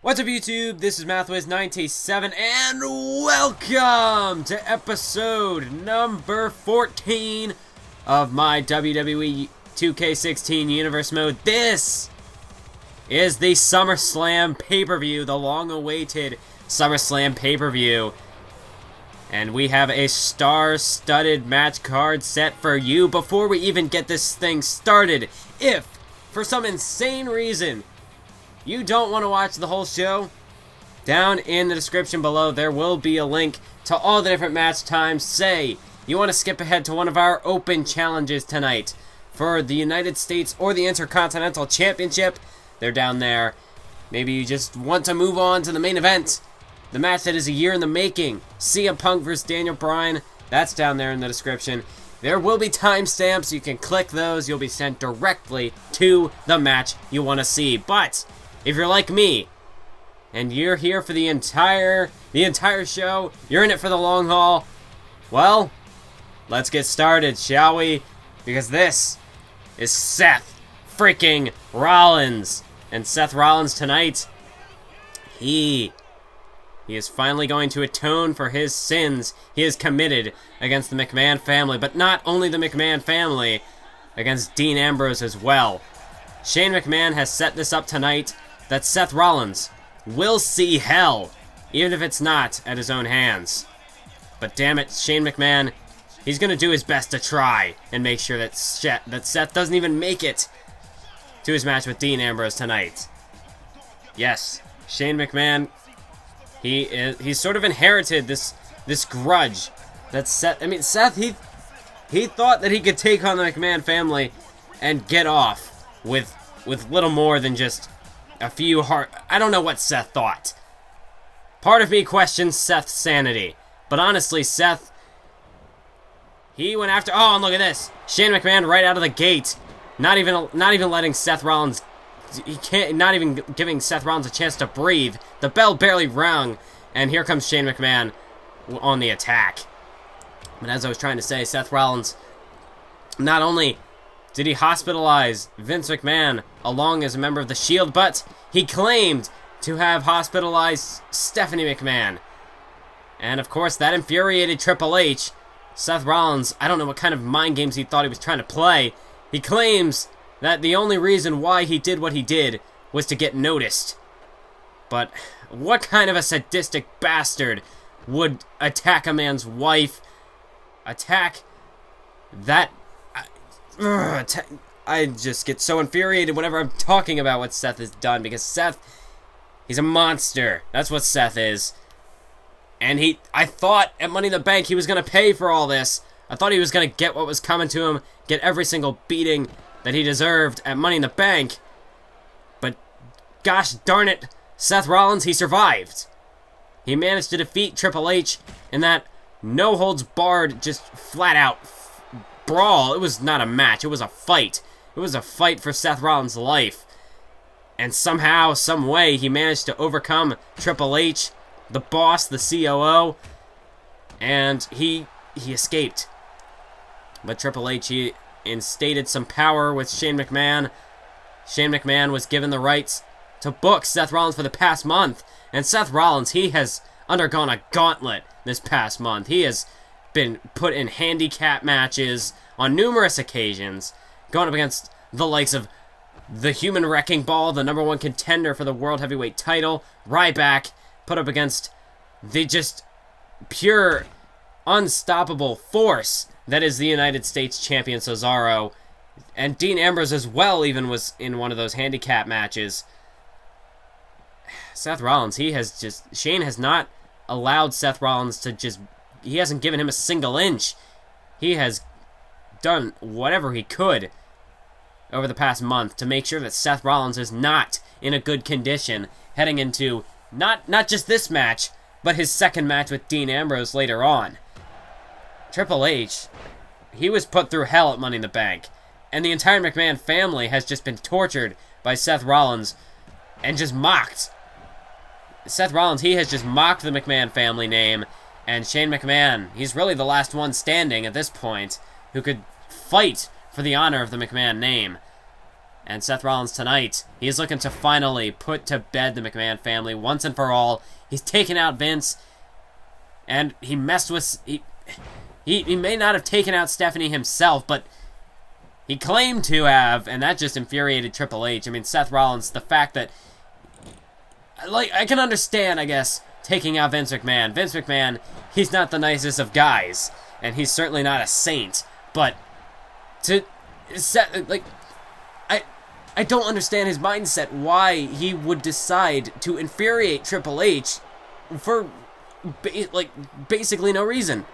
What's up, YouTube? This is MathWiz97, and welcome to episode number 14 of my WWE 2K16 Universe Mode. This is the SummerSlam Pay-Per-View, the long-awaited SummerSlam Pay-Per-View. And we have a star-studded match card set for you. Before we even get this thing started, if, for some insane reason, you don't want to watch the whole show, down in the description below there will be a link to all the different match times. Say you want to skip ahead to one of our open challenges tonight for the United States or the Intercontinental Championship. They're down there. Maybe you just want to move on to the main event, the match that is a year in the making, CM Punk versus Daniel Bryan. That's down there in the description. There will be timestamps. You can click those. You'll be sent directly to the match you want to see. But if you're like me, and you're here for the entire show, you're in it for the long haul, well, let's get started, shall we? Because this is Seth freaking Rollins. And Seth Rollins tonight, he is finally going to atone for his sins he has committed against the McMahon family. But not only the McMahon family, against Dean Ambrose as well. Shane McMahon has set this up tonight that Seth Rollins will see hell, even if it's not at his own hands. But damn it, Shane McMahon, he's going to do his best to try and make sure that Seth doesn't even make it to his match with Dean Ambrose tonight. Yes, Shane McMahon, he's sort of inherited this grudge that Seth, Seth, he thought that he could take on the McMahon family and get off with little more than just a few hard... I don't know what Seth thought. Part of me questions Seth's sanity. But honestly, Seth, he went after... Oh, and look at this. Shane McMahon right out of the gate. Not even letting Seth Rollins... Not even giving Seth Rollins a chance to breathe. The bell barely rung. And here comes Shane McMahon on the attack. But as I was trying to say, Seth Rollins, not only did he hospitalize Vince McMahon along as a member of The Shield, but he claimed to have hospitalized Stephanie McMahon. And of course, that infuriated Triple H. Seth Rollins, I don't know what kind of mind games he thought he was trying to play. He claims that the only reason why he did what he did was to get noticed. But what kind of a sadistic bastard would attack a man's wife? Attack that... I just get so infuriated whenever I'm talking about what Seth has done, because Seth, he's a monster. That's what Seth is. And I thought at Money in the Bank he was going to pay for all this. I thought he was going to get what was coming to him, get every single beating that he deserved at Money in the Bank. But gosh darn it, Seth Rollins, he survived. He managed to defeat Triple H in that no-holds-barred, just flat-out brawl. It was not a match, it was a fight. It was a fight for Seth Rollins' life. And somehow, some way, he managed to overcome Triple H, the boss, the COO, and he escaped. But Triple H, he instated some power with Shane McMahon. Shane McMahon was given the rights to book Seth Rollins for the past month. And Seth Rollins, he has undergone a gauntlet this past month. He has been put in handicap matches on numerous occasions, going up against the likes of the Human Wrecking Ball, the #1 contender for the World Heavyweight title, Ryback, put up against the just pure, unstoppable force that is the United States champion Cesaro, and Dean Ambrose as well even was in one of those handicap matches. Seth Rollins, Shane has not allowed Seth Rollins to just... He hasn't given him a single inch. He has done whatever he could over the past month to make sure that Seth Rollins is not in a good condition heading into not just this match, but his second match with Dean Ambrose later on. Triple H, he was put through hell at Money in the Bank, and the entire McMahon family has just been tortured by Seth Rollins and just mocked. Seth Rollins, he has just mocked the McMahon family name. And Shane McMahon, he's really the last one standing at this point who could fight for the honor of the McMahon name. And Seth Rollins tonight, he's looking to finally put to bed the McMahon family once and for all. He's taken out Vince, and he messed with... He may not have taken out Stephanie himself, but he claimed to have, and that just infuriated Triple H. I mean, Seth Rollins, the fact that... Like, I can understand, I guess, taking out Vince McMahon. Vince McMahon, he's not the nicest of guys, and he's certainly not a saint, but to... Like... I don't understand his mindset, why he would decide to infuriate Triple H for, basically no reason.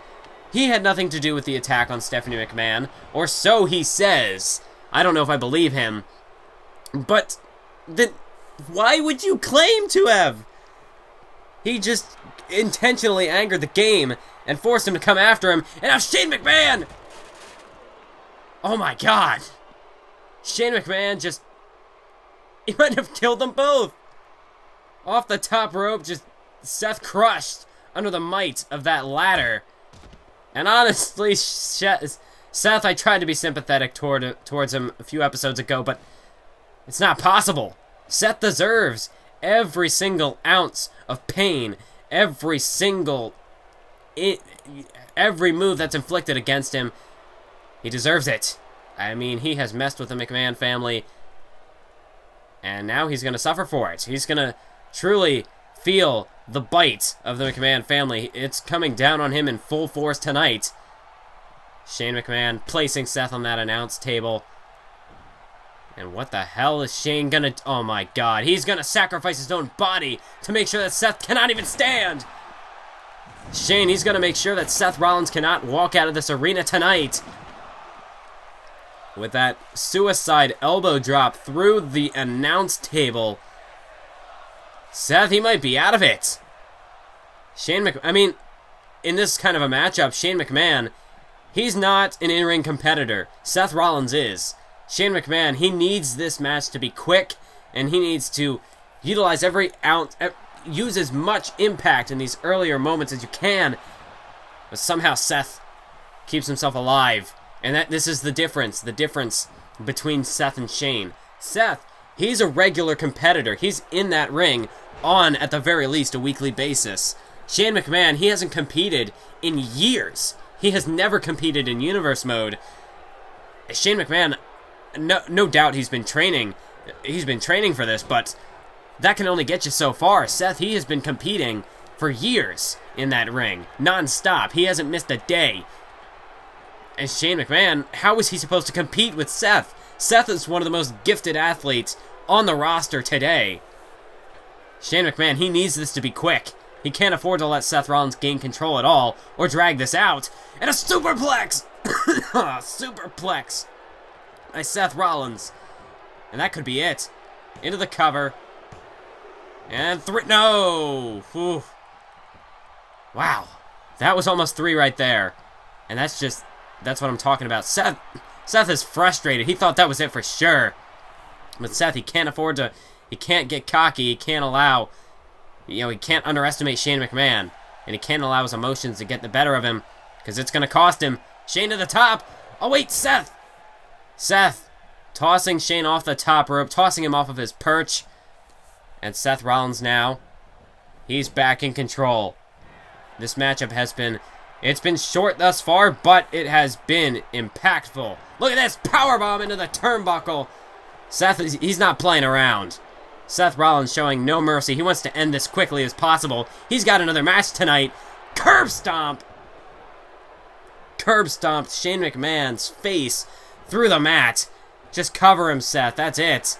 He had nothing to do with the attack on Stephanie McMahon, or so he says. I don't know if I believe him. But, then, why would you claim to have? He just intentionally angered the game and forced him to come after him, and now Shane McMahon! Oh my god! Shane McMahon just... He might have killed them both! Off the top rope, just Seth crushed under the might of that ladder. And honestly, Seth, I tried to be sympathetic towards him a few episodes ago, but it's not possible. Seth deserves every single ounce of pain, every move that's inflicted against him. He deserves it. I mean, he has messed with the McMahon family, and now he's going to suffer for it. He's going to truly feel the bite of the McMahon family. It's coming down on him in full force tonight. Shane McMahon placing Seth on that announce table. And what the hell is Shane going to... Oh my god, he's going to sacrifice his own body to make sure that Seth cannot even stand. Shane, he's going to make sure that Seth Rollins cannot walk out of this arena tonight. With that suicide elbow drop through the announce table. Seth, he might be out of it. I mean, in this kind of a matchup, Shane McMahon, he's not an in-ring competitor. Seth Rollins is. Shane McMahon, he needs this match to be quick, and he needs to utilize every ounce, use as much impact in these earlier moments as you can. But somehow Seth keeps himself alive. And this is the difference between Seth and Shane. Seth, he's a regular competitor. He's in that ring on, at the very least, a weekly basis. Shane McMahon, he hasn't competed in years. He has never competed in Universe mode. Shane McMahon, no doubt he's been training. He's been training for this, but that can only get you so far. Seth, he has been competing for years in that ring, non-stop. He hasn't missed a day. And Shane McMahon, how is he supposed to compete with Seth? Seth is one of the most gifted athletes on the roster today. Shane McMahon, he needs this to be quick. He can't afford to let Seth Rollins gain control at all, or drag this out. And a superplex! Superplex by Seth Rollins. And that could be it. Into the cover. And no! Whew. Wow. That was almost 3 right there. And that's what I'm talking about. Seth is frustrated. He thought that was it for sure. But Seth, he can't get cocky. He can't allow, he can't underestimate Shane McMahon. And he can't allow his emotions to get the better of him, because it's going to cost him. Shane to the top. Oh, wait, Seth. Seth tossing Shane off the top rope, tossing him off of his perch. And Seth Rollins now, he's back in control. This matchup it's been short thus far, but it has been impactful. Look at this powerbomb into the turnbuckle. Seth, he's not playing around. Seth Rollins showing no mercy. He wants to end this quickly as possible. He's got another match tonight. Curb stomp. Curb stomped Shane McMahon's face through the mat. Just cover him, Seth. That's it.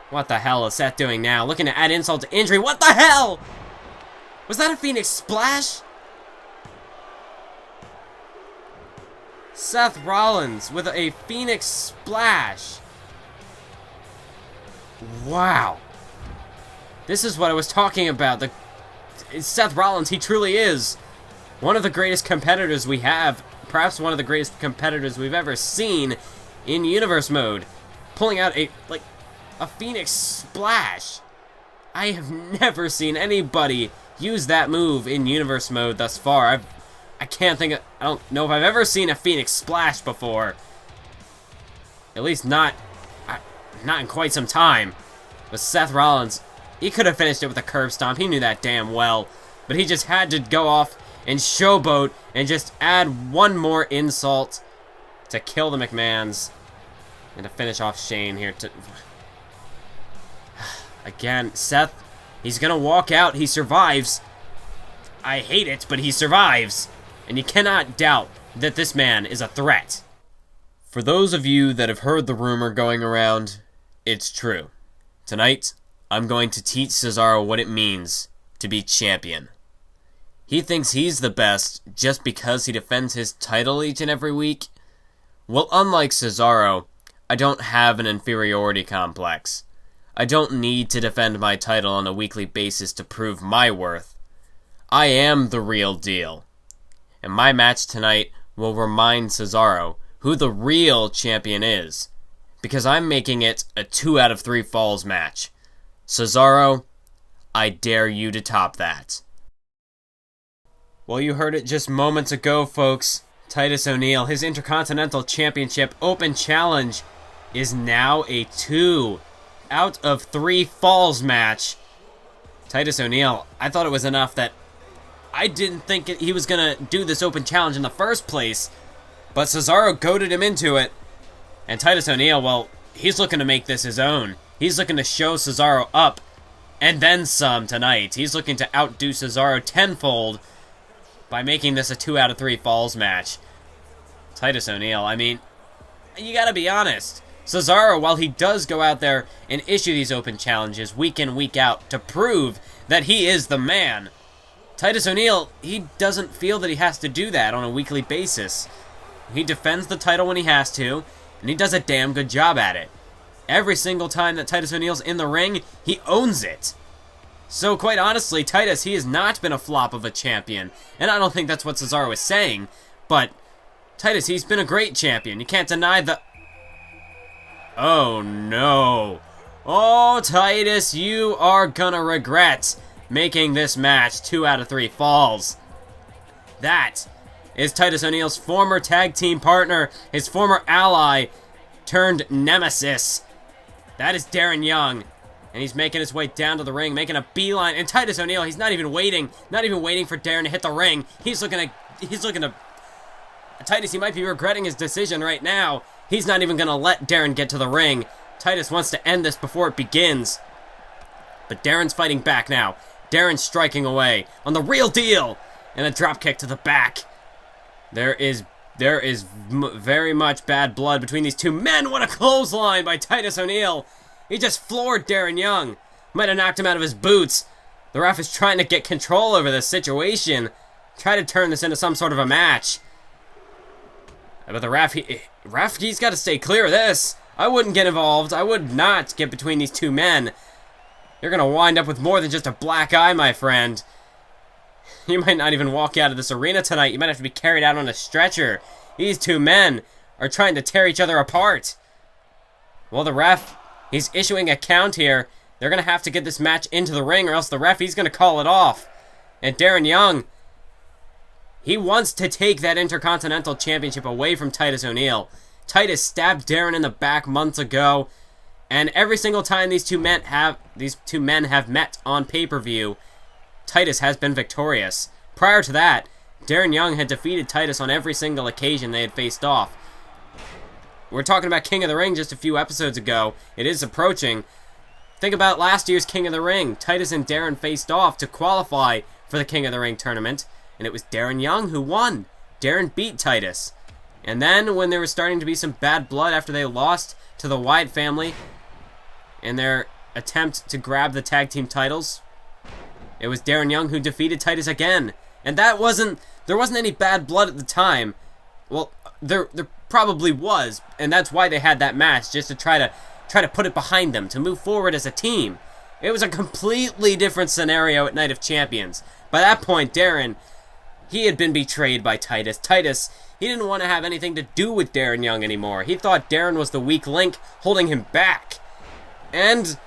What the hell is Seth doing now? Looking to add insult to injury. What the hell? Was that a Phoenix Splash? Seth Rollins with a Phoenix Splash. Wow. This is what I was talking about. Seth Rollins, he truly is one of the greatest competitors we have. Perhaps one of the greatest competitors we've ever seen in Universe mode. Pulling out a Phoenix Splash. I have never seen anybody use that move in Universe mode thus far. I don't know if I've ever seen a Phoenix Splash before. At least not... not in quite some time. But Seth Rollins, he could have finished it with a curb stomp. He knew that damn well. But he just had to go off and showboat and just add one more insult to kill the McMahons and to finish off Shane here. Again, Seth, he's going to walk out. He survives. I hate it, but he survives. And you cannot doubt that this man is a threat. For those of you that have heard the rumor going around, it's true. Tonight, I'm going to teach Cesaro what it means to be champion. He thinks he's the best just because he defends his title each and every week. Well, unlike Cesaro, I don't have an inferiority complex. I don't need to defend my title on a weekly basis to prove my worth. I am the real deal. And my match tonight will remind Cesaro who the real champion is, because I'm making it a 2 out of 3 falls match. Cesaro, I dare you to top that. Well, you heard it just moments ago, folks. Titus O'Neil, his Intercontinental Championship Open Challenge is now a 2 out of 3 falls match. Titus O'Neil, I thought it was enough that I didn't think he was going to do this Open Challenge in the first place, but Cesaro goaded him into it. And Titus O'Neil, well, he's looking to make this his own. He's looking to show Cesaro up and then some tonight. He's looking to outdo Cesaro tenfold by making this a 2 out of 3 falls match. Titus O'Neil, I mean, you gotta be honest. Cesaro, while he does go out there and issue these open challenges week in, week out to prove that he is the man, Titus O'Neil, he doesn't feel that he has to do that on a weekly basis. He defends the title when he has to, and he does a damn good job at it. Every single time that Titus O'Neil's in the ring, he owns it. So quite honestly, Titus, he has not been a flop of a champion, and I don't think that's what Cesaro is saying, but Titus, he's been a great champion. You can't deny the... Oh no. Oh, Titus, you are gonna regret making this match 2 out of 3 falls. That is Titus O'Neil's former tag team partner, his former ally turned nemesis. That is Darren Young. And he's making his way down to the ring, making a beeline. And Titus O'Neil, he's not even waiting for Darren to hit the ring. He's looking to... Titus, he might be regretting his decision right now. He's not even going to let Darren get to the ring. Titus wants to end this before it begins. But Darren's fighting back now. Darren's striking away on the real deal. And a drop kick to the back. There is very much bad blood between these two men. What a clothesline by Titus O'Neil. He just floored Darren Young. Might have knocked him out of his boots. The ref is trying to get control over this situation. Try to turn this into some sort of a match. But the ref, he's got to stay clear of this. I wouldn't get involved. I would not get between these two men. You're going to wind up with more than just a black eye, my friend. You might not even walk out of this arena tonight. You might have to be carried out on a stretcher. These two men are trying to tear each other apart. Well, the ref, he's issuing a count here. They're going to have to get this match into the ring or else the ref, he's going to call it off. And Darren Young, he wants to take that Intercontinental Championship away from Titus O'Neil. Titus stabbed Darren in the back months ago. And every single time these two men have met on pay-per-view, Titus has been victorious. Prior to that, Darren Young had defeated Titus on every single occasion they had faced off. We're talking about King of the Ring just a few episodes ago. It is approaching. Think about last year's King of the Ring. Titus and Darren faced off to qualify for the King of the Ring tournament, and it was Darren Young who won. Darren beat Titus. And then, when there was starting to be some bad blood after they lost to the Wyatt family in their attempt to grab the tag team titles, it was Darren Young who defeated Titus again. And there wasn't any bad blood at the time. Well, there probably was, and that's why they had that match, just to try to put it behind them, to move forward as a team. It was a completely different scenario at Night of Champions. By that point, Darren, he had been betrayed by Titus. Titus, he didn't want to have anything to do with Darren Young anymore. He thought Darren was the weak link holding him back. And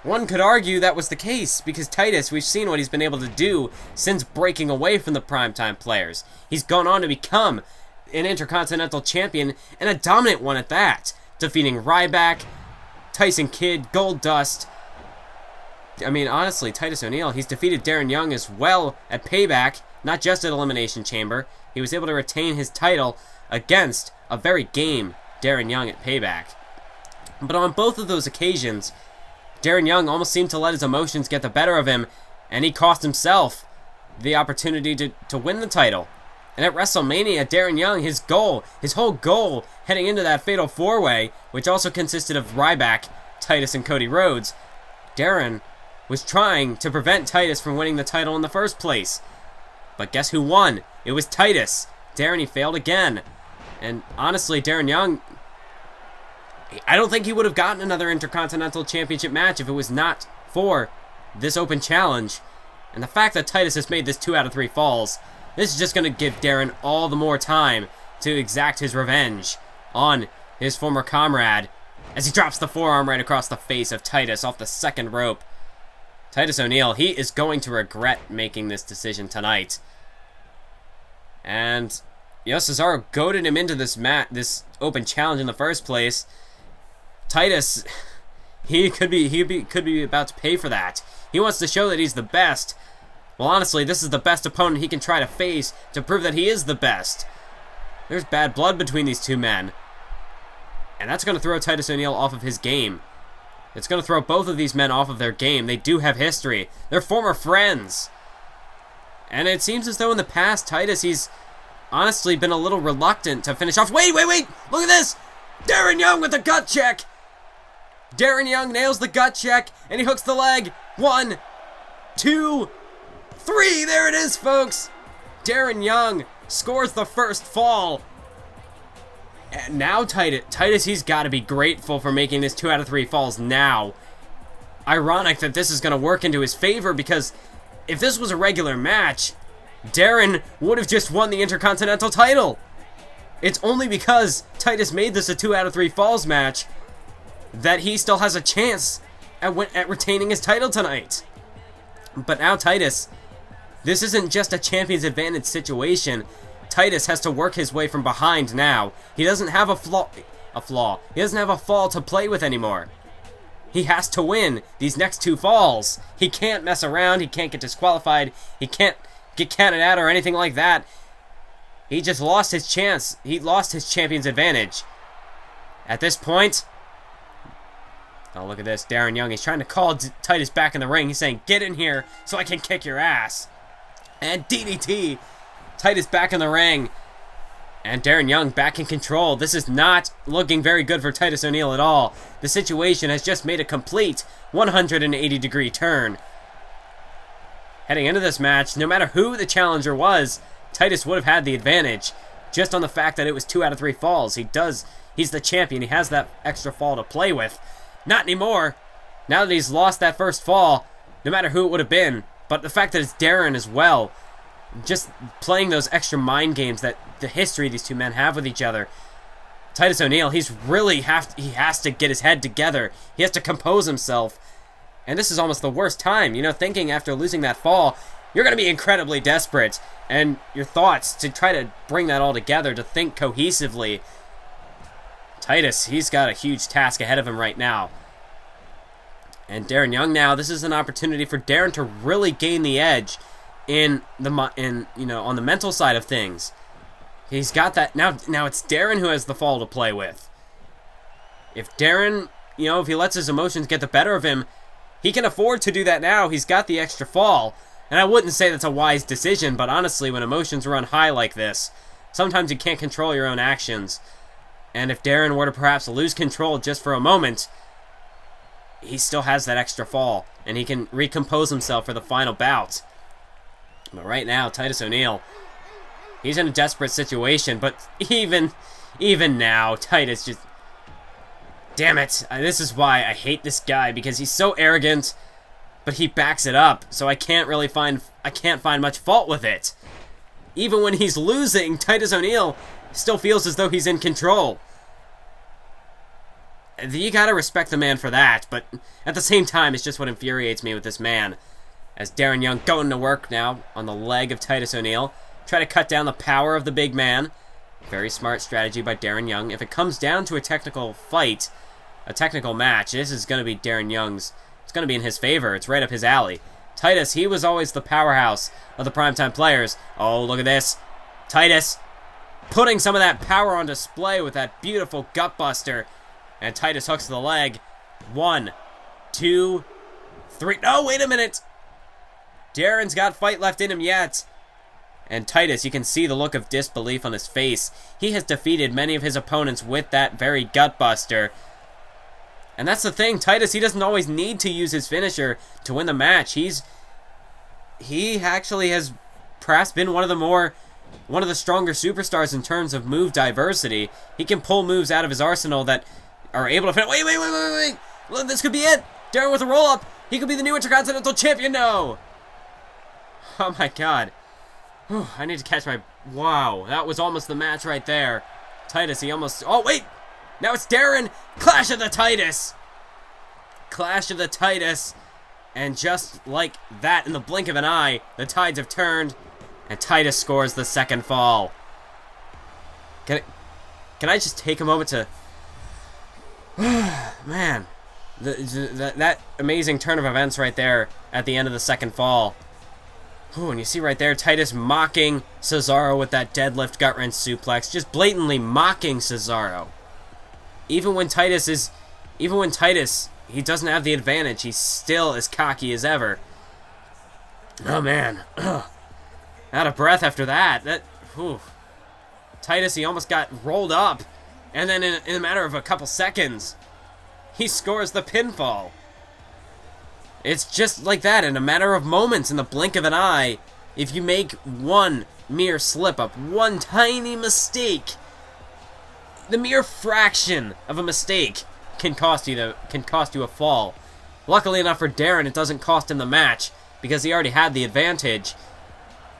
one could argue that was the case, because Titus, we've seen what he's been able to do since breaking away from the primetime players. He's gone on to become an Intercontinental Champion, and a dominant one at that, defeating Ryback, Tyson Kidd, Goldust. I mean, honestly, Titus O'Neil, he's defeated Darren Young as well at Payback, not just at Elimination Chamber. He was able to retain his title against a very game Darren Young at Payback. But on both of those occasions, Darren Young almost seemed to let his emotions get the better of him, and he cost himself the opportunity to win the title. And at WrestleMania, Darren Young, his whole goal heading into that Fatal 4-Way, which also consisted of Ryback, Titus, and Cody Rhodes, Darren was trying to prevent Titus from winning the title in the first place. But guess who won? It was Titus. Darren, he failed again. And honestly, Darren Young, I don't think he would have gotten another Intercontinental Championship match if it was not for this open challenge. And the fact that Titus has made this 2 out of 3 falls, this is just going to give Darren all the more time to exact his revenge on his former comrade as he drops the forearm right across the face of Titus off the second rope. Titus O'Neil, he is going to regret making this decision tonight. And, you know, Cesaro goaded him into this open challenge in the first place. Titus, he could be about to pay for that. He wants to show that he's the best. Well, honestly, this is the best opponent he can try to face to prove that he is the best. There's bad blood between these two men. And that's going to throw Titus O'Neil off of his game. It's going to throw both of these men off of their game. They do have history. They're former friends. And it seems as though in the past, Titus, he's honestly been a little reluctant to finish off. Wait! Look at this! Darren Young with a gut check! Darren Young nails the gut check, and he hooks the leg. 1, 2, 3! There it is, folks! Darren Young scores the first fall. And now Titus, he's got to be grateful for making this 2 out of 3 falls now. Ironic that this is going to work into his favor, because if this was a regular match, Darren would have just won the Intercontinental title. It's only because Titus made this a 2 out of 3 falls match that he still has a chance at retaining his title tonight. But now Titus, this isn't just a champion's advantage situation. Titus has to work his way from behind now. He doesn't have a flaw. He doesn't have a fall to play with anymore. He has to win these next 2 falls. He can't mess around. He can't get disqualified. He can't get counted out or anything like that. He just lost his chance. He lost his champion's advantage. At this point, oh, look at this. Darren Young, he's trying to call Titus back in the ring. He's saying, get in here so I can kick your ass. And DDT. Titus back in the ring. And Darren Young back in control. This is not looking very good for Titus O'Neil at all. The situation has just made a complete 180-degree turn. Heading into this match, no matter who the challenger was, Titus would have had the advantage. Just on the fact that it was 2 out of 3 falls. He's the champion. He has that extra fall to play with. Not anymore. Now that he's lost that first fall, no matter who it would have been. But the fact that it's Darren as well, just playing those extra mind games that the history these two men have with each other. Titus O'Neil, he has to get his head together. He has to compose himself. And this is almost the worst time, thinking after losing that fall, you're going to be incredibly desperate. And your thoughts to try to bring that all together, to think cohesively. Titus, he's got a huge task ahead of him right now. And Darren Young now, this is an opportunity for Darren to really gain the edge on the mental side of things. He's got that now it's Darren who has the fall to play with. If Darren, if he lets his emotions get the better of him, he can afford to do that now. He's got the extra fall. And I wouldn't say that's a wise decision, but honestly, when emotions run high like this, sometimes you can't control your own actions. And if Darren were to perhaps lose control just for a moment, he still has that extra fall, and he can recompose himself for the final bout. But right now, Titus O'Neil, he's in a desperate situation, but even now, Titus just... Damn it, this is why I hate this guy, because he's so arrogant, but he backs it up, so I can't find much fault with it. Even when he's losing, Titus O'Neil still feels as though he's in control. You gotta respect the man for that, but at the same time, it's just what infuriates me with this man. As Darren Young going to work now on the leg of Titus O'Neil. Try to cut down the power of the big man. Very smart strategy by Darren Young. If it comes down to a technical fight, a technical match. This is going to be Darren Young's. It's going to be in his favor. It's right up his alley. Titus, he was always the powerhouse of the primetime players. Oh, look at this. Titus putting some of that power on display with that beautiful gutbuster. And Titus hooks the leg. 1, 2, 3. No, wait a minute. Darren's got fight left in him yet. And Titus, you can see the look of disbelief on his face. He has defeated many of his opponents with that very gutbuster. And that's the thing, Titus, he doesn't always need to use his finisher to win the match. He actually has perhaps been one of the stronger superstars in terms of move diversity. He can pull moves out of his arsenal that are able to finish. Wait. Look, this could be it. Darren with a roll-up. He could be the new Intercontinental Champion. No. Oh, my God. Whew, I need to catch my... Wow, that was almost the match right there. Titus, he almost... Oh, wait. Now it's Darren. Clash of the Titus. Clash of the Titus. And just like that, in the blink of an eye, the tides have turned. And Titus scores the second fall. Can I just take a moment to... Man. That amazing turn of events right there at the end of the second fall. Ooh, and you see right there, Titus mocking Cesaro with that deadlift gut-wrench suplex. Just blatantly mocking Cesaro. Even when Titus, he doesn't have the advantage. He's still as cocky as ever. Oh, man. Ugh. Out of breath after that. Titus, he almost got rolled up. And then in a matter of a couple seconds, he scores the pinfall. It's just like that, in a matter of moments, in the blink of an eye. If you make one mere slip-up, one tiny mistake, the mere fraction of a mistake can cost you a fall. Luckily enough for Darren, it doesn't cost him the match because he already had the advantage.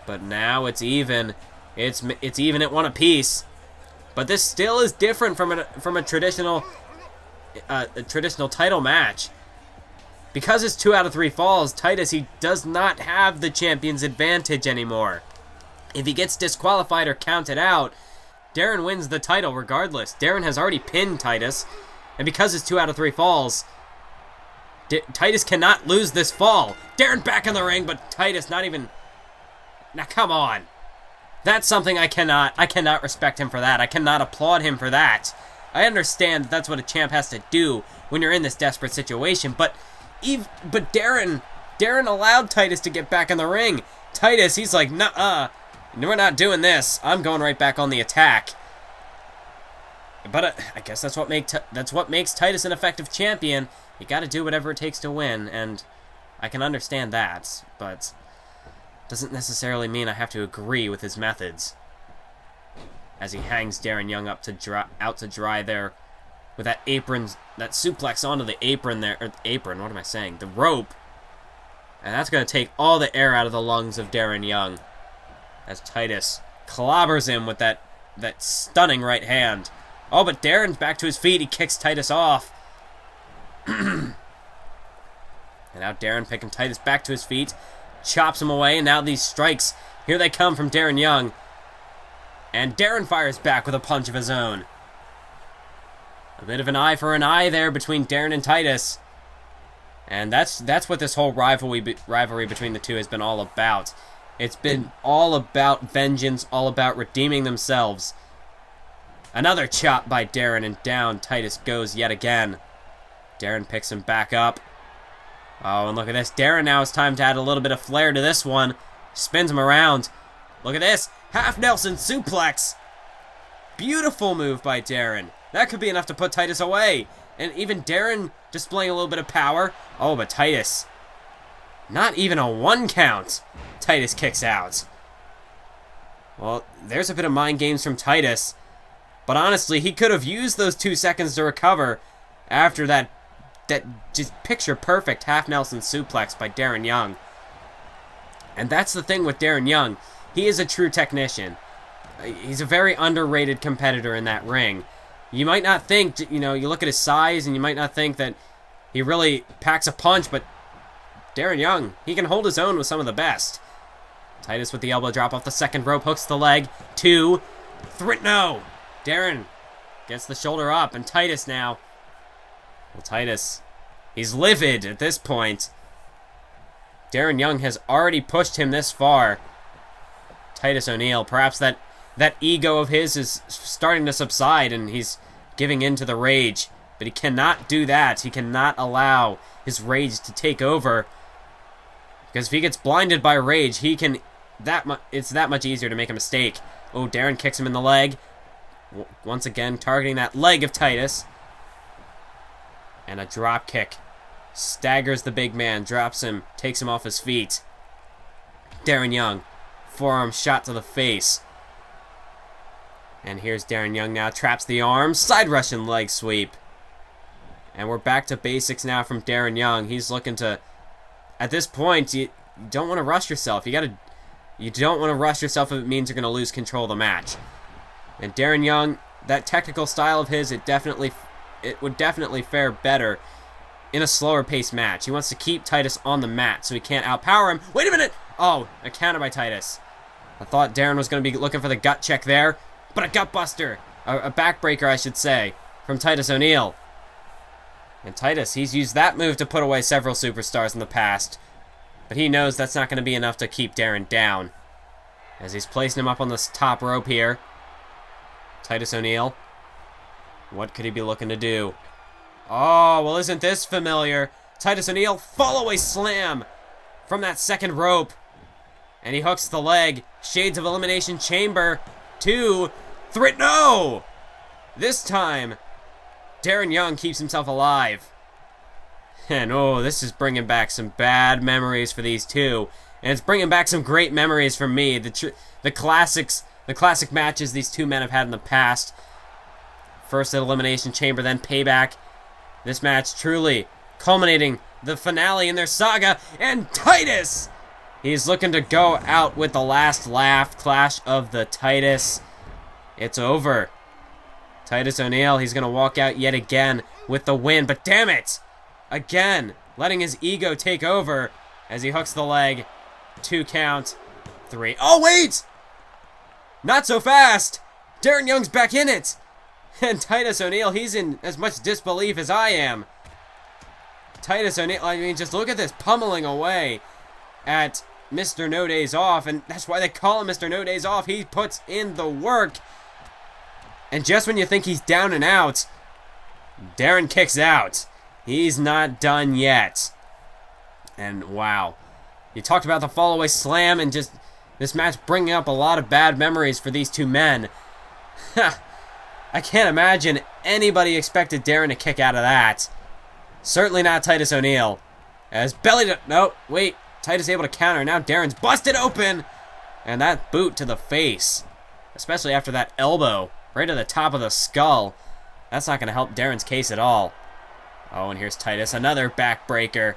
But now it's even. It's even at one apiece. But this still is different from a traditional title match. Because it's 2 out of 3 falls, Titus, he does not have the champion's advantage anymore. If he gets disqualified or counted out, Darren wins the title regardless. Darren has already pinned Titus, and because it's 2 out of 3 falls, Titus cannot lose this fall. Darren back in the ring, but Titus not even... Now, come on. That's something I cannot respect him for that. I cannot applaud him for that. I understand that's what a champ has to do when you're in this desperate situation, but Darren allowed Titus to get back in the ring. Titus, he's like, nuh-uh, we're not doing this. I'm going right back on the attack. But I guess that's what makes Titus an effective champion. You got to do whatever it takes to win, and I can understand that, but doesn't necessarily mean I have to agree with his methods. As he hangs Darren Young out to dry there. With that apron, that suplex onto the apron there, or apron, what am I saying? The rope. And that's going to take all the air out of the lungs of Darren Young. As Titus clobbers him with that stunning right hand. Oh, but Darren's back to his feet. He kicks Titus off. And now Darren picking Titus back to his feet. Chops him away, and now these strikes, here they come from Darren Young. And Darren fires back with a punch of his own. A bit of an eye for an eye there between Darren and Titus. And that's what this whole rivalry between the two has been all about. It's been all about vengeance, all about redeeming themselves. Another chop by Darren, and down Titus goes yet again. Darren picks him back up. Oh, and look at this. Darren now, it's time to add a little bit of flair to this one. Spins him around. Look at this. Half Nelson suplex. Beautiful move by Darren. That could be enough to put Titus away. And even Darren displaying a little bit of power. Oh, but Titus. Not even a 1 count. Titus kicks out. Well, there's a bit of mind games from Titus. But honestly, he could have used those 2 seconds to recover after that just picture-perfect half Nelson suplex by Darren Young. And that's the thing with Darren Young. He is a true technician. He's a very underrated competitor in that ring. You might not think, you look at his size and you might not think that he really packs a punch, but Darren Young, he can hold his own with some of the best. Titus with the elbow drop off the second rope, hooks the leg. 2, 3, no! Darren gets the shoulder up, and Titus now. Well, Titus, he's livid at this point. Darren Young has already pushed him this far. Titus O'Neil, perhaps that ego of his is starting to subside and he's giving in to the rage. But he cannot do that. He cannot allow his rage to take over. Because if he gets blinded by rage, he can... it's that much easier to make a mistake. Oh, Darren kicks him in the leg. Once again, targeting that leg of Titus. And a drop kick. Staggers the big man, drops him, takes him off his feet. Darren Young, forearm shot to the face. And here's Darren Young now, traps the arm, side Russian leg sweep. And we're back to basics now from Darren Young. He's looking to... At this point, you don't want to rush yourself. You don't want to rush yourself if it means you're going to lose control of the match. And Darren Young, that technical style of his, it would definitely fare better in a slower paced match. He wants to keep Titus on the mat so he can't outpower him. Wait a minute! Oh, a counter by Titus. I thought Darren was going to be looking for the gut check there, but a gut buster, a backbreaker I should say, from Titus O'Neil. And Titus, he's used that move to put away several superstars in the past, but he knows that's not going to be enough to keep Darren down. As he's placing him up on this top rope here. Titus O'Neil. What could he be looking to do? Oh, well, isn't this familiar? Titus O'Neil, fall-away slam from that second rope. And he hooks the leg. Shades of Elimination Chamber. 2, 3, no! This time, Darren Young keeps himself alive. And oh, this is bringing back some bad memories for these two. And it's bringing back some great memories for me. The classic matches these two men have had in the past. First at Elimination Chamber, then Payback. This match truly culminating the finale in their saga. And Titus! He's looking to go out with the last laugh. Clash of the Titus. It's over. Titus O'Neil, he's going to walk out yet again with the win. But damn it! Again, letting his ego take over as he hooks the leg. 2 count. 3. Oh, wait! Not so fast! Darren Young's back in it! And Titus O'Neil, he's in as much disbelief as I am. Titus O'Neil, I mean, just look at this, pummeling away at Mr. No Days Off, and that's why they call him Mr. No Days Off. He puts in the work. And just when you think he's down and out, Darren kicks out. He's not done yet. And wow. You talked about the fall-away slam and just this match bringing up a lot of bad memories for these two men. I can't imagine anybody expected Darren to kick out of that. Certainly not Titus O'Neil. As belly to... No, wait. Titus able to counter. Now Darren's busted open. And that boot to the face. Especially after that elbow. Right to the top of the skull. That's not going to help Darren's case at all. Oh, and here's Titus. Another backbreaker.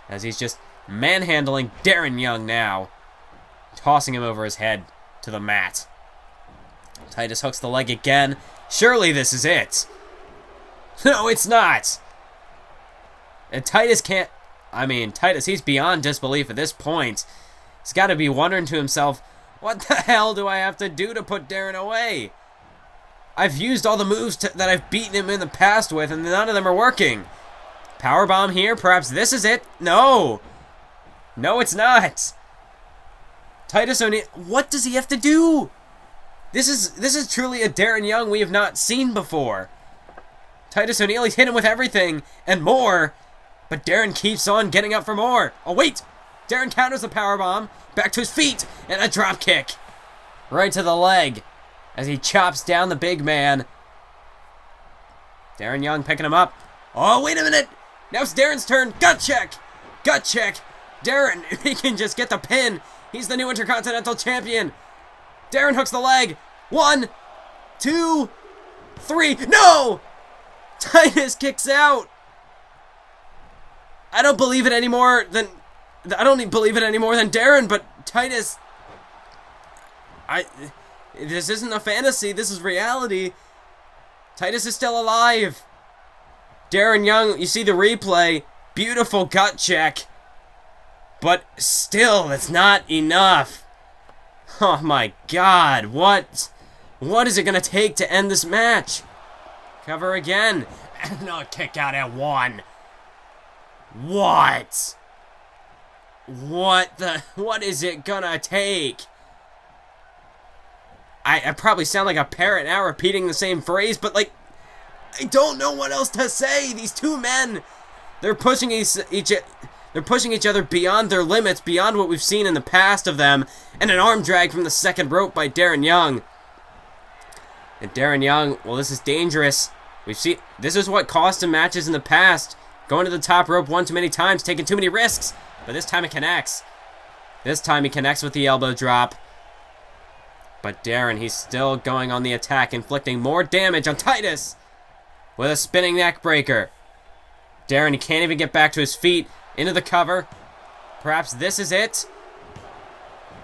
As he's just manhandling Darren Young now. Tossing him over his head to the mat. Titus hooks the leg again. Surely this is it. No, it's not. And Titus can't... I mean, Titus, he's beyond disbelief at this point. He's got to be wondering to himself, what the hell do I have to do to put Darren away? I've used all the moves that I've beaten him in the past with, and none of them are working. Powerbomb here, perhaps this is it? No. No, it's not. Titus O'Neil, what does he have to do? This is truly a Darren Young we have not seen before. Titus O'Neil, he's hit him with everything and more, but Darren keeps on getting up for more. Oh, wait! Darren counters the powerbomb, back to his feet, and a drop kick. Right to the leg as he chops down the big man. Darren Young picking him up. Oh, wait a minute! Now it's Darren's turn. Gut check! Gut check! Darren, if he can just get the pin, he's the new Intercontinental Champion. Darren hooks the leg. 1, 2, 3. No! Titus kicks out. I don't believe it anymore than Darren, but Titus... This isn't a fantasy, this is reality. Titus is still alive. Darren Young, you see the replay. Beautiful gut check. But still, that's not enough. Oh my god, what is it going to take to end this match? Cover again. And a kick out at 1. What? What is it gonna take? I probably sound like a parrot now repeating the same phrase, but like, I don't know what else to say. These two men, they're pushing each other beyond their limits, beyond what we've seen in the past of them, and an arm drag from the second rope by Darren Young. And Darren Young, well, this is dangerous. This is what cost him matches in the past. Going to the top rope one too many times, taking too many risks. But this time it connects. This time he connects with the elbow drop. But Darren, he's still going on the attack, inflicting more damage on Titus with a spinning neck breaker. Darren, he can't even get back to his feet. Into the cover. Perhaps this is it?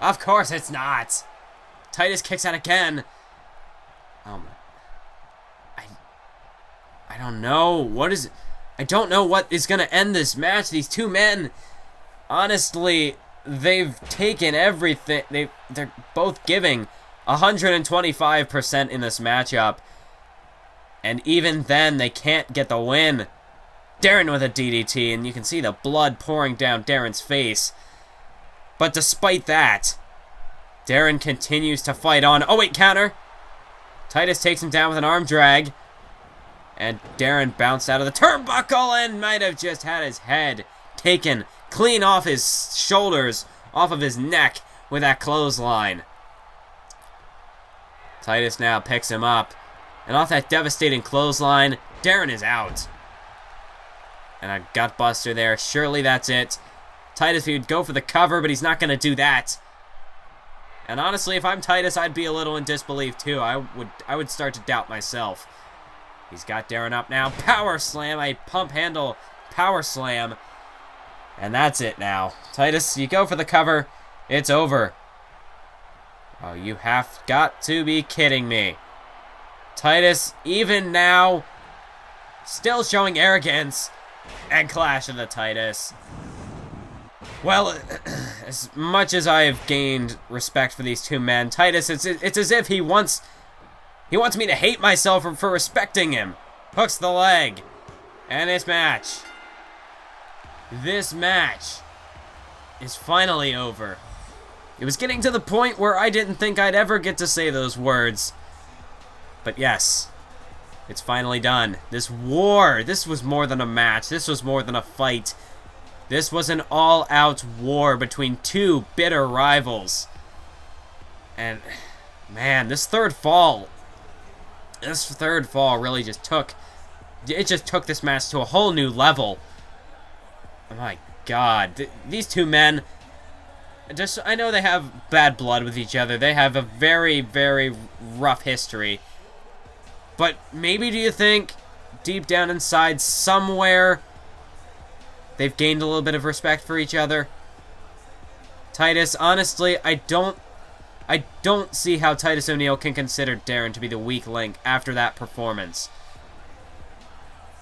Of course it's not. Titus kicks out again. I don't know. I don't know what is going to end this match. These two men, honestly, they've taken everything. They're both giving 125% in this matchup. And even then, they can't get the win. Darren with a DDT, and you can see the blood pouring down Darren's face. But despite that, Darren continues to fight on. Oh, wait, counter. Titus takes him down with an arm drag. And Darren bounced out of the turnbuckle and might have just had his head taken clean off his shoulders, off of his neck with that clothesline. Titus now picks him up. And off that devastating clothesline, Darren is out. And a gutbuster there. Surely that's it. Titus, he would go for the cover, but he's not going to do that. And honestly, if I'm Titus, I'd be a little in disbelief too. I would start to doubt myself. He's got Darren up now. Power slam, a pump handle power slam. And that's it now. Titus, you go for the cover. It's over. Oh, you have got to be kidding me. Titus, even now, still showing arrogance. And clash of the Titus. Well, as much as I've gained respect for these two men, Titus, it's as if he wants me to hate myself for respecting him. Hooks the leg. And this match is finally over. It was getting to the point where I didn't think I'd ever get to say those words. But yes, it's finally done. This was more than a match. This was more than a fight. This was an all-out war between two bitter rivals. And, man, this third fall really just took this match to a whole new level. Oh my God. These two men, I know they have bad blood with each other. They have a very, very rough history. But maybe do you think, deep down inside, somewhere, they've gained a little bit of respect for each other? Titus, honestly, I don't see how Titus O'Neil can consider Darren to be the weak link after that performance.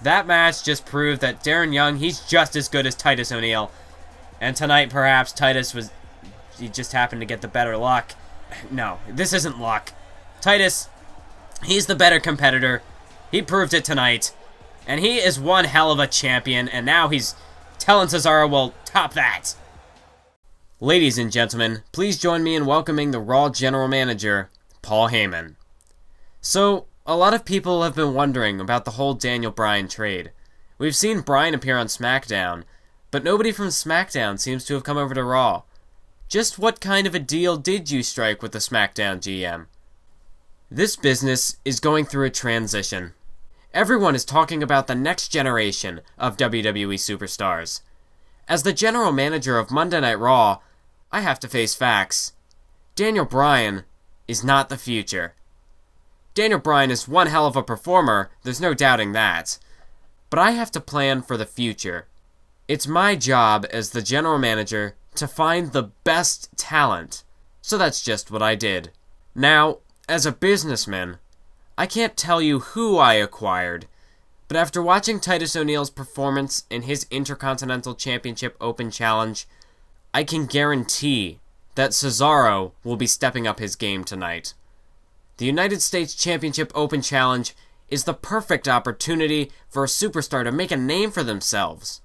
That match just proved that Darren Young, he's just as good as Titus O'Neil. And tonight, perhaps, he just happened to get the better luck. No, this isn't luck. Titus, he's the better competitor. He proved it tonight. And he is one hell of a champion, and now he's telling Cesaro, well, top that. Ladies and gentlemen, please join me in welcoming the Raw General Manager, Paul Heyman. So, a lot of people have been wondering about the whole Daniel Bryan trade. We've seen Bryan appear on SmackDown, but nobody from SmackDown seems to have come over to Raw. Just what kind of a deal did you strike with the SmackDown GM? This business is going through a transition. Everyone is talking about the next generation of WWE superstars. As the general manager of Monday Night Raw, I have to face facts. Daniel Bryan is not the future. Daniel Bryan is one hell of a performer, there's no doubting that. But I have to plan for the future. It's my job as the general manager to find the best talent. So that's just what I did. Now, as a businessman, I can't tell you who I acquired, but after watching Titus O'Neil's performance in his Intercontinental Championship Open Challenge, I can guarantee that Cesaro will be stepping up his game tonight. The United States Championship Open Challenge is the perfect opportunity for a superstar to make a name for themselves.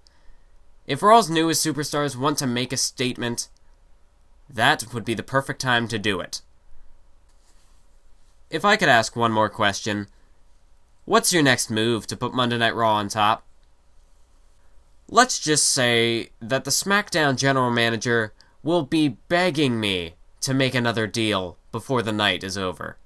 If Raw's newest superstars want to make a statement, that would be the perfect time to do it. If I could ask one more question, what's your next move to put Monday Night Raw on top? Let's just say that the SmackDown general manager will be begging me to make another deal before the night is over.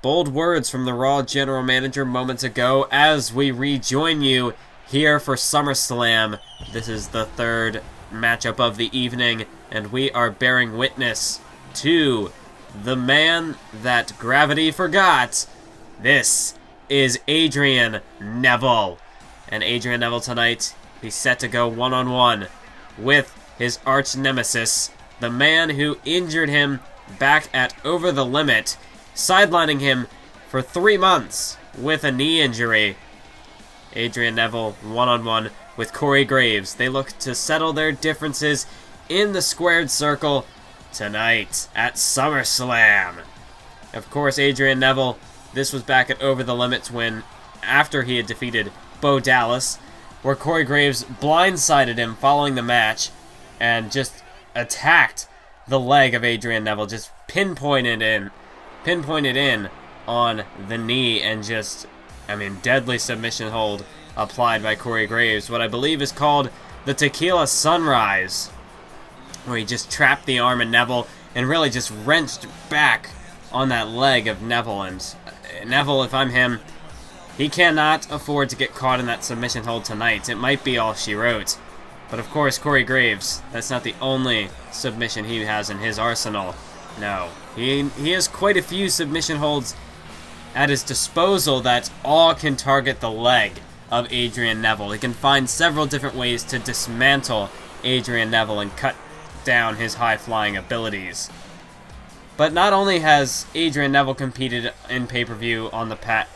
Bold words from the Raw general manager moments ago as we rejoin you here for SummerSlam. This is the third matchup of the evening, and we are bearing witness to the man that gravity forgot. This is Adrian Neville. And Adrian Neville tonight, he's set to go one-on-one with his arch nemesis, the man who injured him back at Over the Limit, sidelining him for 3 months with a knee injury. Adrian Neville one-on-one with Corey Graves. They look to settle their differences in the squared circle tonight at SummerSlam. Of course, Adrian Neville, this was back at Over the Limits when, after he had defeated Bo Dallas, where Corey Graves blindsided him following the match and just attacked the leg of Adrian Neville, just pinpointed in on the knee, and just, deadly submission hold applied by Corey Graves, what I believe is called the Tequila Sunrise, where he just trapped the arm of Neville and really just wrenched back on that leg of Neville. And Neville, if I'm him, he cannot afford to get caught in that submission hold tonight. It might be all she wrote. But of course, Corey Graves, that's not the only submission he has in his arsenal. No, he has quite a few submission holds at his disposal that all can target the leg of Adrian Neville. He can find several different ways to dismantle Adrian Neville and cut down his high-flying abilities. But not only has Adrian Neville competed in pay-per-view on the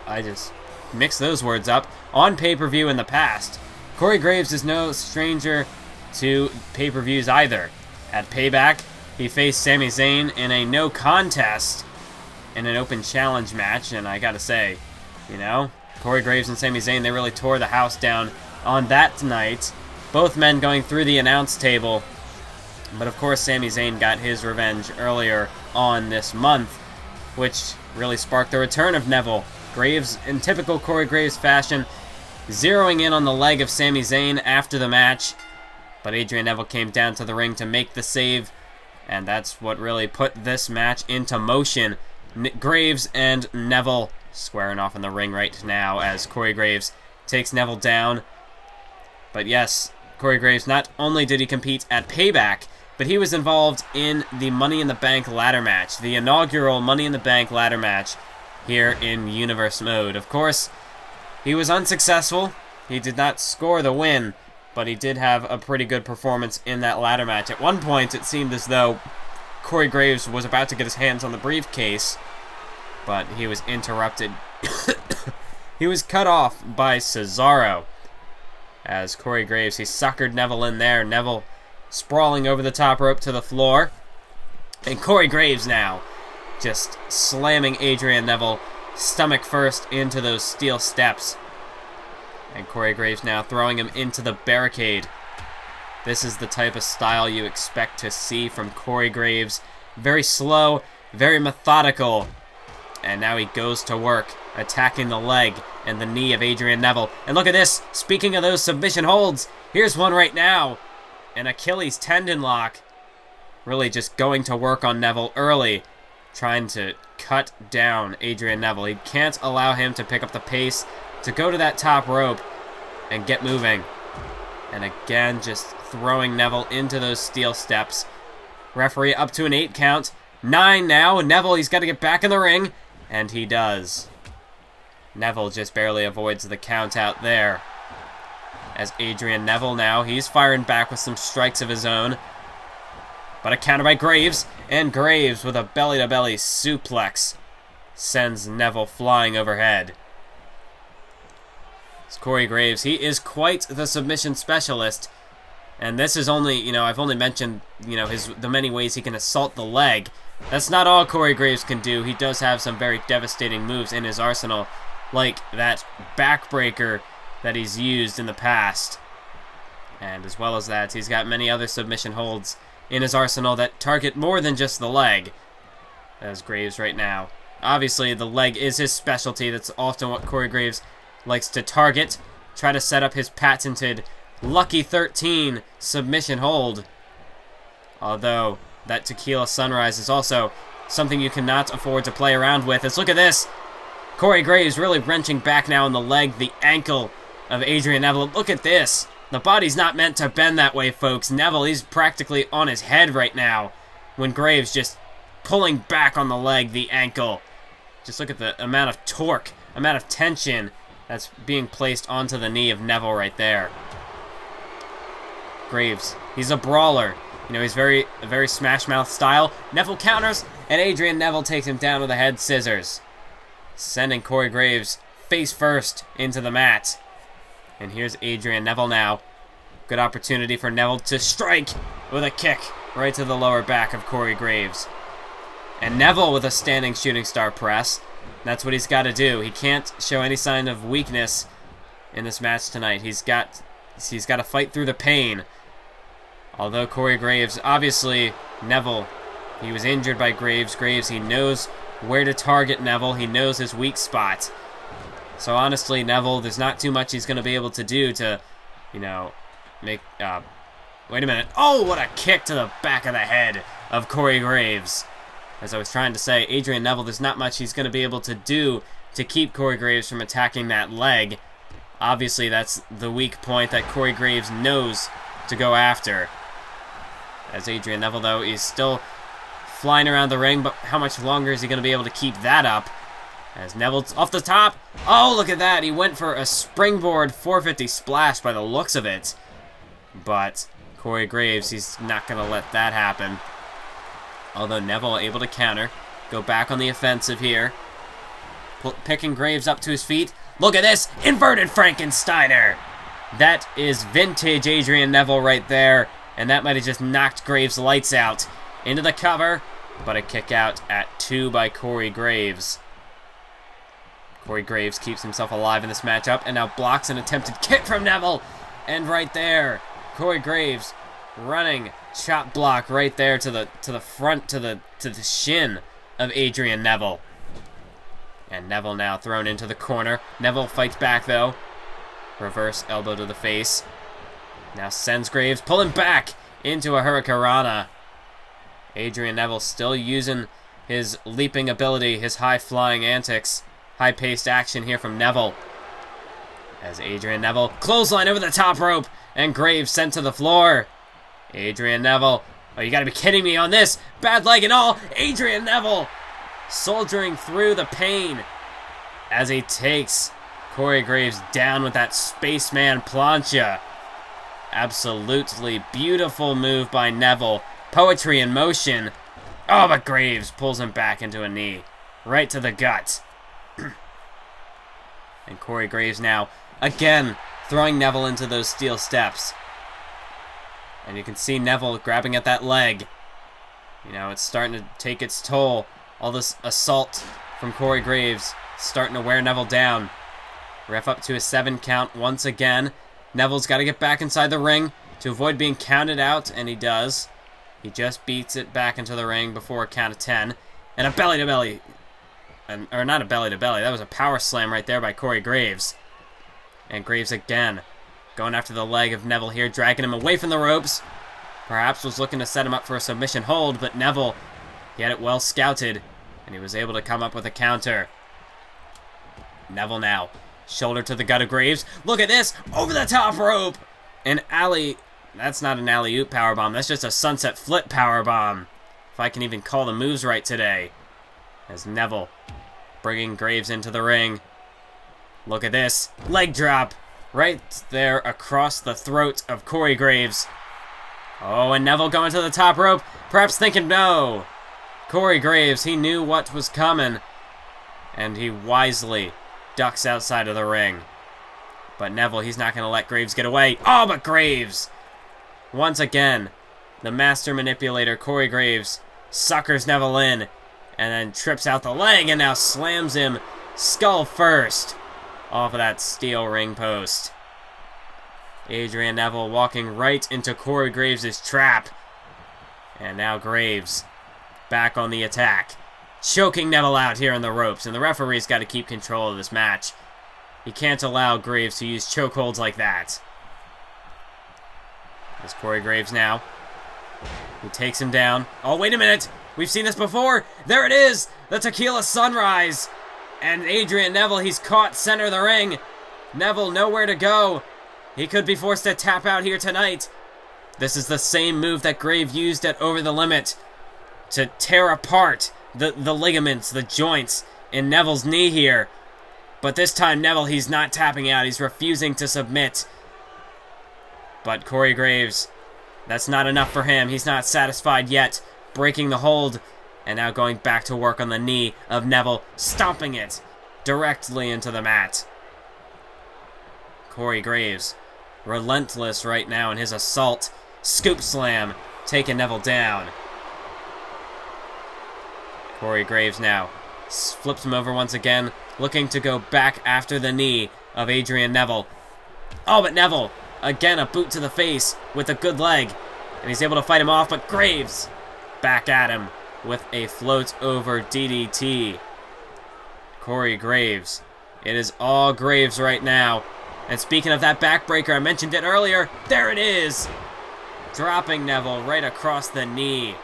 I just mixed those words up. On pay-per-view in the past, Corey Graves is no stranger to pay-per-views either. At Payback, he faced Sami Zayn in a no contest in an open challenge match, and I gotta say, Corey Graves and Sami Zayn, they really tore the house down on that night. Both men going through the announce table. But of course, Sami Zayn got his revenge earlier on this month, which really sparked the return of Neville. Graves, in typical Corey Graves fashion, zeroing in on the leg of Sami Zayn after the match. But Adrian Neville came down to the ring to make the save, and that's what really put this match into motion. Graves and Neville squaring off in the ring right now as Corey Graves takes Neville down. But yes, Corey Graves, not only did he compete at Payback, but he was involved in the Money in the Bank ladder match, the inaugural Money in the Bank ladder match here in Universe Mode. Of course, he was unsuccessful. He did not score the win, but he did have a pretty good performance in that ladder match. At one point, it seemed as though Corey Graves was about to get his hands on the briefcase, but he was interrupted. He was cut off by Cesaro. As Corey Graves, he suckered Neville in there. Neville sprawling over the top rope to the floor. And Corey Graves now just slamming Adrian Neville stomach first into those steel steps. And Corey Graves now throwing him into the barricade. This is the type of style you expect to see from Corey Graves. Very slow, very methodical. And now he goes to work, attacking the leg and the knee of Adrian Neville. And look at this. Speaking of those submission holds, here's one right now. An Achilles tendon lock. Really just going to work on Neville early, trying to cut down Adrian Neville. He can't allow him to pick up the pace to go to that top rope and get moving. And again, just throwing Neville into those steel steps. Referee up to an 8 count. 9 now. Neville, he's got to get back in the ring. And he does. Neville just barely avoids the count out there. As Adrian Neville now, he's firing back with some strikes of his own. But a counter by Graves. And Graves with a belly-to-belly suplex sends Neville flying overhead. It's Corey Graves. He is quite the submission specialist. And this is only, I've only mentioned, the many ways he can assault the leg. That's not all Corey Graves can do. He does have some very devastating moves in his arsenal, like that backbreaker that he's used in the past. And as well as that, he's got many other submission holds in his arsenal that target more than just the leg, as Graves right now. Obviously, the leg is his specialty. That's often what Corey Graves likes to target. Try to set up his patented Lucky 13 submission hold. Although, that Tequila Sunrise is also something you cannot afford to play around with. Look at this. Corey Graves really wrenching back now on the leg, the ankle of Adrian Neville. Look at this. The body's not meant to bend that way, folks. Neville, he's practically on his head right now when Graves just pulling back on the leg, the ankle. Just look at the amount of torque, amount of tension that's being placed onto the knee of Neville right there. Graves, he's a brawler. You know, he's very Smash Mouth style. Neville counters, and Adrian Neville takes him down with a head scissors, sending Corey Graves face first into the mat. And here's Adrian Neville now. Good opportunity for Neville to strike with a kick right to the lower back of Corey Graves. And Neville with a standing shooting star press. That's what he's got to do. He can't show any sign of weakness in this match tonight. He's got to fight through the pain. Although Corey Graves, obviously, Neville, he was injured by Graves. Graves, he knows where to target Neville. He knows his weak spot. So honestly, Neville, there's not too much he's going to be able to do to, you know, make... wait a minute. Oh, what a kick to the back of the head of Corey Graves. As I was trying to say, Adrian Neville, there's not much he's going to be able to do to keep Corey Graves from attacking that leg. Obviously, that's the weak point that Corey Graves knows to go after. As Adrian Neville, though, is still flying around the ring, but how much longer is he going to be able to keep that up? As Neville's off the top. Oh, look at that. He went for a springboard 450 splash by the looks of it. But Corey Graves, he's not going to let that happen. Although Neville able to counter. Go back on the offensive here. Picking Graves up to his feet. Look at this. Inverted Frankensteiner. That is vintage Adrian Neville right there. And that might have just knocked Graves' lights out. Into the cover. But a kick out at 2 by Corey Graves. Corey Graves keeps himself alive in this matchup and now blocks an attempted kick from Neville. And right there, Corey Graves running chop block right there to the front, to the shin of Adrian Neville. And Neville now thrown into the corner. Neville fights back though. Reverse elbow to the face. Now sends Graves pulling back into a Hurricanrana. Adrian Neville still using his leaping ability, his high flying antics. High-paced action here from Neville. As Adrian Neville clothesline over the top rope and Graves sent to the floor. Adrian Neville. Oh, you gotta be kidding me on this. Bad leg and all. Adrian Neville soldiering through the pain as he takes Corey Graves down with that Spaceman plancha. Absolutely beautiful move by Neville. Poetry in motion. Oh, but Graves pulls him back into a knee. Right to the gut. And Corey Graves now, again, throwing Neville into those steel steps. And you can see Neville grabbing at that leg. You know, it's starting to take its toll. All this assault from Corey Graves starting to wear Neville down. Ref up to a 7 count once again. Neville's got to get back inside the ring to avoid being counted out, and he does. He just beats it back into the ring before a count of 10. And a belly-to-belly. Or not a belly-to-belly. That was a power slam right there by Corey Graves. And Graves again going after the leg of Neville here, dragging him away from the ropes. Perhaps was looking to set him up for a submission hold, but Neville, he had it well scouted, and he was able to come up with a counter. Neville now, shoulder to the gut of Graves. Look at this, over the top rope. An alley, that's not an alley-oop powerbomb, that's just a sunset flip powerbomb. If I can even call the moves right today. As Neville bringing Graves into the ring. Look at this. Leg drop. Right there across the throat of Corey Graves. Oh, and Neville going to the top rope. Perhaps thinking no. Corey Graves, he knew what was coming. And he wisely ducks outside of the ring. But Neville, he's not going to let Graves get away. Oh, but Graves. Once again, the master manipulator, Corey Graves, suckers Neville in, and then trips out the leg, and now slams him skull first off of that steel ring post. Adrian Neville walking right into Corey Graves' trap. And now Graves back on the attack, choking Neville out here in the ropes, and the referee's got to keep control of this match. He can't allow Graves to use chokeholds like that. There's Corey Graves now. He takes him down. Oh, wait a minute. We've seen this before. There it is. The Tequila Sunrise. And Adrian Neville, he's caught center of the ring. Neville nowhere to go. He could be forced to tap out here tonight. This is the same move that Graves used at Over the Limit to tear apart the ligaments, the joints in Neville's knee here. But this time Neville, he's not tapping out. He's refusing to submit. But Corey Graves, that's not enough for him. He's not satisfied yet. Breaking the hold. And now going back to work on the knee of Neville, stomping it directly into the mat. Corey Graves, relentless right now in his assault. Scoop slam, taking Neville down. Corey Graves now flips him over once again, looking to go back after the knee of Adrian Neville. Oh, but Neville, again a boot to the face with a good leg. And he's able to fight him off, but Graves back at him with a float over DDT. Corey Graves. It is all Graves right now. And speaking of that backbreaker, I mentioned it earlier. There it is! Dropping Neville right across the knee.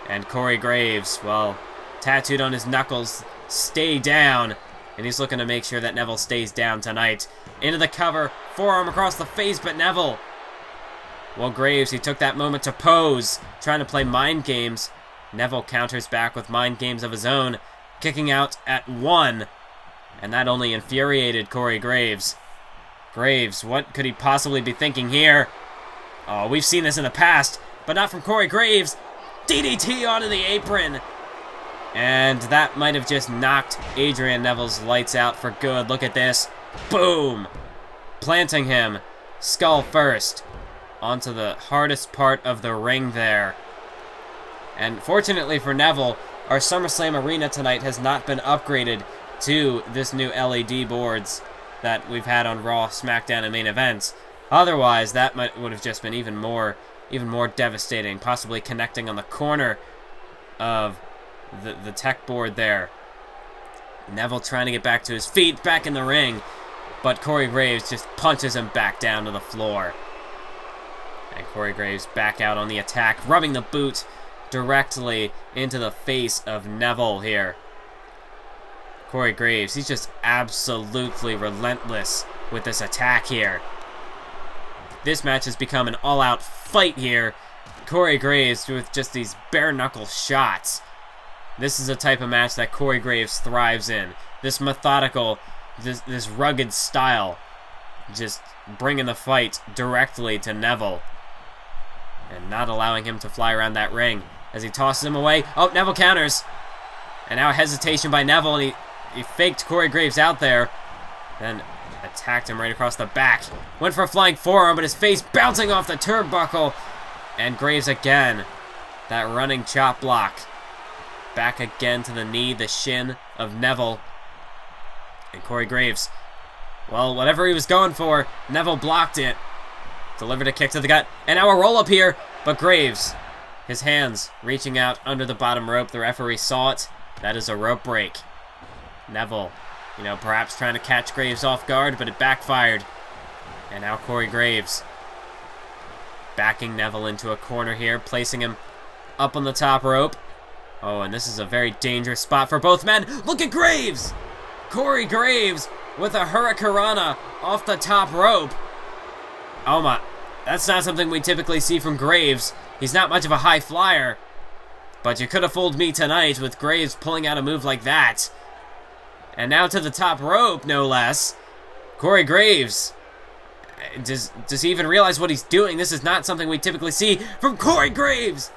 And Corey Graves, well, tattooed on his knuckles, stay down. And he's looking to make sure that Neville stays down tonight. Into the cover, forearm across the face, but Neville. Well, Graves, he took that moment to pose, trying to play mind games. Neville counters back with mind games of his own, kicking out at 1. And that only infuriated Corey Graves. Graves, what could he possibly be thinking here? Oh, we've seen this in the past, but not from Corey Graves. DDT onto the apron. And that might have just knocked Adrian Neville's lights out for good. Look at this. Boom! Planting him, skull first, onto the hardest part of the ring there. And fortunately for Neville, our SummerSlam arena tonight has not been upgraded to this new LED boards that we've had on Raw, SmackDown, and main events. Otherwise, that would have just been even more devastating, possibly connecting on the corner of the tech board there. Neville trying to get back to his feet, back in the ring, but Corey Graves just punches him back down to the floor. And Corey Graves back out on the attack, rubbing the boot directly into the face of Neville here. Corey Graves, he's just absolutely relentless with this attack here. This match has become an all-out fight here. Corey Graves with just these bare-knuckle shots. This is a type of match that Corey Graves thrives in. This methodical, this rugged style. Just bringing the fight directly to Neville. And not allowing him to fly around that ring as he tosses him away. Oh, Neville counters. And now a hesitation by Neville, and he faked Corey Graves out there. Then attacked him right across the back. Went for a flying forearm, but his face bouncing off the turnbuckle. And Graves again. That running chop block. Back again to the knee, the shin of Neville. And Corey Graves, well, whatever he was going for, Neville blocked it. Delivered a kick to the gut. And now a roll-up here, but Graves, his hands reaching out under the bottom rope. The referee saw it. That is a rope break. Neville, perhaps trying to catch Graves off guard, but it backfired. And now Corey Graves backing Neville into a corner here, placing him up on the top rope. Oh, and this is a very dangerous spot for both men. Look at Graves! Corey Graves with a Hurricanrana off the top rope. Oh my, that's not something we typically see from Graves. He's not much of a high flyer. But you could have fooled me tonight with Graves pulling out a move like that. And now to the top rope, no less. Corey Graves. Does he even realize what he's doing? This is not something we typically see from Corey Graves.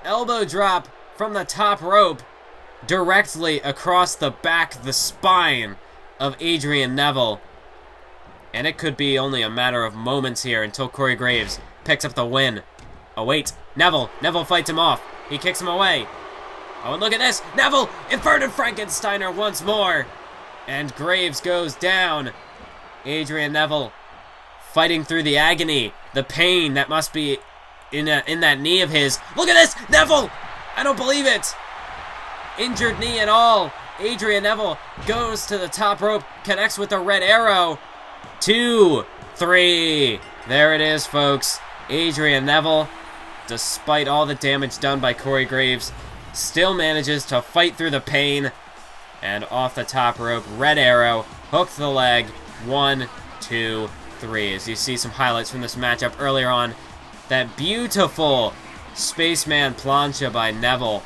Elbow drop from the top rope directly across the back, the spine of Adrian Neville. And it could be only a matter of moments here until Corey Graves picks up the win. Oh, wait. Neville fights him off. He kicks him away. Oh, and look at this. Neville, inverted Frankensteiner once more. And Graves goes down. Adrian Neville fighting through the agony, the pain that must be in that knee of his. Look at this, Neville! I don't believe it. Injured knee and all. Adrian Neville goes to the top rope, connects with the red arrow. 2, 3. There it is, folks. Adrian Neville, despite all the damage done by Corey Graves, still manages to fight through the pain. And off the top rope, red arrow, hooked the leg. 1, 2, 3. As you see some highlights from this matchup earlier on. That beautiful Spaceman plancha by Neville.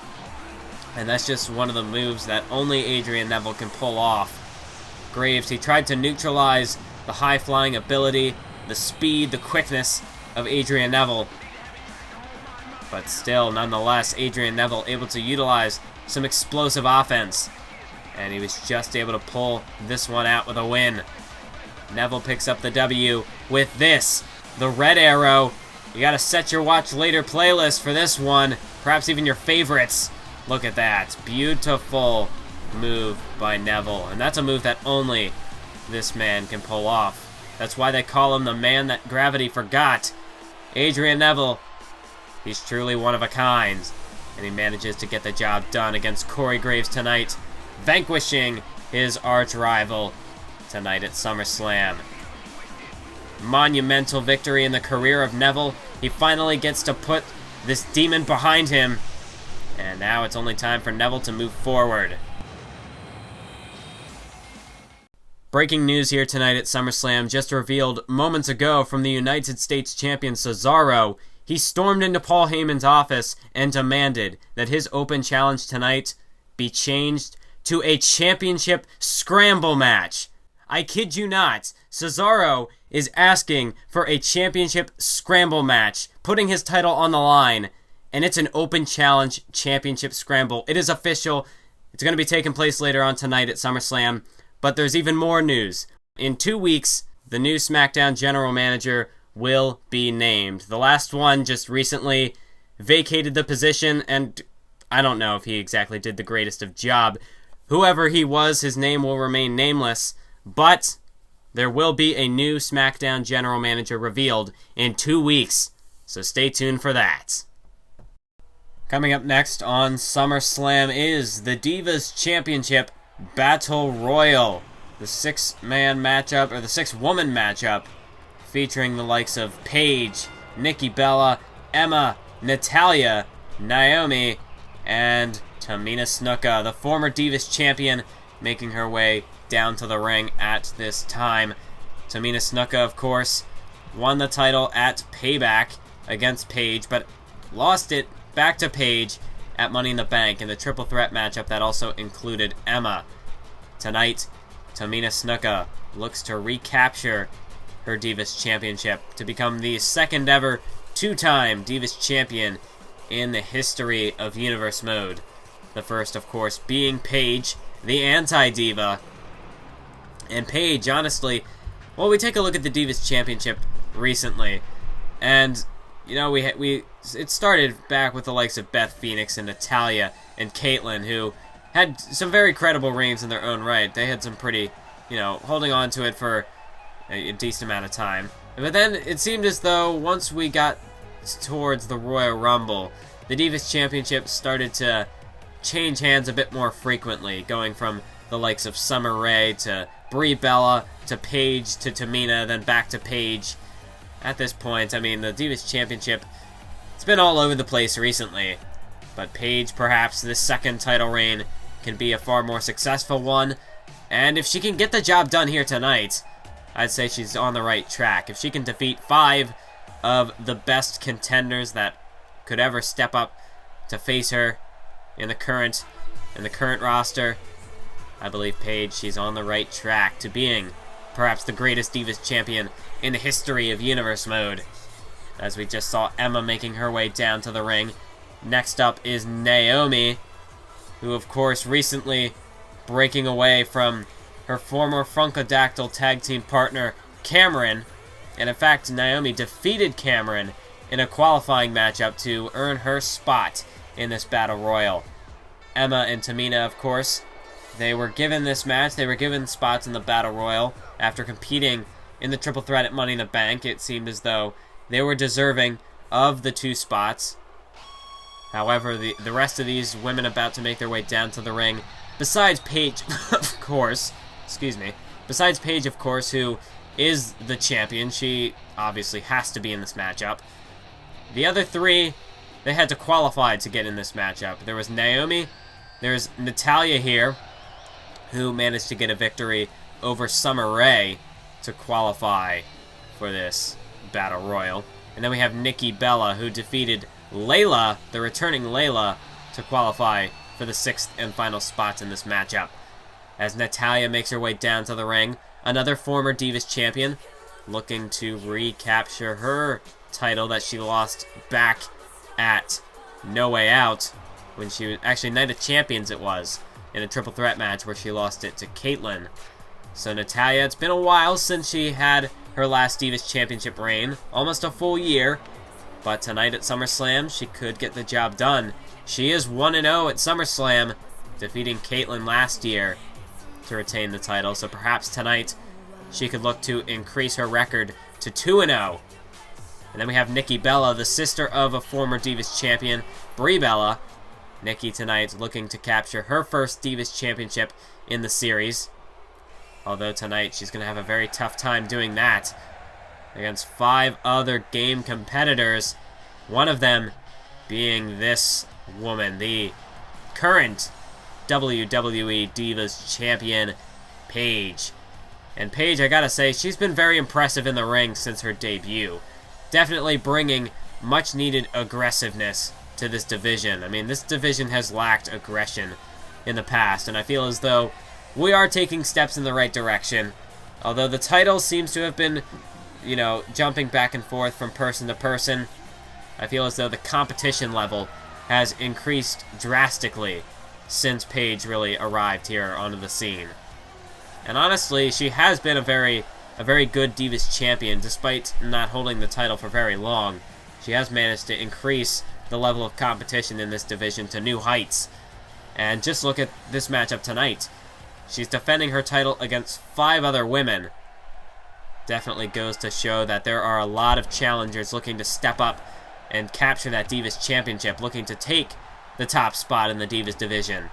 And that's just one of the moves that only Adrian Neville can pull off. Graves, he tried to neutralize the high-flying ability, the speed, the quickness of Adrian Neville. But still, nonetheless, Adrian Neville able to utilize some explosive offense. And he was just able to pull this one out with a win. Neville picks up the W with this, the red arrow. You gotta set your watch later playlist for this one. Perhaps even your favorites. Look at that. Beautiful move by Neville. And that's a move that only this man can pull off. That's why they call him the man that gravity forgot. Adrian Neville, he's truly one of a kind. And he manages to get the job done against Corey Graves tonight, vanquishing his arch rival tonight at SummerSlam. Monumental victory in the career of Neville. He finally gets to put this demon behind him. And now it's only time for Neville to move forward. Breaking news here tonight at SummerSlam, just revealed moments ago from the United States champion Cesaro. He stormed into Paul Heyman's office and demanded that his open challenge tonight be changed to a championship scramble match. I kid you not, Cesaro is asking for a championship scramble match, putting his title on the line, and it's an open challenge championship scramble. It is official. It's going to be taking place later on tonight at SummerSlam, but there's even more news. In 2 weeks, the new SmackDown general manager will be named. The last one just recently vacated the position, and I don't know if he exactly did the greatest of job. Whoever he was, his name will remain nameless, but there will be a new SmackDown general manager revealed in 2 weeks, so stay tuned for that. Coming up next on SummerSlam is the Divas Championship Battle Royal, the 6-man matchup, or the 6-woman matchup, featuring the likes of Paige, Nikki Bella, Emma, Natalya, Naomi, and Tamina Snuka, the former Divas champion, making her way down to the ring at this time. Tamina Snuka, of course, won the title at Payback against Paige, but lost it back to Paige at Money in the Bank in the triple threat matchup that also included Emma. Tonight, Tamina Snuka looks to recapture her Divas Championship to become the second ever two-time Divas Champion in the history of Universe Mode. The first, of course, being Paige, the anti-diva. And Paige, honestly, well, we take a look at the Divas Championship recently, and you know, it started back with the likes of Beth Phoenix and Natalya and Caitlyn, who had some very credible reigns in their own right. They had some pretty, you know, holding on to it for a decent amount of time. But then it seemed as though once we got towards the Royal Rumble, the Divas Championship started to change hands a bit more frequently, going from the likes of Summer Rae to Brie Bella to Paige to Tamina, then back to Paige. At this point, I mean, the Divas Championship, it's been all over the place recently, but Paige, perhaps this second title reign, can be a far more successful one, and if she can get the job done here tonight, I'd say she's on the right track. If she can defeat 5 of the best contenders that could ever step up to face her in the current roster, I believe Paige, she's on the right track to being perhaps the greatest Divas champion in the history of Universe Mode. As we just saw Emma making her way down to the ring. Next up is Naomi, who of course recently breaking away from her former Funkadactyl tag team partner Cameron. And in fact, Naomi defeated Cameron in a qualifying matchup to earn her spot in this Battle Royal. Emma and Tamina, of course. They were given this match. They were given spots in the Battle Royal after competing in the Triple Threat at Money in the Bank. It seemed as though they were deserving of the 2 spots. However, the rest of these women about to make their way down to the ring, besides Paige, of course, besides Paige, of course, who is the champion. She obviously has to be in this matchup. The other 3, they had to qualify to get in this matchup. There was Naomi, there's Natalya here, who managed to get a victory over Summer Rae to qualify for this Battle Royal. And then we have Nikki Bella, who defeated Layla, the returning Layla, to qualify for the 6th and final spots in this matchup. As Natalya makes her way down to the ring, another former Divas champion, looking to recapture her title that she lost back at No Way Out, when she was, actually Night of Champions it was, in a triple threat match where she lost it to Caitlyn. So Natalya, it's been a while since she had her last Divas Championship reign, almost a full year, but tonight at SummerSlam, she could get the job done. She is 1-0 at SummerSlam, defeating Caitlyn last year to retain the title, so perhaps tonight she could look to increase her record to 2-0. And then we have Nikki Bella, the sister of a former Divas champion, Brie Bella. Nikki tonight looking to capture her first Divas Championship in the series. Although tonight she's going to have a very tough time doing that against 5 other game competitors. One of them being this woman, the current WWE Divas Champion, Paige. And Paige, I gotta say, she's been very impressive in the ring since her debut. Definitely bringing much-needed aggressiveness to this division. I mean, this division has lacked aggression in the past, and I feel as though we are taking steps in the right direction. Although the title seems to have been, you know, jumping back and forth from person to person, I feel as though the competition level has increased drastically since Paige really arrived here onto the scene. And honestly, she has been a very good Divas champion, despite not holding the title for very long. She has managed to increase the level of competition in this division to new heights. And just look at this matchup tonight. She's defending her title against 5 other women. Definitely goes to show that there are a lot of challengers looking to step up and capture that Divas Championship, looking to take the top spot in the Divas division.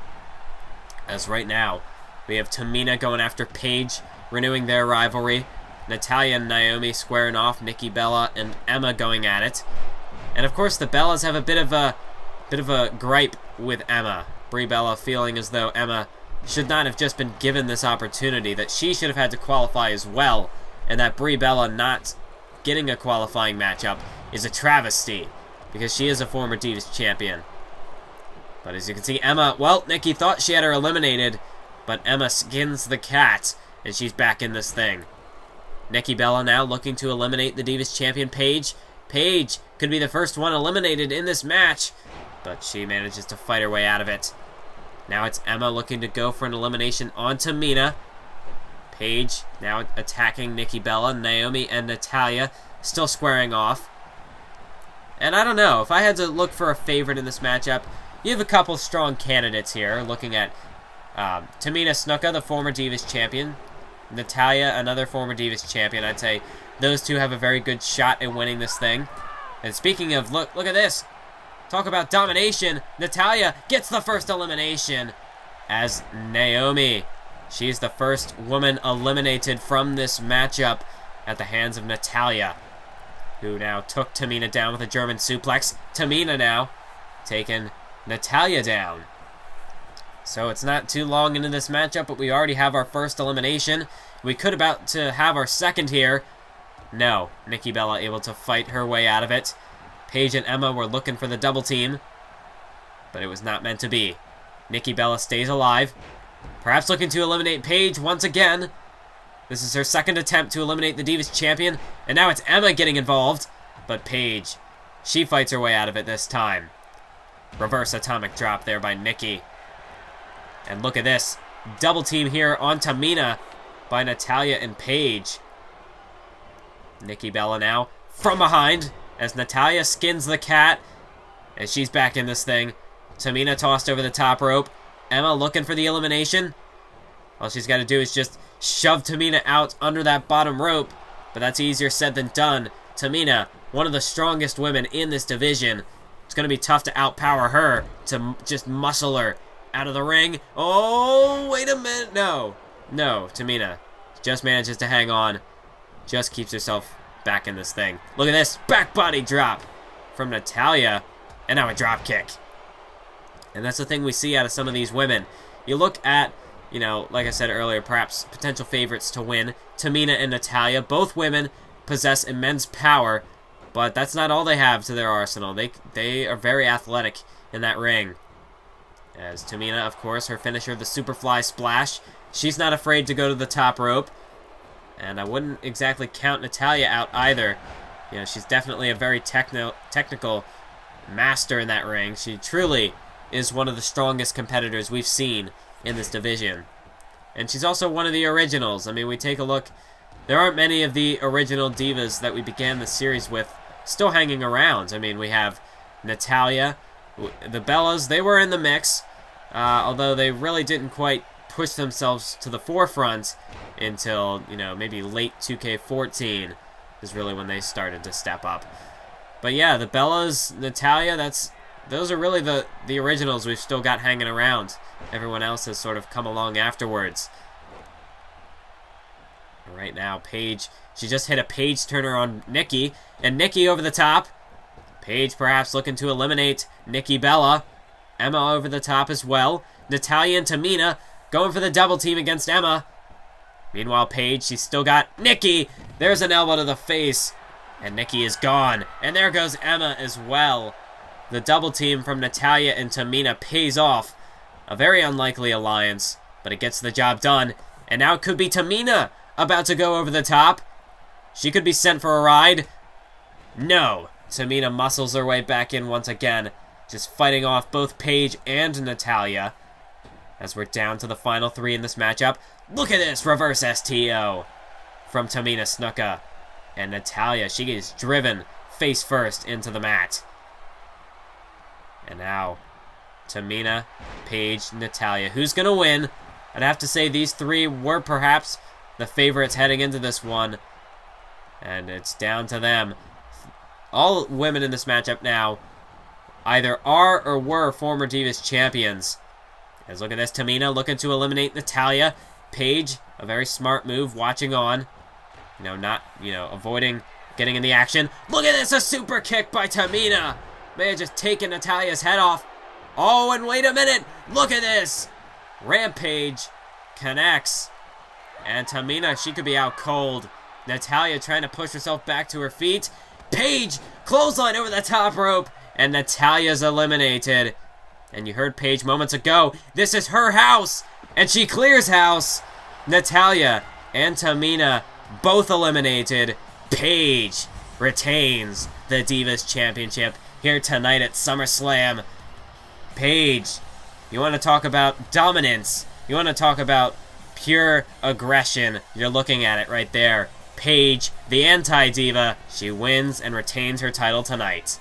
As right now, we have Tamina going after Paige, renewing their rivalry. Natalya and Naomi squaring off, Nikki Bella and Emma going at it. And of course the Bellas have a bit of a gripe with Emma. Brie Bella feeling as though Emma should not have just been given this opportunity, that she should have had to qualify as well, and that Brie Bella not getting a qualifying matchup is a travesty, because she is a former Divas champion. But as you can see, Emma, well, Nikki thought she had her eliminated, but Emma skins the cat, and she's back in this thing. Nikki Bella now looking to eliminate the Divas champion, Paige. Paige could be the first one eliminated in this match, but she manages to fight her way out of it. Now it's Emma looking to go for an elimination on Tamina. Paige now attacking Nikki Bella, Naomi and Natalya still squaring off. And I don't know, if I had to look for a favorite in this matchup, you have a couple strong candidates here, looking at Tamina Snuka, the former Divas champion, Natalya, another former Divas champion. I'd say those two have a very good shot at winning this thing. And speaking of, look at this. Talk about domination. Natalya gets the first elimination as Naomi. She's the first woman eliminated from this matchup at the hands of Natalya, who now took Tamina down with a German suplex. Tamina now taking Natalya down. So it's not too long into this matchup, but we already have our first elimination. We could about to have our second here. No, Nikki Bella able to fight her way out of it. Paige and Emma were looking for the double team, but it was not meant to be. Nikki Bella stays alive, perhaps looking to eliminate Paige once again. This is her second attempt to eliminate the Divas champion, and now it's Emma getting involved, but Paige, she fights her way out of it this time. Reverse atomic drop there by Nikki. And look at this. Double team here on Tamina by Natalya and Paige. Nikki Bella now from behind as Natalya skins the cat. And she's back in this thing. Tamina tossed over the top rope. Emma looking for the elimination. All she's got to do is just shove Tamina out under that bottom rope, but that's easier said than done. Tamina, one of the strongest women in this division. It's going to be tough to outpower her, to just muscle her out of the ring. Oh, wait a minute. No, Tamina just manages to hang on. Just keeps herself back in this thing. Look at this. Back body drop from Natalya. And now a drop kick. And that's the thing we see out of some of these women. You look at, like I said earlier, perhaps potential favorites to win. Tamina and Natalya. Both women possess immense power, but that's not all they have to their arsenal. They are very athletic in that ring. As Tamina, of course, her finisher, the Superfly Splash. She's not afraid to go to the top rope. And I wouldn't exactly count Natalya out either. She's definitely a very technical master in that ring. She truly is one of the strongest competitors we've seen in this division. And she's also one of the originals. I mean, we take a look. There aren't many of the original divas that we began the series with still hanging around. I mean, we have Natalya. The Bellas, they were in the mix. Although they really didn't quite push themselves to the forefront until, maybe late 2K14 is really when they started to step up. But yeah, the Bellas, Natalya, those are really the originals we've still got hanging around. Everyone else has sort of come along afterwards. Right now, Paige, she just hit a Paige turner on Nikki, and Nikki over the top. Paige perhaps looking to eliminate Nikki Bella. Emma over the top as well. Natalya and Tamina going for the double team against Emma. Meanwhile, Paige, she's still got Nikki. There's an elbow to the face, and Nikki is gone. And there goes Emma as well. The double team from Natalya and Tamina pays off. A very unlikely alliance, but it gets the job done. And now it could be Tamina about to go over the top. She could be sent for a ride. No. Tamina muscles her way back in once again, just fighting off both Paige and Natalya. As we're down to the final three in this matchup. Look at this reverse STO from Tamina Snuka. And Natalya, she is driven face first into the mat. And now, Tamina, Paige, Natalya. Who's going to win? I'd have to say these three were perhaps the favorites heading into this one. And it's down to them. All women in this matchup now either are or were former Divas champions. As look at this, Tamina looking to eliminate Natalya. Paige, a very smart move, watching on. Not, avoiding getting in the action. Look at this, a super kick by Tamina. May have just taken Natalya's head off. Oh, and wait a minute. Look at this. Rampage connects. And Tamina, she could be out cold. Natalya trying to push herself back to her feet. Paige, clothesline over the top rope. And Natalya's eliminated. And you heard Paige moments ago. This is her house. And she clears house. Natalya and Tamina both eliminated. Paige retains the Divas Championship here tonight at SummerSlam. Paige, you want to talk about dominance. You want to talk about pure aggression. You're looking at it right there. Paige, the anti-diva, she wins and retains her title tonight.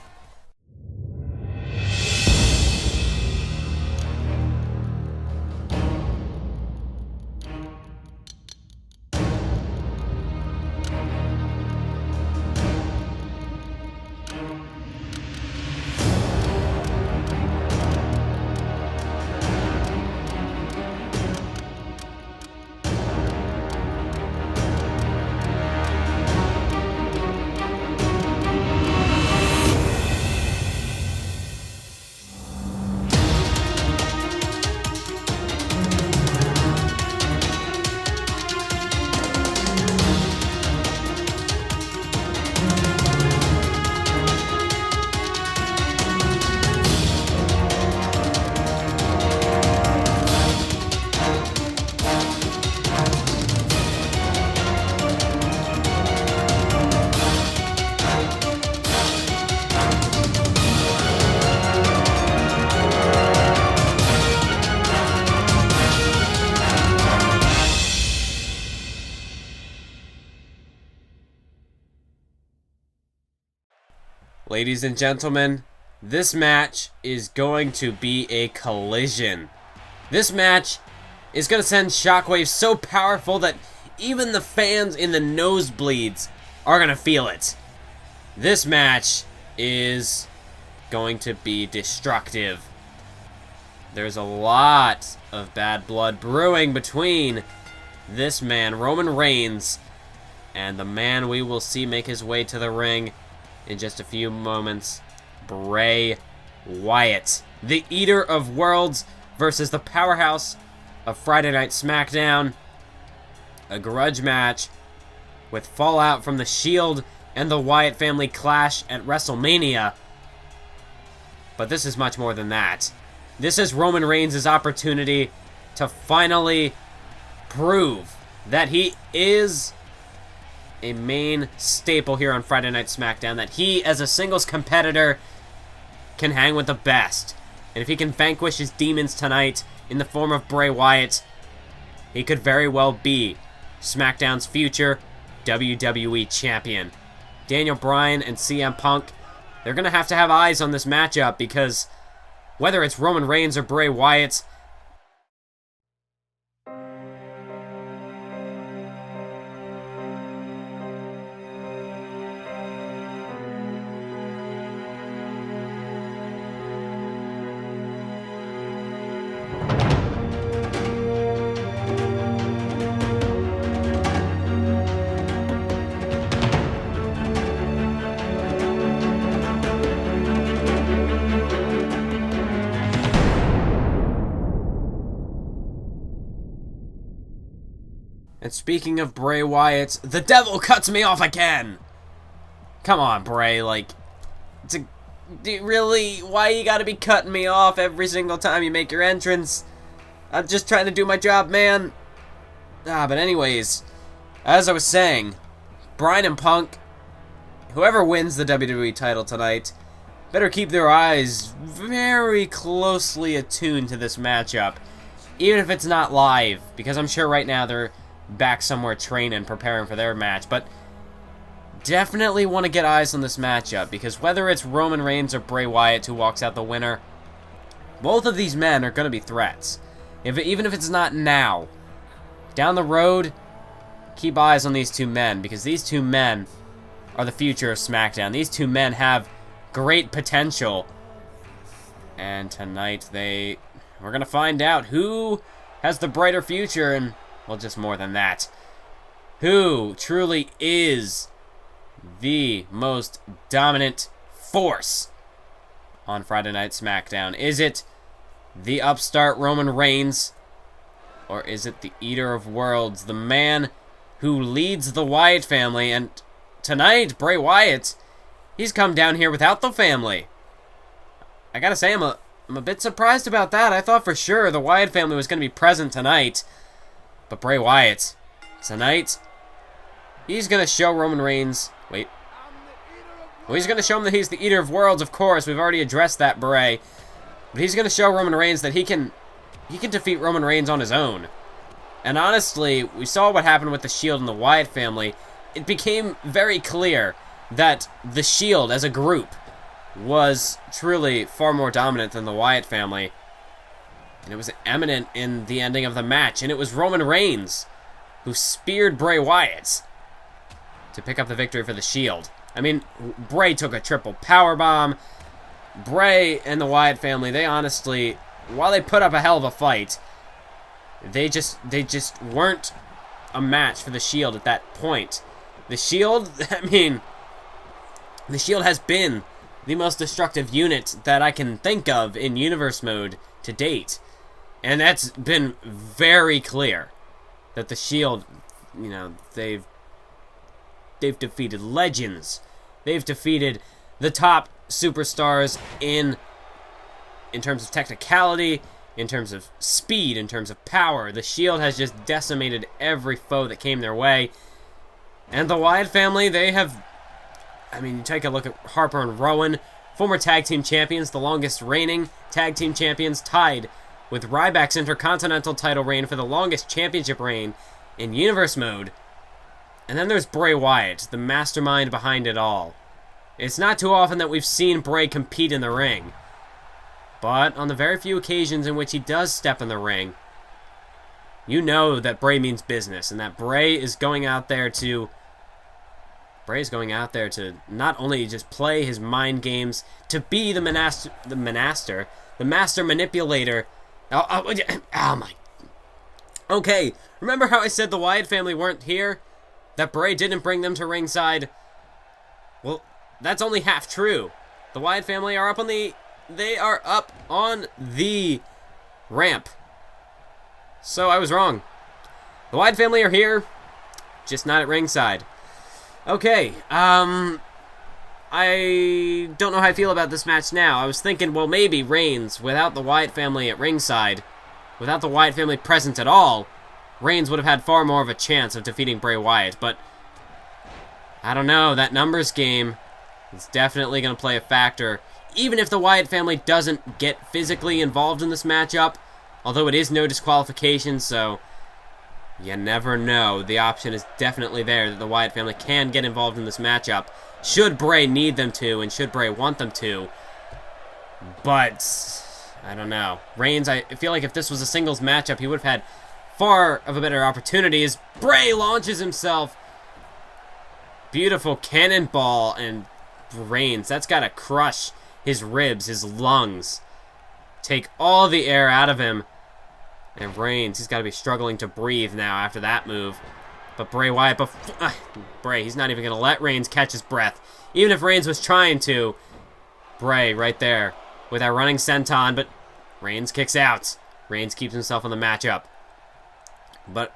Ladies and gentlemen, This match is going to be a collision. This match is going to send shockwaves so powerful that even the fans in the nosebleeds are going to feel it. This match is going to be destructive. There's a lot of bad blood brewing between this man, Roman Reigns, and the man we will see make his way to the ring in just a few moments, Bray Wyatt. The Eater of Worlds versus the powerhouse of Friday Night SmackDown. A grudge match with fallout from the Shield and the Wyatt family clash at WrestleMania. But this is much more than that. This is Roman Reigns' opportunity to finally prove that he is a main staple here on Friday Night SmackDown, that he, as a singles competitor, can hang with the best. And if he can vanquish his demons tonight in the form of Bray Wyatt, he could very well be SmackDown's future WWE Champion. Daniel Bryan and CM Punk, they're going to have eyes on this matchup, because whether it's Roman Reigns or Bray Wyatt, and speaking of Bray Wyatt, the devil cuts me off again! Come on, Bray, really? Why you gotta be cutting me off every single time you make your entrance? I'm just trying to do my job, man. But anyways, as I was saying, Bryan and Punk, whoever wins the WWE title tonight, better keep their eyes very closely attuned to this matchup, even if it's not live, because I'm sure right now they're back somewhere training, preparing for their match, but definitely want to get eyes on this matchup, because whether it's Roman Reigns or Bray Wyatt who walks out the winner, both of these men are going to be threats. Even if it's not now, down the road, keep eyes on these two men, because these two men are the future of SmackDown. These two men have great potential, and tonight we're going to find out who has the brighter future, and well, just more than that, who truly is the most dominant force on Friday Night SmackDown. Is it the upstart Roman Reigns, or is it the Eater of Worlds, the man who leads the Wyatt family? And tonight, Bray Wyatt, he's come down here without the family. I gotta say, I'm a bit surprised about that. I thought for sure the Wyatt family was gonna be present tonight. But Bray Wyatt, tonight, he's going to show Roman Reigns, well, he's going to show him that he's the Eater of Worlds, of course. We've already addressed that, Bray. But he's going to show Roman Reigns that he can defeat Roman Reigns on his own. And honestly, we saw what happened with the Shield and the Wyatt family. It became very clear that the Shield as a group was truly far more dominant than the Wyatt family. And it was eminent in the ending of the match. And it was Roman Reigns who speared Bray Wyatt to pick up the victory for the Shield. I mean, Bray took a triple powerbomb. Bray and the Wyatt family, they honestly, while they put up a hell of a fight, they just weren't a match for the Shield at that point. The Shield, I mean, the Shield has been the most destructive unit that I can think of in universe mode to date. And that's been very clear, that the Shield, they've defeated legends. They've defeated the top superstars in terms of technicality, in terms of speed, in terms of power. The Shield has just decimated every foe that came their way. And the Wyatt family, they have, you take a look at Harper and Rowan, former tag team champions, the longest reigning tag team champions, tied with Ryback's Intercontinental title reign for the longest championship reign in universe mode. And then there's Bray Wyatt, the mastermind behind it all. It's not too often that we've seen Bray compete in the ring. But on the very few occasions in which he does step in the ring, you know that Bray means business, and that Bray is going out there to not only just play his mind games, to be the master manipulator. Oh my. Okay, remember how I said the Wyatt family weren't here? That Bray didn't bring them to ringside? Well, that's only half true. The Wyatt family are up on the ramp. So I was wrong. The Wyatt family are here, just not at ringside. Okay, I don't know how I feel about this match now. I was thinking, well, maybe Reigns, without the Wyatt family at ringside, without the Wyatt family present at all, Reigns would have had far more of a chance of defeating Bray Wyatt, but I don't know. That numbers game is definitely going to play a factor. Even if the Wyatt family doesn't get physically involved in this matchup, although it is no disqualification, so you never know. The option is definitely there that the Wyatt family can get involved in this matchup, should Bray need them to, and should Bray want them to. But I don't know. Reigns, I feel like if this was a singles matchup, he would have had far of a better opportunity as Bray launches himself. Beautiful cannonball, and Reigns, that's got to crush his ribs, his lungs. Take all the air out of him. And Reigns, he's got to be struggling to breathe now after that move. But Bray Wyatt, Bray, he's not even going to let Reigns catch his breath. Even if Reigns was trying to. Bray right there with that running senton, but Reigns kicks out. Reigns keeps himself in the matchup. But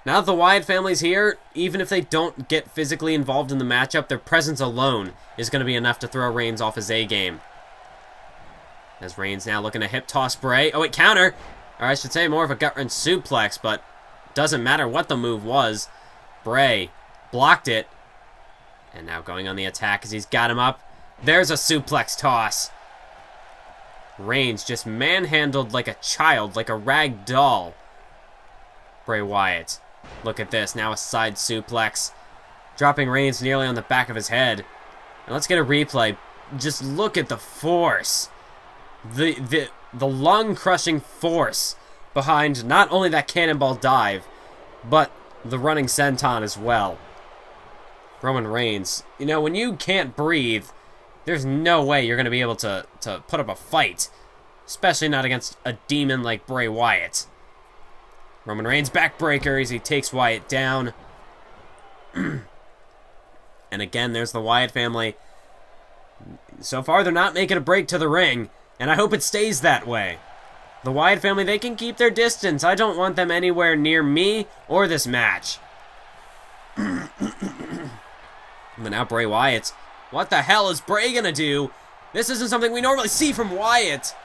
now that the Wyatt family's here, even if they don't get physically involved in the matchup, their presence alone is going to be enough to throw Reigns off his A-game. As Reigns now looking to hip toss Bray. Oh, wait, counter! Or I should say more of a gut-wrench suplex, but doesn't matter what the move was. Bray blocked it. And now going on the attack as he's got him up. There's a suplex toss. Reigns just manhandled like a child, like a rag doll. Bray Wyatt. Look at this, now a side suplex. Dropping Reigns nearly on the back of his head. And let's get a replay. Just look at the force. The lung-crushing force behind not only that cannonball dive, but the running senton as well. Roman Reigns, you know, when you can't breathe, there's no way you're going to be able to put up a fight. Especially not against a demon like Bray Wyatt. Roman Reigns backbreaker as he takes Wyatt down. And again, there's the Wyatt family. So far, they're not making a break to the ring, and I hope it stays that way. The Wyatt family, they can keep their distance. I don't want them anywhere near me or this match. But now Bray Wyatt. What the hell is Bray gonna do? This isn't something we normally see from Wyatt.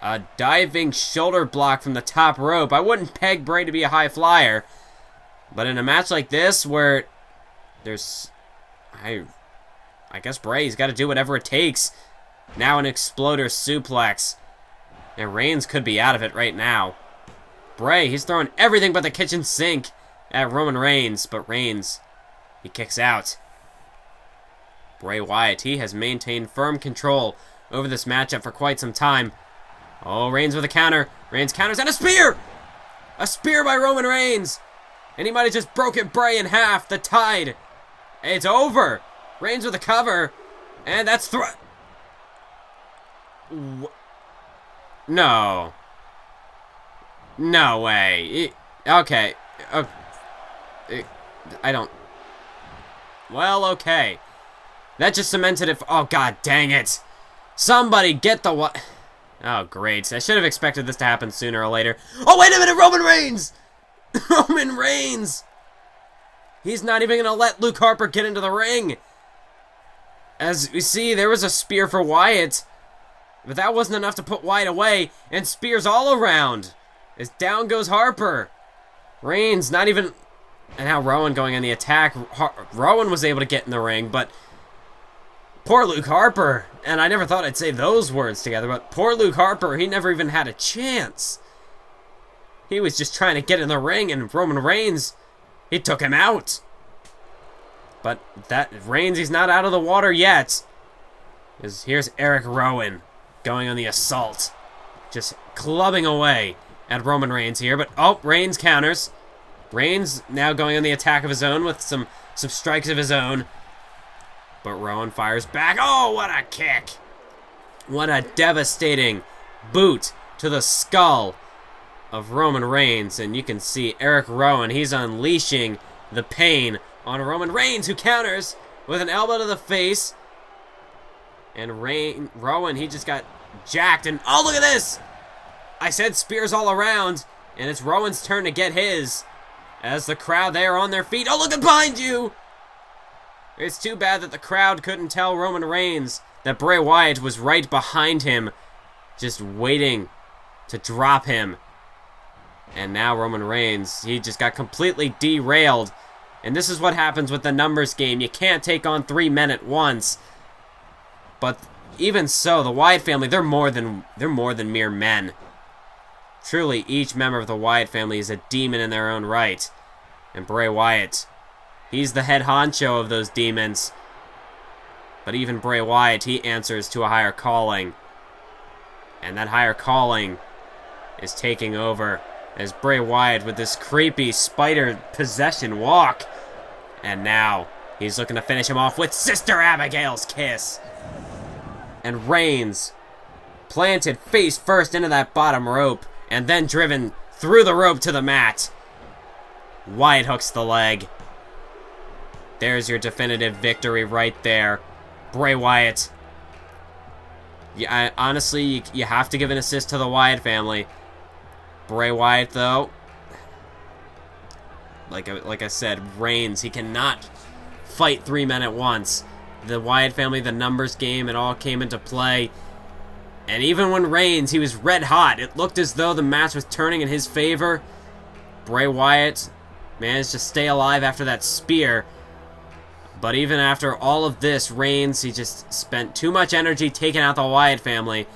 A diving shoulder block from the top rope. I wouldn't peg Bray to be a high flyer. But in a match like this where there's... I guess Bray's got to do whatever it takes. Now an exploder suplex. And Reigns could be out of it right now. Bray, he's throwing everything but the kitchen sink at Roman Reigns. But Reigns, he kicks out. Bray Wyatt, he has maintained firm control over this matchup for quite some time. Oh, Reigns with a counter. Reigns counters and a spear! A spear by Roman Reigns! And he might have just broken Bray in half. The tide. It's over. Reigns with a cover. And that's No. No way. Okay. I don't... Well, okay. That just cemented it. Oh, god dang it. Somebody get the what? Oh, great. I should have expected this to happen sooner or later. Oh, wait a minute. Roman Reigns. Roman Reigns. He's not even going to let Luke Harper get into the ring. As we see, there was a spear for Wyatt. But that wasn't enough to put Wyatt away. And spears all around. As down goes Harper. Reigns not even... And now Rowan going on the attack. Rowan was able to get in the ring, but... Poor Luke Harper. And I never thought I'd say those words together, but poor Luke Harper, he never even had a chance. He was just trying to get in the ring, and Roman Reigns, he took him out. But that Reigns, he's not out of the water yet. Here's Eric Rowan going on the assault. Just clubbing away at Roman Reigns here. But, oh, Reigns counters. Reigns now going on the attack of his own with some strikes of his own. But Rowan fires back. Oh, what a kick. What a devastating boot to the skull of Roman Reigns. And you can see Eric Rowan, he's unleashing the pain on Roman Reigns, who counters with an elbow to the face. And Rowan, he just got jacked. And, oh, look at this. I said spears all around. And it's Rowan's turn to get his. As the crowd there on their feet. Oh, look at behind you. It's too bad that the crowd couldn't tell Roman Reigns that Bray Wyatt was right behind him, just waiting to drop him. And now Roman Reigns, he just got completely derailed. And this is what happens with the numbers game. You can't take on 3 men at once. But even so, the Wyatt family, they're more than mere men. Truly, each member of the Wyatt family is a demon in their own right. And Bray Wyatt, he's the head honcho of those demons. But even Bray Wyatt, he answers to a higher calling. And that higher calling is taking over as Bray Wyatt with this creepy spider possession walk. And now he's looking to finish him off with Sister Abigail's kiss. And Reigns planted face first into that bottom rope and then driven through the rope to the mat. Wyatt hooks the leg. There's your definitive victory right there. Bray Wyatt. Yeah, honestly, you have to give an assist to the Wyatt family. Bray Wyatt, though, like I said, Reigns, he cannot fight 3 men at once. The Wyatt family, the numbers game, it all came into play. And even when Reigns, he was red hot, it looked as though the match was turning in his favor. Bray Wyatt managed to stay alive after that spear. But even after all of this, Reigns, he just spent too much energy taking out the Wyatt family.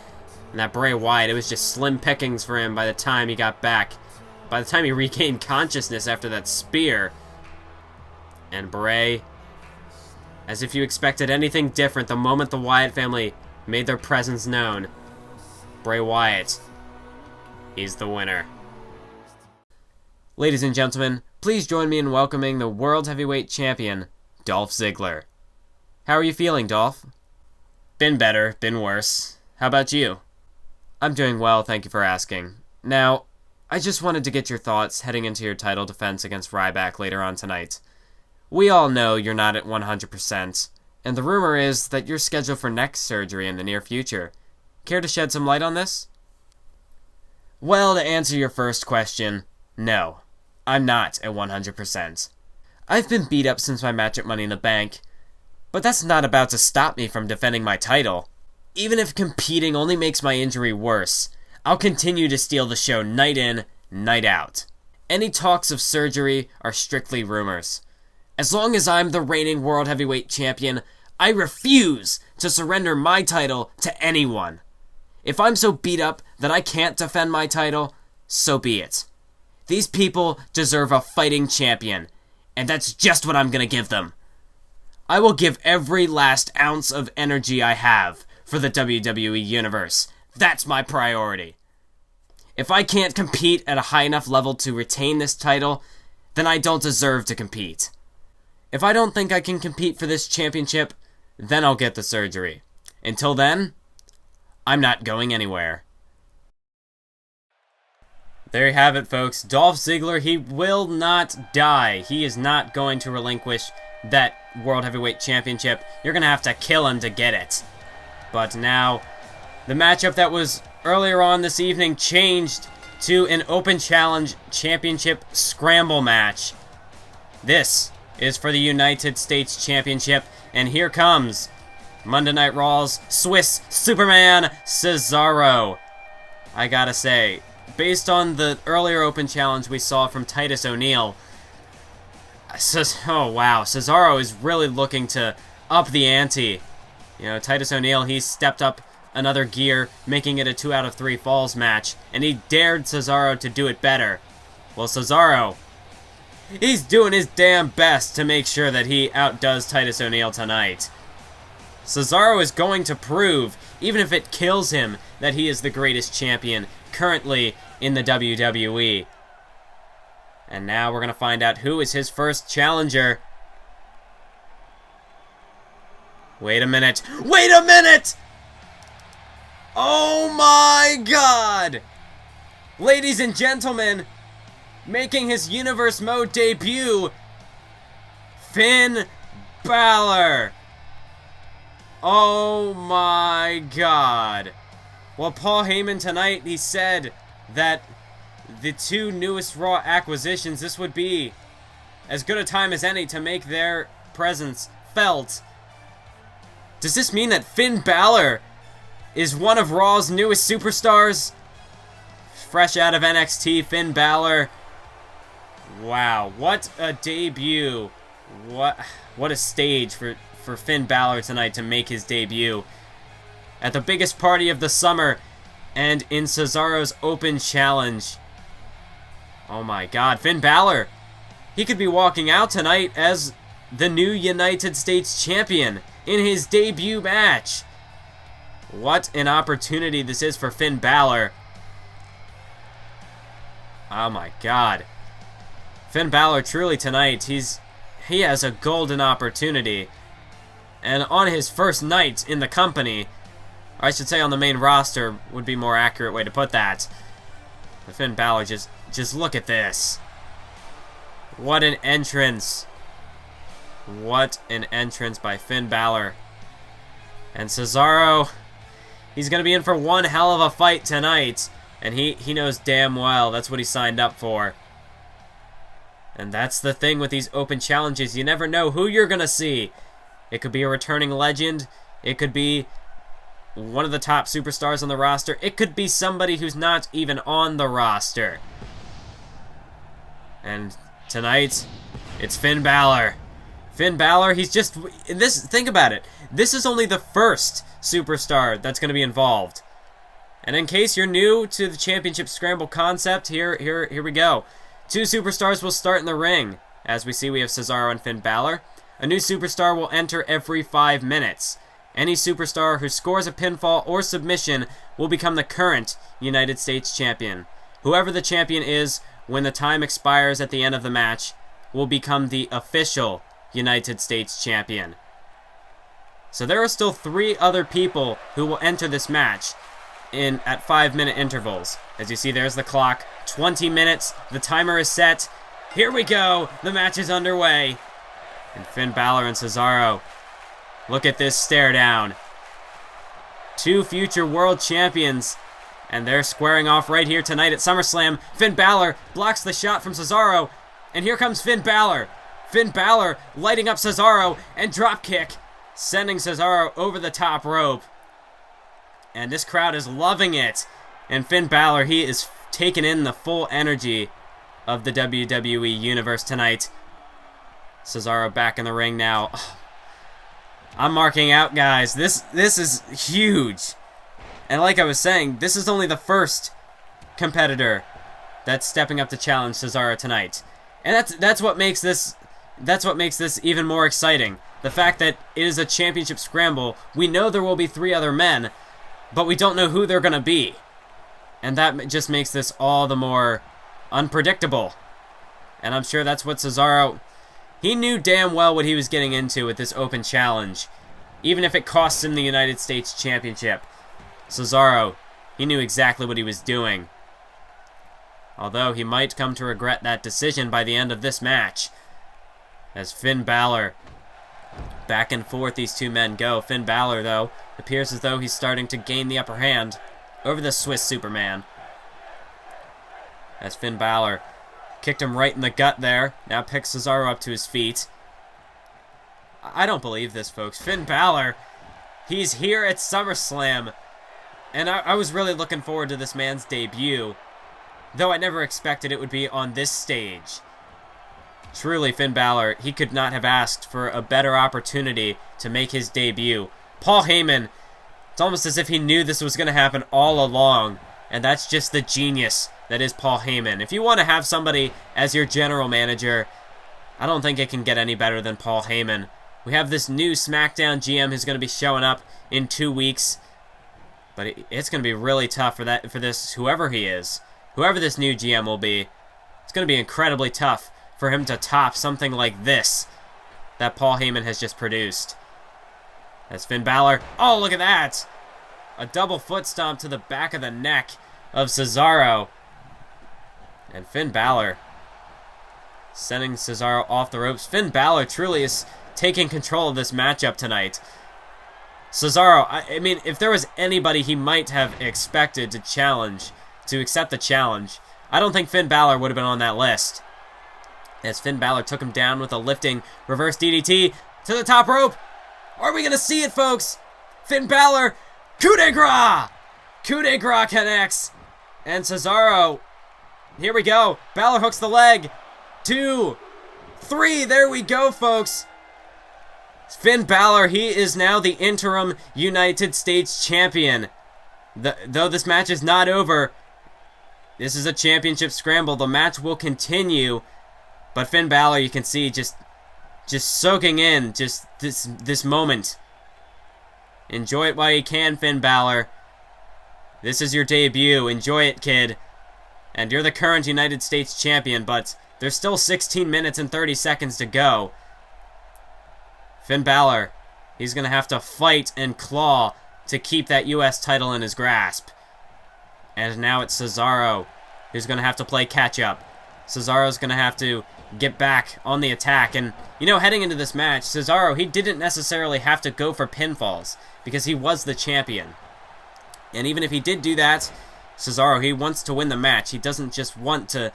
And that Bray Wyatt, it was just slim pickings for him by the time he got back. By the time he regained consciousness after that spear. And Bray, as if you expected anything different the moment the Wyatt family made their presence known, Bray Wyatt, he's the winner. Ladies and gentlemen, please join me in welcoming the World Heavyweight Champion, Dolph Ziggler. How are you feeling, Dolph? Been better, been worse. How about you? I'm doing well, thank you for asking. Now, I just wanted to get your thoughts heading into your title defense against Ryback later on tonight. We all know you're not at 100%, and the rumor is that you're scheduled for neck surgery in the near future. Care to shed some light on this? Well, to answer your first question, no. I'm not at 100%. I've been beat up since my match at Money in the Bank, but that's not about to stop me from defending my title. Even if competing only makes my injury worse, I'll continue to steal the show night in, night out. Any talks of surgery are strictly rumors. As long as I'm the reigning World Heavyweight Champion, I refuse to surrender my title to anyone. If I'm so beat up that I can't defend my title, so be it. These people deserve a fighting champion, and that's just what I'm gonna give them. I will give every last ounce of energy I have for the WWE Universe. That's my priority. If I can't compete at a high enough level to retain this title, then I don't deserve to compete. If I don't think I can compete for this championship, then I'll get the surgery. Until then, I'm not going anywhere. There you have it, folks. Dolph Ziggler, he will not die. He is not going to relinquish that World Heavyweight Championship. You're going to have to kill him to get it. But now, the matchup that was earlier on this evening changed to an Open Challenge Championship Scramble match. This is for the United States Championship, and here comes Monday Night Raw's Swiss Superman, Cesaro. I gotta say, based on the earlier Open Challenge we saw from Titus O'Neil, oh wow, Cesaro is really looking to up the ante. You know, Titus O'Neil, he stepped up another gear, making it a 2 out of 3 falls match, and he dared Cesaro to do it better. Well, Cesaro, He's doing his damn best to make sure that he outdoes Titus O'Neil tonight. Cesaro is going to prove, even if it kills him, that he is the greatest champion currently in the WWE. And now we're going to find out who is his first challenger. Wait a minute. Wait a minute! Oh my God! Ladies and gentlemen, making his Universe Mode debut, Finn Balor. Oh my God. Well, Paul Heyman tonight, he said that the two newest Raw acquisitions, this would be as good a time as any to make their presence felt. Does this mean that Finn Balor is one of Raw's newest superstars? Fresh out of NXT, Finn Balor. Wow, what a debut. What a stage for Finn Balor tonight to make his debut at the biggest party of the summer and in Cesaro's open challenge. Oh my God, Finn Balor. He could be walking out tonight as the new United States Champion in his debut match. What an opportunity this is for Finn Balor. Oh my God. Finn Balor truly tonight, he has a golden opportunity. And on his first night in the company, or I should say on the main roster would be a more accurate way to put that. But Finn Balor, just look at this. What an entrance. What an entrance by Finn Balor. And Cesaro, he's going to be in for one hell of a fight tonight. And he knows damn well that's what he signed up for. And that's the thing with these open challenges. You never know who you're going to see. It could be a returning legend. It could be one of the top superstars on the roster. It could be somebody who's not even on the roster. And tonight, it's Finn Balor. Finn Balor, he's just... think about it. This is only the first superstar that's going to be involved. And in case you're new to the Championship Scramble concept, here we go. Two superstars will start in the ring. As we see, we have Cesaro and Finn Balor. A new superstar will enter every 5 minutes. Any superstar who scores a pinfall or submission will become the current United States Champion. Whoever the champion is, when the time expires at the end of the match, will become the official United States Champion. So there are still 3 other people who will enter this match at 5-minute intervals. As you see, there's the clock. 20 minutes. The timer is set. Here we go. The match is underway. And Finn Balor and Cesaro. Look at this stare down. 2 future world champions. And they're squaring off right here tonight at SummerSlam. Finn Balor blocks the shot from Cesaro. And here comes Finn Balor. Finn Balor lighting up Cesaro and dropkick, sending Cesaro over the top rope. And this crowd is loving it. And Finn Balor, he is taking in the full energy of the WWE Universe tonight. Cesaro back in the ring now. I'm marking out, guys. This is huge. And like I was saying, this is only the first competitor that's stepping up to challenge Cesaro tonight. And that's what makes this even more exciting. The fact that it is a championship scramble. We know there will be 3 other men, but we don't know who they're going to be. And that just makes this all the more unpredictable. And I'm sure that's what Cesaro... He knew damn well what he was getting into with this open challenge. Even if it costs him the United States Championship. Cesaro, he knew exactly what he was doing. Although he might come to regret that decision by the end of this match. As Finn Balor, back and forth these 2 men go. Finn Balor, though, appears as though he's starting to gain the upper hand over the Swiss Superman. As Finn Balor kicked him right in the gut there. Now picks Cesaro up to his feet. I don't believe this, folks. Finn Balor, he's here at SummerSlam. And I was really looking forward to this man's debut. Though I never expected it would be on this stage. Truly, Finn Balor, he could not have asked for a better opportunity to make his debut. Paul Heyman, it's almost as if he knew this was going to happen all along. And that's just the genius that is Paul Heyman. If you want to have somebody as your general manager, I don't think it can get any better than Paul Heyman. We have this new SmackDown GM who's going to be showing up in 2 weeks. But it's going to be really tough for this, whoever he is. Whoever this new GM will be. It's going to be incredibly tough for him to top something like this that Paul Heyman has just produced. That's Finn Balor. Oh, look at that! A double foot stomp to the back of the neck of Cesaro. And Finn Balor sending Cesaro off the ropes. Finn Balor truly is taking control of this matchup tonight. Cesaro, I mean, if there was anybody he might have expected to accept the challenge, I don't think Finn Balor would have been on that list. As Finn Balor took him down with a lifting reverse DDT to the top rope. Are we going to see it, folks? Finn Balor, coup de grace! Coup de grace connects. And Cesaro, here we go. Balor hooks the leg. 2, 3, there we go, folks. Finn Balor, he is now the interim United States champion. Though this match is not over, this is a championship scramble. The match will continue, but Finn Balor, you can see, just soaking in just this moment. Enjoy it while you can, Finn Balor. This is your debut. Enjoy it, kid. And you're the current United States champion, but there's still 16 minutes and 30 seconds to go. Finn Balor, he's going to have to fight and claw to keep that U.S. title in his grasp. And now it's Cesaro who's going to have to play catch-up. Cesaro's going to have to get back on the attack. And, you know, heading into this match, Cesaro, he didn't necessarily have to go for pinfalls because he was the champion. And even if he did do that, Cesaro, he wants to win the match. He doesn't just want to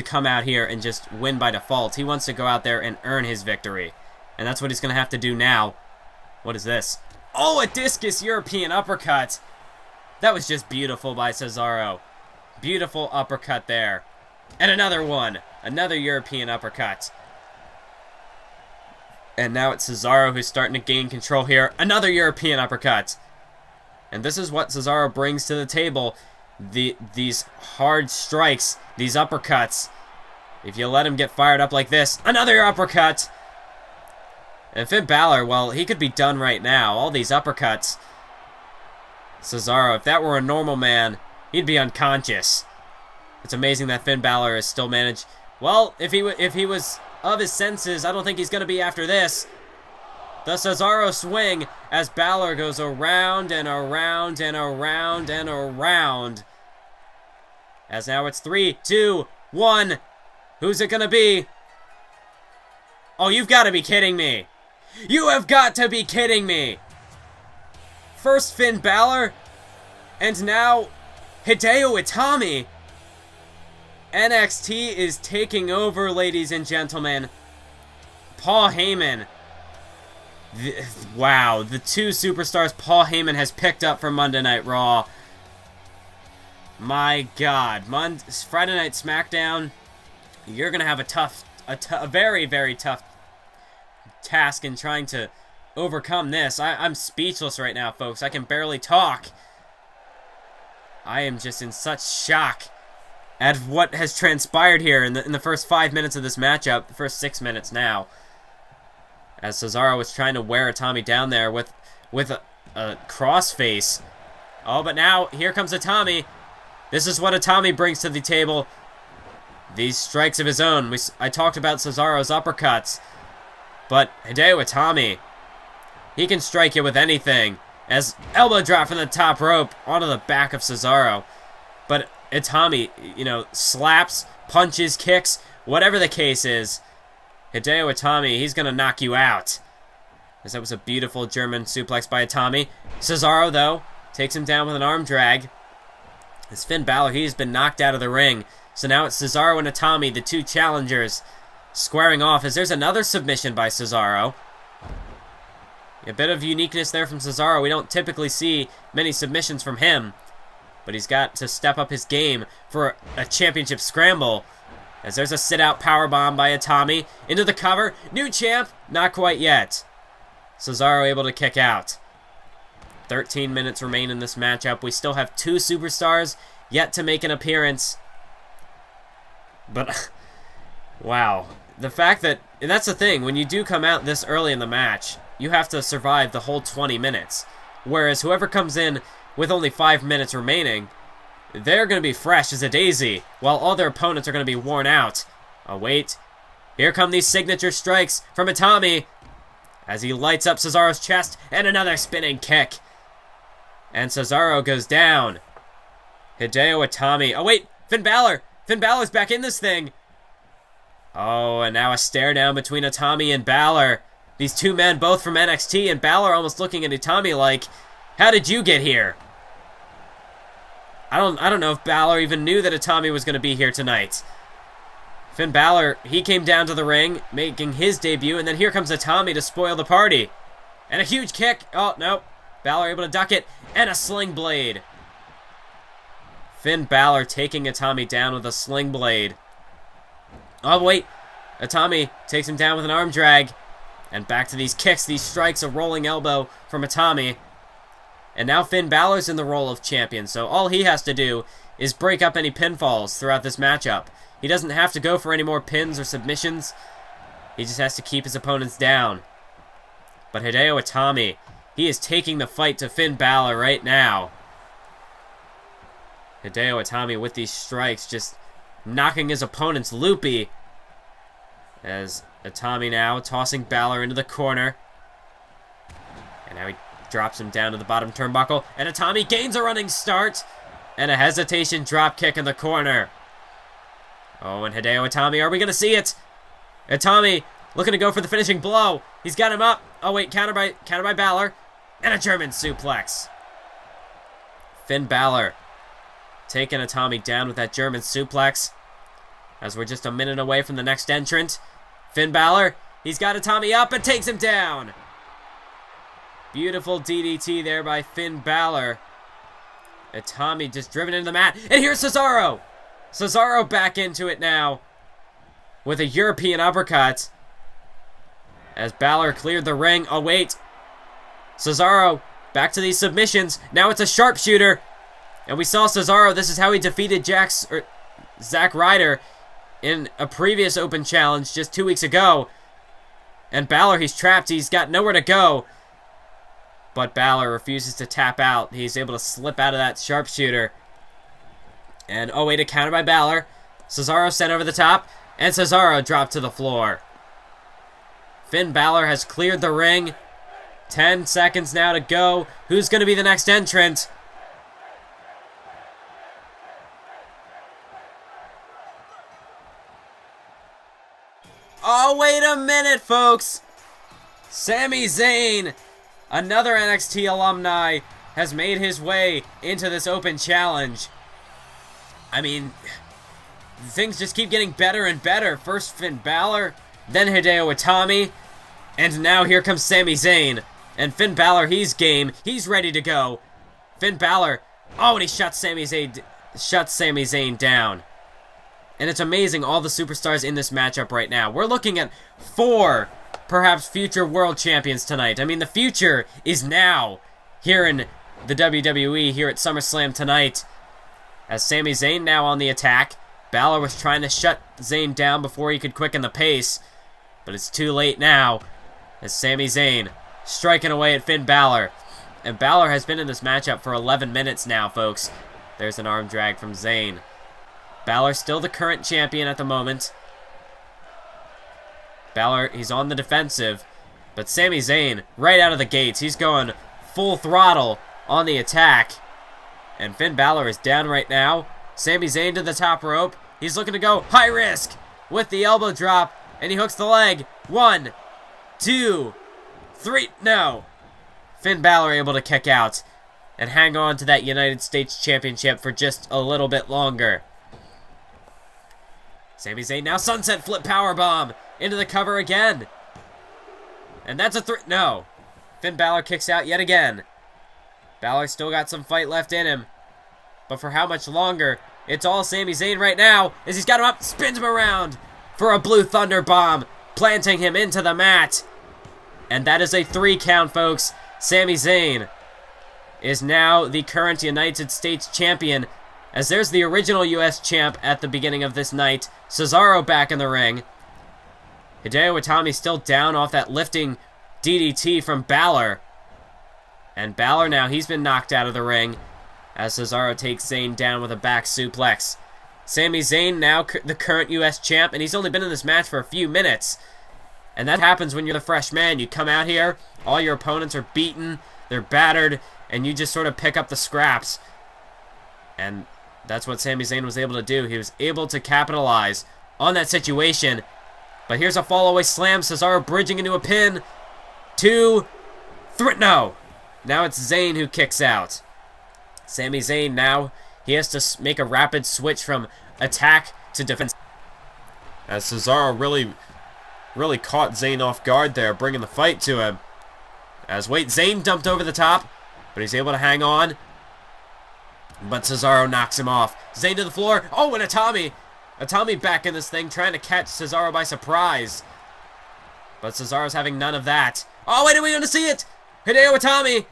come out here and just win by default. He wants to go out there and earn his victory. And that's what he's going to have to do now. What is this? Oh, a discus European uppercut. That was just beautiful by Cesaro. Beautiful uppercut there. And another one. Another European uppercut. And now it's Cesaro who's starting to gain control here. Another European uppercut. And this is what Cesaro brings to the table. These hard strikes. These uppercuts. If you let him get fired up like this. Another uppercut. And Finn Balor, well, he could be done right now. All these uppercuts. Cesaro, if that were a normal man, he'd be unconscious. It's amazing that Finn Balor is still managed. Well, if he was of his senses, I don't think he's going to be after this. The Cesaro swing as Balor goes around and around and around and around. As now it's 3, 2, 1. Who's it going to be? Oh, you've got to be kidding me. You have got to be kidding me. First Finn Balor, and now Hideo Itami. NXT is taking over, ladies and gentlemen. Paul Heyman. Wow, the two superstars Paul Heyman has picked up for Monday Night Raw. My God, Friday Night SmackDown. You're gonna have a very, very tough task in trying to overcome this. I'm speechless right now, folks. I can barely talk. I am just in such shock at what has transpired here in the first 5 minutes of this matchup, the first 6 minutes now. As Cesaro was trying to wear Itami down there with a crossface. Oh, but now here comes Itami. This is what Itami brings to the table. These strikes of his own. I talked about Cesaro's uppercuts. But Hideo Itami, he can strike you with anything. As elbow drop from the top rope onto the back of Cesaro. But Itami, you know, slaps, punches, kicks, whatever the case is. Hideo Itami, he's going to knock you out. As that was a beautiful German suplex by Itami. Cesaro, though, takes him down with an arm drag. As Finn Balor, he's been knocked out of the ring. So now it's Cesaro and Itami, the two challengers, squaring off as there's another submission by Cesaro. A bit of uniqueness there from Cesaro. We don't typically see many submissions from him. But he's got to step up his game for a championship scramble. As there's a sit-out powerbomb by Itami. Into the cover. New champ. Not quite yet. Cesaro able to kick out. 13 minutes remain in this matchup. We still have two superstars yet to make an appearance. But, wow. the fact that, and that's the thing, when you do come out this early in the match, you have to survive the whole 20 minutes. Whereas whoever comes in with only 5 minutes remaining, they're going to be fresh as a daisy, while all their opponents are going to be worn out. Oh, wait. Here come these signature strikes from Itami as he lights up Cesaro's chest, and another spinning kick. And Cesaro goes down. Hideo Itami. Oh, wait. Finn Balor. Finn Balor's back in this thing. Oh, and now a stare down between Itami and Balor. These two men both from NXT, and Balor almost looking at Itami like, how did you get here? I don't know if Balor even knew that Itami was going to be here tonight. Finn Balor, he came down to the ring, making his debut, and then here comes Itami to spoil the party. And a huge kick. Oh, no. Balor able to duck it, and a sling blade. Finn Balor taking Itami down with a sling blade. Oh, wait. Itami takes him down with an arm drag. And back to these kicks, these strikes, a rolling elbow from Itami. And now Finn Balor's in the role of champion, so all he has to do is break up any pinfalls throughout this matchup. He doesn't have to go for any more pins or submissions. He just has to keep his opponents down. But Hideo Itami, he is taking the fight to Finn Balor right now. Hideo Itami with these strikes, just knocking his opponents loopy. As Itami now tossing Balor into the corner. And now he drops him down to the bottom turnbuckle. And Itami gains a running start. And a hesitation drop kick in the corner. Oh, and Hideo Itami, are we going to see it? Itami looking to go for the finishing blow. He's got him up. Oh, wait, counter by Balor. And a German suplex. Finn Balor taking Itami down with that German suplex. As we're just a minute away from the next entrant. Finn Balor, he's got Itami up and takes him down. Beautiful DDT there by Finn Balor. Itami just driven into the mat. And here's Cesaro. Cesaro back into it now with a European uppercut. As Balor cleared the ring. Oh, wait. Cesaro back to these submissions. Now it's a sharpshooter. And we saw Cesaro. This is how he defeated Zack Ryder in a previous open challenge just 2 weeks ago. And Balor, he's trapped. He's got nowhere to go. But Balor refuses to tap out. He's able to slip out of that sharpshooter. And, oh wait, a counter by Balor. Cesaro sent over the top. And Cesaro dropped to the floor. Finn Balor has cleared the ring. 10 seconds now to go. Who's going to be the next entrant? Oh, wait a minute, folks. Sami Zayn, another NXT alumni, has made his way into this open challenge. I mean, things just keep getting better and better. First Finn Balor, then Hideo Itami, and now here comes Sami Zayn. And Finn Balor, he's game. He's ready to go. Finn Balor, oh, and he shuts Sami Zayn down. And it's amazing, all the superstars in this matchup right now. We're looking at 4, perhaps, future world champions tonight. I mean, the future is now here in the WWE, here at SummerSlam tonight. As Sami Zayn now on the attack. Balor was trying to shut Zayn down before he could quicken the pace. But it's too late now. As Sami Zayn striking away at Finn Balor. And Balor has been in this matchup for 11 minutes now, folks. There's an arm drag from Zayn. Balor still the current champion at the moment. Balor, he's on the defensive. But Sami Zayn, right out of the gates, he's going full throttle on the attack. And Finn Balor is down right now. Sami Zayn to the top rope. He's looking to go high risk with the elbow drop. And he hooks the leg. 1, 2, 3. No. Finn Balor able to kick out and hang on to that United States Championship for just a little bit longer. Sami Zayn now sunset flip powerbomb into the cover again. And that's a 3. No. Finn Balor kicks out yet again. Balor still got some fight left in him. But for how much longer? It's all Sami Zayn right now as he's got him up, spins him around for a Blue Thunder Bomb, planting him into the mat. And that is a 3 count, folks. Sami Zayn is now the current United States champion, as there's the original US champ at the beginning of this night. Cesaro back in the ring. Hideo Itami still down off that lifting DDT from Balor. And Balor now, he's been knocked out of the ring as Cesaro takes Zayn down with a back suplex. Sami Zayn now the current US champ, and he's only been in this match for a few minutes. And that happens when you're the fresh man. You come out here, all your opponents are beaten, they're battered, and you just sort of pick up the scraps. And that's what Sami Zayn was able to do. He was able to capitalize on that situation. But here's a fall-away slam. Cesaro bridging into a pin. 2, 3, no. Now it's Zayn who kicks out. Sami Zayn now, he has to make a rapid switch from attack to defense. As Cesaro really caught Zayn off guard there, bringing the fight to him. Zayn dumped over the top, but he's able to hang on. But Cesaro knocks him off. Zayn to the floor. Oh, and Itami. Itami back in this thing, trying to catch Cesaro by surprise. But Cesaro's having none of that. Oh, wait, are we going to see it? Hideo Itami.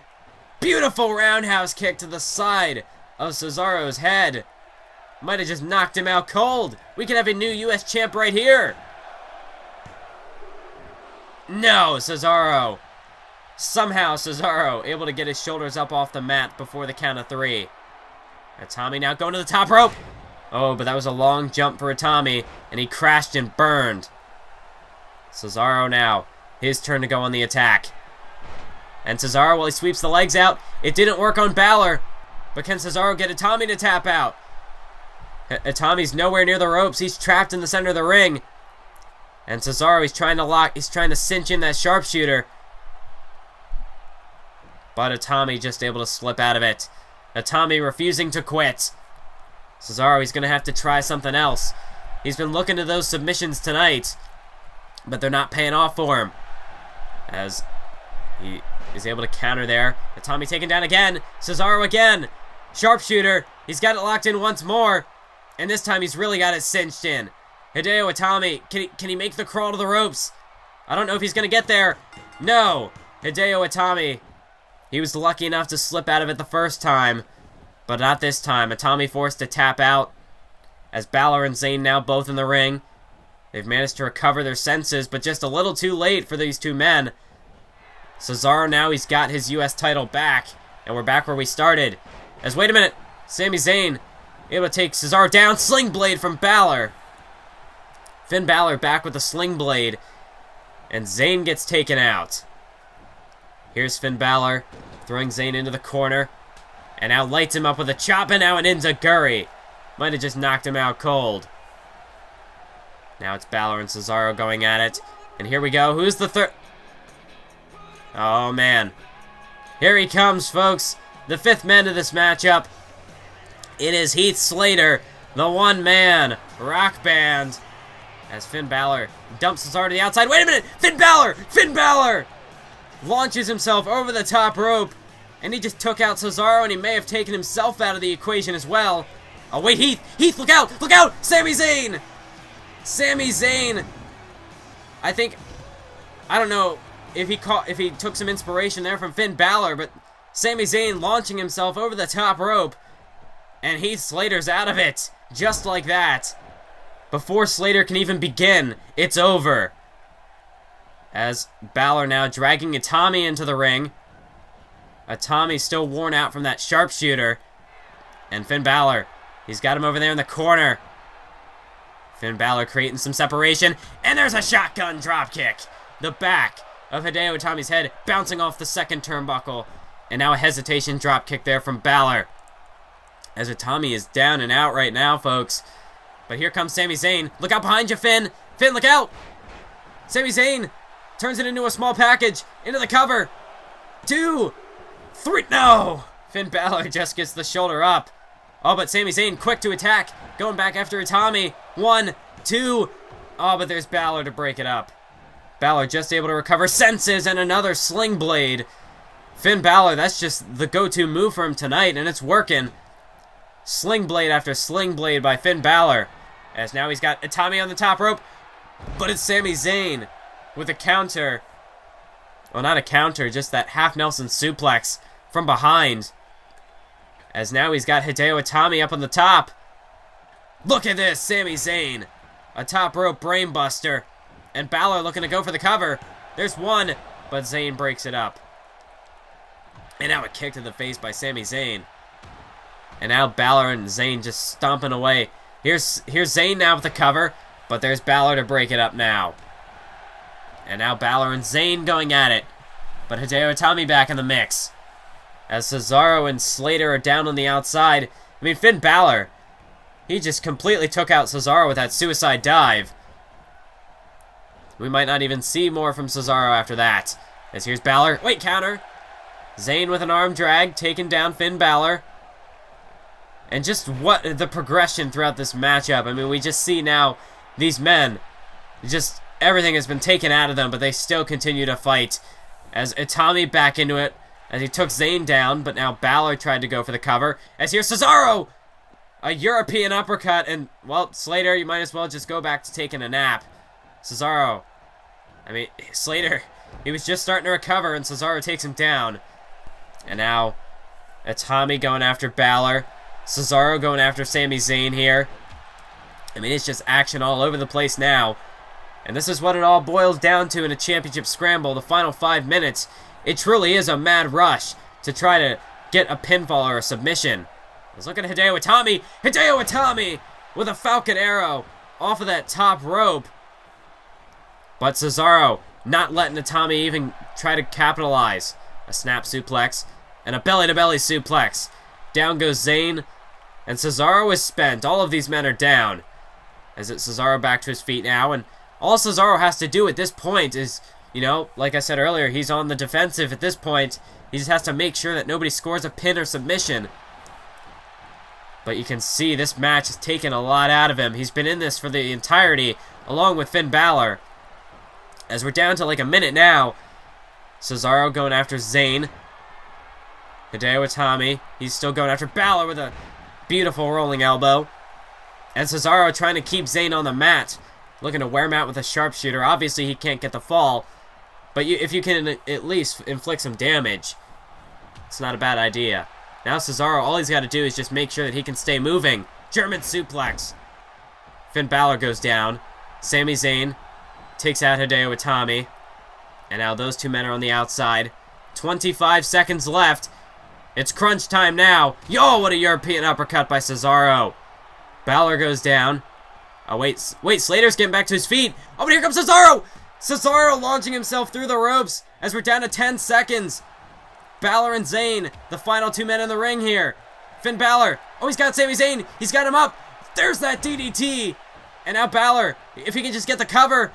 Beautiful roundhouse kick to the side of Cesaro's head. Might have just knocked him out cold. We could have a new US champ right here. No, Cesaro. Somehow Cesaro able to get his shoulders up off the mat before the count of 3. Itami now going to the top rope. Oh, but that was a long jump for Itami, and he crashed and burned. Cesaro now, his turn to go on the attack. And Cesaro, while he sweeps the legs out, it didn't work on Balor. But can Cesaro get Itami to tap out? Itami's nowhere near the ropes. He's trapped in the center of the ring. And Cesaro, he's trying to cinch in that sharpshooter. But Itami just able to slip out of it. Itami refusing to quit. Cesaro, he's going to have to try something else. He's been looking to those submissions tonight, but they're not paying off for him. As he is able to counter there. Itami taken down again. Cesaro again. Sharpshooter. He's got it locked in once more. And this time he's really got it cinched in. Hideo Itami, can he make the crawl to the ropes? I don't know if he's going to get there. No. Hideo Itami, he was lucky enough to slip out of it the first time, but not this time. Itami forced to tap out as Balor and Zayn now both in the ring. They've managed to recover their senses, but just a little too late for these two men. Cesaro now, he's got his US title back, and we're back where we started. Wait a minute, Sami Zayn able to take Cesaro down. Sling blade from Balor. Finn Balor back with the sling blade, and Zayn gets taken out. Here's Finn Balor throwing Zayn into the corner, and now lights him up with a chop, and now an enziguri. Might have just knocked him out cold. Now it's Balor and Cesaro going at it, and here we go. Who's the third? Oh man, here he comes, folks. The fifth man to this matchup. It is Heath Slater, the one-man rock band. As Finn Balor dumps Cesaro to the outside. Wait a minute! Finn Balor! Finn Balor! Launches himself over the top rope. And he just took out Cesaro, and he may have taken himself out of the equation as well. Oh, wait, Heath! Heath, look out! Look out! Sami Zayn! Sami Zayn! I don't know if he took some inspiration there from Finn Balor, but Sami Zayn launching himself over the top rope. And Heath Slater's out of it. Just like that. Before Slater can even begin, it's over. As Balor now dragging Itami into the ring. Itami still worn out from that sharpshooter. And Finn Balor, he's got him over there in the corner. Finn Balor creating some separation. And there's a shotgun dropkick. The back of Hideo Itami's head bouncing off the second turnbuckle. And now a hesitation dropkick there from Balor. As Itami is down and out right now, folks. But here comes Sami Zayn. Look out behind you, Finn. Finn, look out. Sami Zayn turns it into a small package. Into the cover. 2, 3. No. Finn Balor just gets the shoulder up. Oh, but Sami Zayn quick to attack. Going back after Itami. 1, 2. Oh, but there's Balor to break it up. Balor just able to recover senses and another sling blade. Finn Balor, that's just the go-to move for him tonight, and it's working. Sling blade after sling blade by Finn Balor. As now he's got Itami on the top rope. But it's Sami Zayn with a counter. Well, not a counter, just that half Nelson suplex from behind. As now he's got Hideo Itami up on the top. Look at this, Sami Zayn. A top rope brainbuster. And Balor looking to go for the cover. There's one, but Zayn breaks it up. And now a kick to the face by Sami Zayn. And now Balor and Zayn just stomping away. Here's Zayn now with the cover, but there's Balor to break it up now. And now Balor and Zayn going at it. But Hideo Itami back in the mix. As Cesaro and Slater are down on the outside. I mean, Finn Balor, he just completely took out Cesaro with that suicide dive. We might not even see more from Cesaro after that. As here's Balor. Wait, counter. Zayn with an arm drag, taking down Finn Balor. And just what the progression throughout this matchup. I mean, we just see now these men, just everything has been taken out of them, but they still continue to fight. As Itami back into it, as he took Zayn down, but now Balor tried to go for the cover. As here's Cesaro! A European uppercut, and, well, Slater, you might as well just go back to taking a nap. Cesaro, I mean, Slater, he was just starting to recover, and Cesaro takes him down. And now, Itami going after Balor. Cesaro going after Sami Zayn here. I mean, it's just action all over the place now. And this is what it all boils down to in a championship scramble. The final 5 minutes, it truly is a mad rush to try to get a pinfall or a submission. Let's look at Hideo Itami. Hideo Itami with a Falcon Arrow off of that top rope. But Cesaro not letting Itami even try to capitalize. A snap suplex and a belly-to-belly suplex. Down goes Zayn. And Cesaro is spent. All of these men are down. As it's Cesaro back to his feet now. And all Cesaro has to do at this point is, you know, like I said earlier, he's on the defensive at this point. He just has to make sure that nobody scores a pin or submission. But you can see this match has taken a lot out of him. He's been in this for the entirety, along with Finn Balor. As we're down to like a minute now, Cesaro going after Zayn. Hideo Itami, he's still going after Balor with a beautiful rolling elbow. And Cesaro trying to keep Zayn on the mat. Looking to wear him out with a sharpshooter. Obviously, he can't get the fall. But if you can at least inflict some damage, it's not a bad idea. Now Cesaro, all he's got to do is just make sure that he can stay moving. German suplex. Finn Balor goes down. Sami Zayn takes out Hideo Itami. And now those two men are on the outside. 25 seconds left. It's crunch time now. Yo, what a European uppercut by Cesaro. Balor goes down. Oh, wait, Slater's getting back to his feet. Oh, but here comes Cesaro! Cesaro launching himself through the ropes as we're down to 10 seconds. Balor and Zayn, the final 2 men in the ring here. Finn Balor. Oh, he's got Sami Zayn. He's got him up. There's that DDT. And now Balor, if he can just get the cover.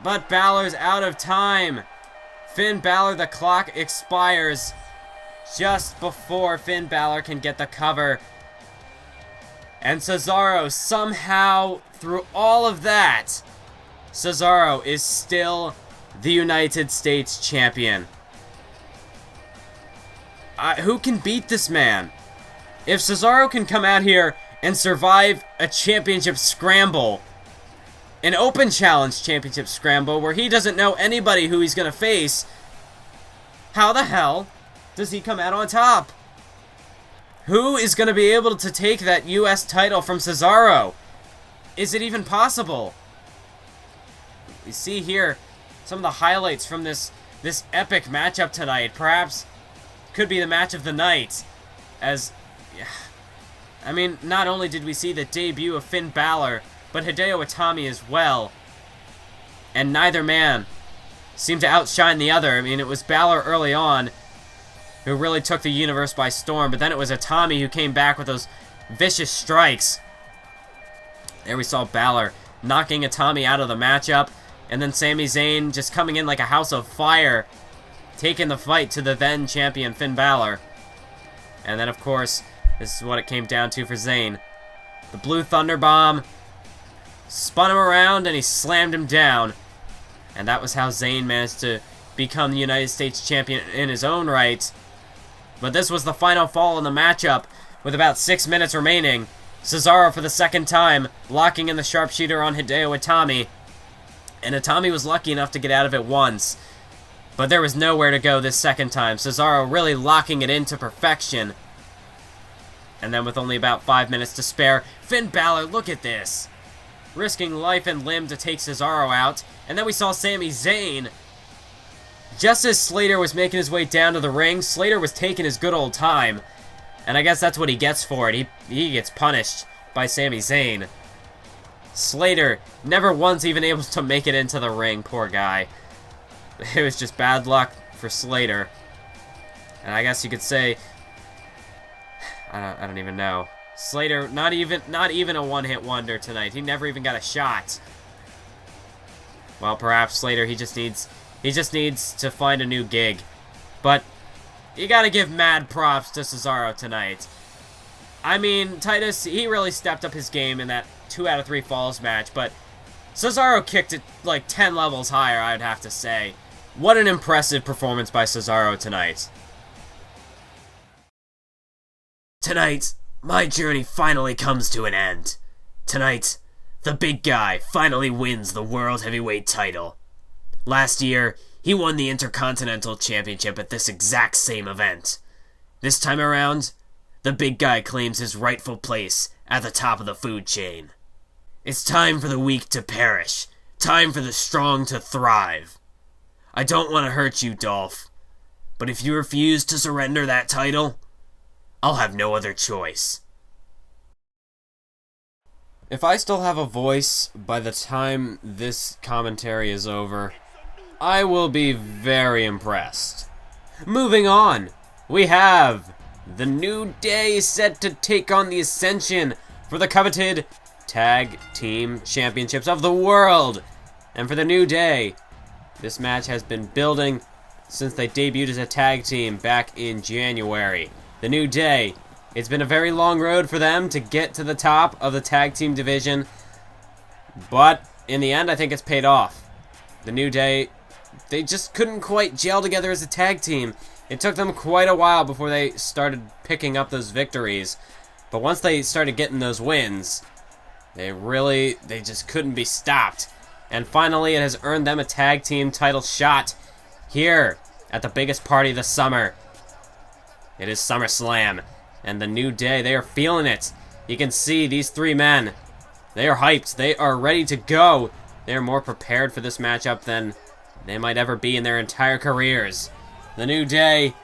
But Balor's out of time. Finn Balor, the clock expires just before Finn Balor can get the cover. And Cesaro, somehow, through all of that, Cesaro is still the United States champion. Who can beat this man? If Cesaro can come out here and survive a championship scramble, an open challenge championship scramble where he doesn't know anybody who he's going to face, how the hell does he come out on top? Who is going to be able to take that U.S. title from Cesaro? Is it even possible? We see here some of the highlights from this epic matchup tonight. Perhaps could be the match of the night. As, I mean, not only did we see the debut of Finn Balor, but Hideo Itami as well. And neither man seemed to outshine the other. I mean, it was Balor early on who really took the universe by storm, but then it was Itami who came back with those vicious strikes. There we saw Balor knocking Itami out of the matchup, and then Sami Zayn just coming in like a house of fire, taking the fight to the then champion Finn Balor. And then, of course, this is what it came down to for Zayn. The Blue Thunder Bomb spun him around, and he slammed him down. And that was how Zayn managed to become the United States champion in his own right. But this was the final fall in the matchup, with about 6 minutes remaining. Cesaro for the second time, locking in the sharpshooter on Hideo Itami. And Itami was lucky enough to get out of it once. But there was nowhere to go this second time. Cesaro really locking it into perfection. And then with only about 5 minutes to spare, Finn Balor, look at this. risking life and limb to take Cesaro out. And then we saw Sami Zayn. Just as Slater was making his way down to the ring, Slater was taking his good old time. And I guess that's what he gets for it. He gets punished by Sami Zayn. Slater never once even able to make it into the ring, poor guy. It was just bad luck for Slater. And I guess you could say, I don't even know. Slater, not even a one-hit wonder tonight. He never even got a shot. Well, perhaps Slater, he just needs to find a new gig. But you gotta give mad props to Cesaro tonight. I mean, Titus, he really stepped up his game in that 2 out of 3 falls match, but Cesaro kicked it like 10 levels higher, I'd have to say. What an impressive performance by Cesaro tonight. Tonight, my journey finally comes to an end. Tonight, the big guy finally wins the World Heavyweight title. Last year, he won the Intercontinental Championship at this exact same event. This time around, the big guy claims his rightful place at the top of the food chain. It's time for the weak to perish. Time for the strong to thrive. I don't want to hurt you, Dolph, but if you refuse to surrender that title, I'll have no other choice. If I still have a voice by the time this commentary is over, I will be very impressed. Moving on, we have the New Day set to take on the Ascension for the coveted Tag Team Championships of the world. And for the New Day, this match has been building since they debuted as a tag team back in January. The New Day, it's been a very long road for them to get to the top of the tag team division, but in the end, I think it's paid off. The New Day, they just couldn't quite gel together as a tag team. It took them quite a while before they started picking up those victories, but once they started getting those wins, they just couldn't be stopped. And finally, it has earned them a tag team title shot here at the biggest party of the summer. It is SummerSlam, and the New Day, they are feeling it. You can see these 3 men, they are hyped, they are ready to go. They are more prepared for this matchup than they might ever be in their entire careers. The New Day,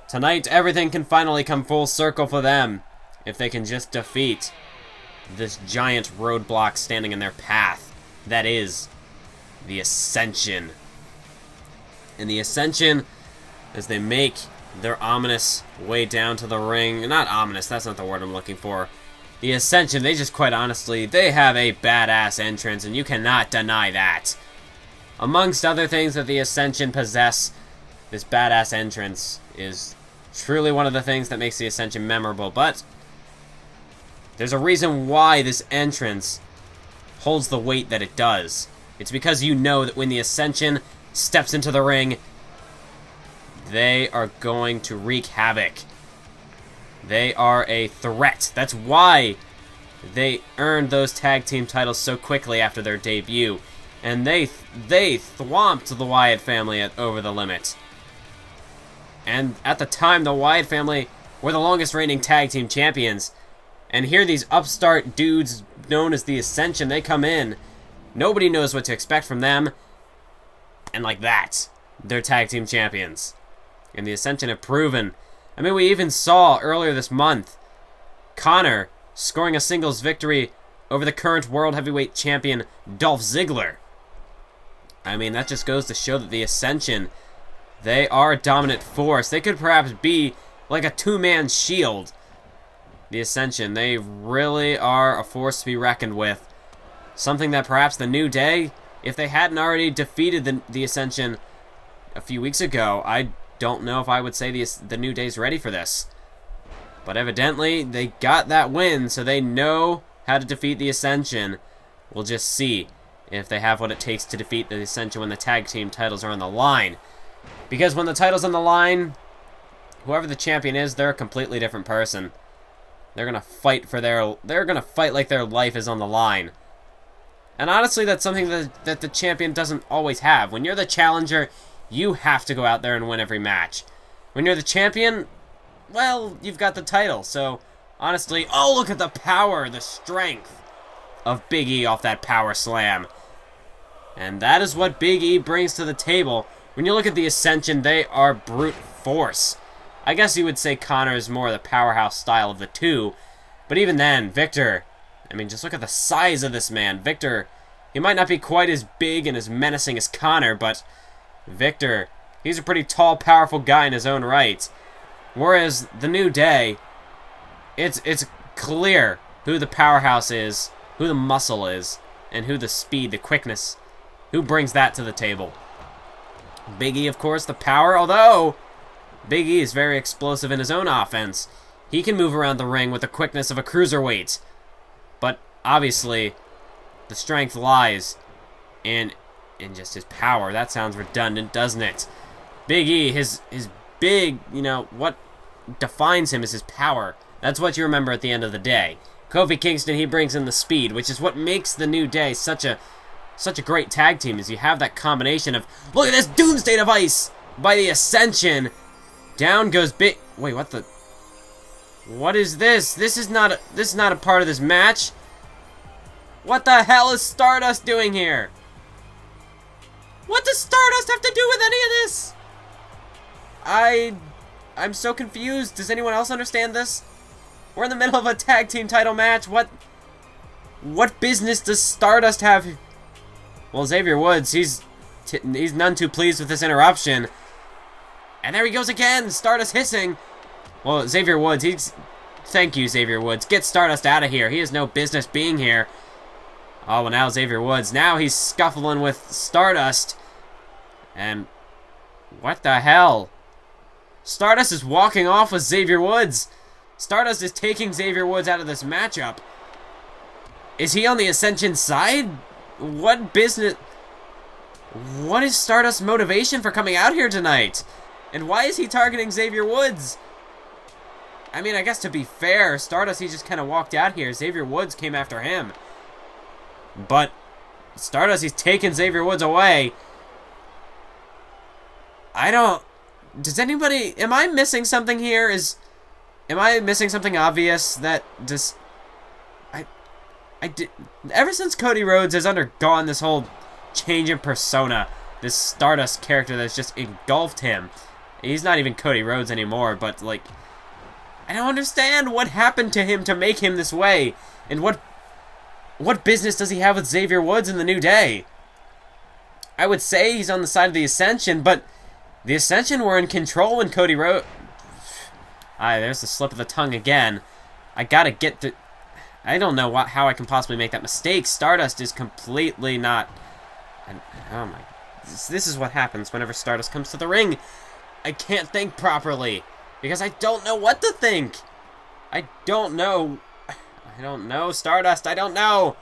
tonight everything can finally come full circle for them if they can just defeat this giant roadblock standing in their path. That is the Ascension. And the Ascension, as they make their ominous way down to the ring. Not ominous, that's not the word I'm looking for. The Ascension, they just quite honestly, they have a badass entrance, and you cannot deny that. Amongst other things that the Ascension possess, this badass entrance is truly one of the things that makes the Ascension memorable, but there's a reason why this entrance holds the weight that it does. It's because you know that when the Ascension steps into the ring, they are going to wreak havoc. They are a threat. That's why they earned those tag team titles so quickly after their debut. And they thwomped the Wyatt family at Over the Limit. And at the time, the Wyatt family were the longest reigning tag team champions. And here these upstart dudes known as the Ascension, they come in. Nobody knows what to expect from them. And like that, they're tag team champions. And the Ascension have proven. I mean, we even saw earlier this month Connor scoring a singles victory over the current World Heavyweight Champion, Dolph Ziggler. I mean, that just goes to show that the Ascension, they are a dominant force. They could perhaps be like a 2-man shield. The Ascension, they really are a force to be reckoned with. Something that perhaps the New Day, if they hadn't already defeated the Ascension a few weeks ago, I don't know if I would say the New Day's ready for this. But evidently, they got that win, so they know how to defeat the Ascension. We'll just see if they have what it takes to defeat the Ascension when the tag team titles are on the line. Because when the title's on the line, whoever the champion is, they're a completely different person. They're gonna fight like their life is on the line. And honestly, that's something that the champion doesn't always have. When you're the challenger, you have to go out there and win every match. When you're the champion, well, you've got the title. So, honestly, oh, look at the power, the strength. of Big E off that power slam. And that is what Big E brings to the table. When you look at the Ascension, they are brute force. I guess you would say Connor is more the powerhouse style of the two. But even then, Victor, I mean, just look at the size of this man. Victor, he might not be quite as big and as menacing as Connor, but Victor, he's a pretty tall, powerful guy in his own right. Whereas the New Day, it's clear who the powerhouse is, who the muscle is, and who the speed, the quickness, who brings that to the table. Big E, of course, the power, although Big E is very explosive in his own offense. He can move around the ring with the quickness of a cruiserweight. But obviously, the strength lies in just his power. That sounds redundant, doesn't it? Big E, his big, what defines him is his power. That's what you remember at the end of the day. Kofi Kingston, he brings in the speed, which is what makes the New Day such a great tag team, is you have that combination of, look at this Doomsday Device by the Ascension. Down goes Big... Wait, what the... What is this? This is not a part of this match. What the hell is Stardust doing here? What does Stardust have to do with any of this? I'm so confused. Does anyone else understand this? We're in the middle of a tag team title match. What business does Stardust have? Well, Xavier Woods, he's none too pleased with this interruption. And there he goes again. Stardust hissing. Well, Xavier Woods, thank you, Xavier Woods. Get Stardust out of here. He has no business being here. Oh, well, now Xavier Woods. Now he's scuffling with Stardust. And what the hell? Stardust is walking off with Xavier Woods. Stardust is taking Xavier Woods out of this matchup. Is he on the Ascension side? What business... What is Stardust's motivation for coming out here tonight? And why is he targeting Xavier Woods? I mean, I guess to be fair, Stardust, he just kind of walked out here. Xavier Woods came after him. But Stardust, he's taking Xavier Woods away. Does anybody... Am I missing something here? Am I missing something obvious that just... Ever since Cody Rhodes has undergone this whole change in persona, this Stardust character that's just engulfed him. He's not even Cody Rhodes anymore, but, like... I don't understand what happened to him to make him this way. And what business does he have with Xavier Woods in the New Day? I would say he's on the side of the Ascension, but the Ascension were in control when Cody Rhodes... there's the slip of the tongue again. I gotta get to... I don't know how I can possibly make that mistake. Stardust is completely not... Oh my... This is what happens whenever Stardust comes to the ring. I can't think properly. Because I don't know what to think. I don't know, Stardust. I don't know.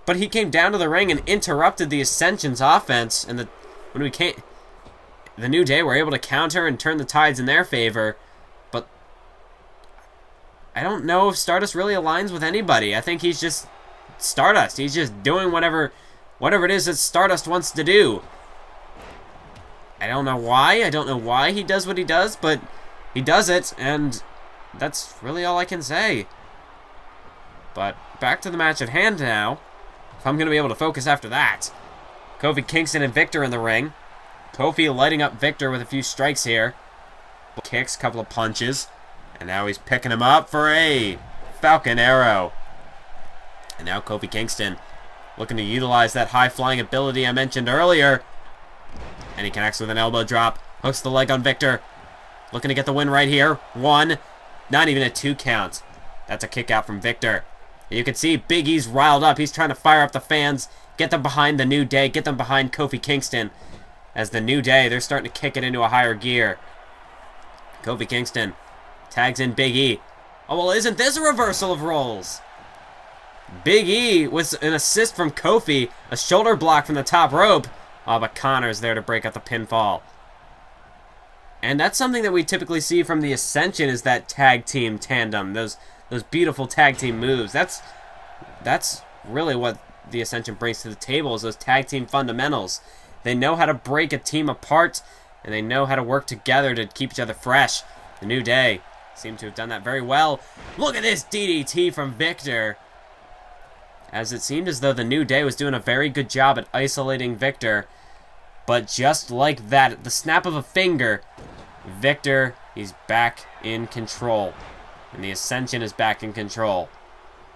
But he came down to the ring and interrupted the Ascension's offense. And the New Day were able to counter and turn the tides in their favor. But I don't know if Stardust really aligns with anybody. I think he's just Stardust. He's just doing whatever it is that Stardust wants to do. I don't know why. I don't know why he does what he does, but he does it, and that's really all I can say. But back to the match at hand now. If I'm going to be able to focus after that. Kofi Kingston and Victor in the ring. Kofi lighting up Victor with a few strikes here. Kicks, couple of punches. And now he's picking him up for a Falcon Arrow. And now Kofi Kingston looking to utilize that high-flying ability I mentioned earlier. And he connects with an elbow drop. Hooks the leg on Victor. Looking to get the win right here. 1. Not even a 2 count. That's a kick out from Victor. You can see Big E's riled up. He's trying to fire up the fans. Get them behind the New Day. Get them behind Kofi Kingston. As the New Day, they're starting to kick it into a higher gear. Kofi Kingston tags in Big E. Oh, well, isn't this a reversal of roles? Big E with an assist from Kofi. A shoulder block from the top rope. Oh, but Connor's there to break up the pinfall. And that's something that we typically see from the Ascension, is that tag team tandem. Those beautiful tag team moves. That's really what the Ascension brings to the table, is those tag team fundamentals. They know how to break a team apart, and they know how to work together to keep each other fresh. The New Day seem to have done that very well. Look at this DDT from Victor. as it seemed as though the New Day was doing a very good job at isolating Victor. But just like that, at the snap of a finger, Victor, he's back in control. And the Ascension is back in control.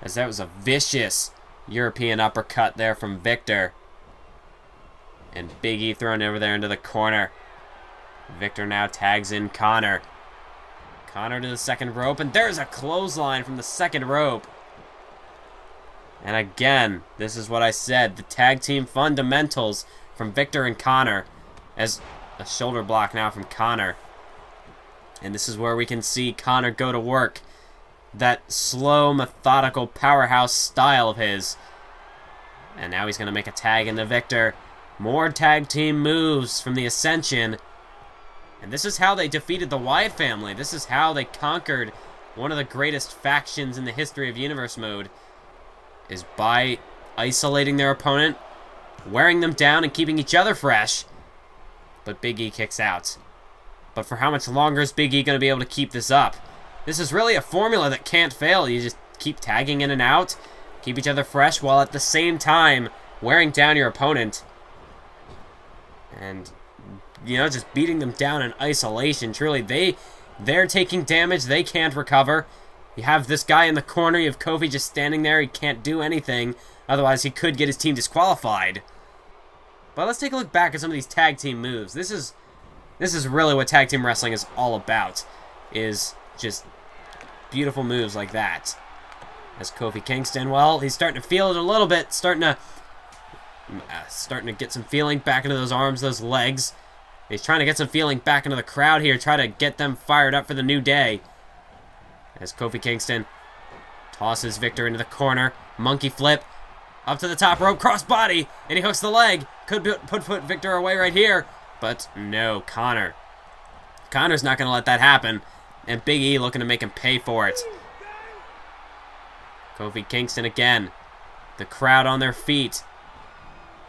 As that was a vicious European uppercut there from Victor. And Big E thrown over there into the corner. Victor now tags in Connor. Connor to the second rope, and there's a clothesline from the second rope. And again, this is what I said, the tag team fundamentals from Victor and Connor, as a shoulder block now from Connor. And this is where we can see Connor go to work. That slow, methodical powerhouse style of his. And now he's going to make a tag into Victor. More tag team moves from the Ascension. And this is how they defeated the Wyatt family. This is how they conquered one of the greatest factions in the history of Universe Mode. Is by isolating their opponent, wearing them down, and keeping each other fresh. But Big E kicks out. But for how much longer is Big E going to be able to keep this up? This is really a formula that can't fail. You just keep tagging in and out, keep each other fresh, while at the same time wearing down your opponent. And, you know, just beating them down in isolation. Truly, they're taking damage. They can't recover. You have this guy in the corner. You have Kofi just standing there. He can't do anything. Otherwise, he could get his team disqualified. But let's take a look back at some of these tag team moves. This is really what tag team wrestling is all about. Is just beautiful moves like that. As Kofi Kingston, well, he's starting to feel it a little bit. Starting to get some feeling back into those arms, those legs. He's trying to get some feeling back into the crowd here. Try to get them fired up for the New Day. As Kofi Kingston tosses Victor into the corner. Monkey flip. Up to the top rope. Crossbody. And he hooks the leg. Could put Victor away right here. But no, Connor. Connor's not going to let that happen. And Big E looking to make him pay for it. Kofi Kingston again. The crowd on their feet.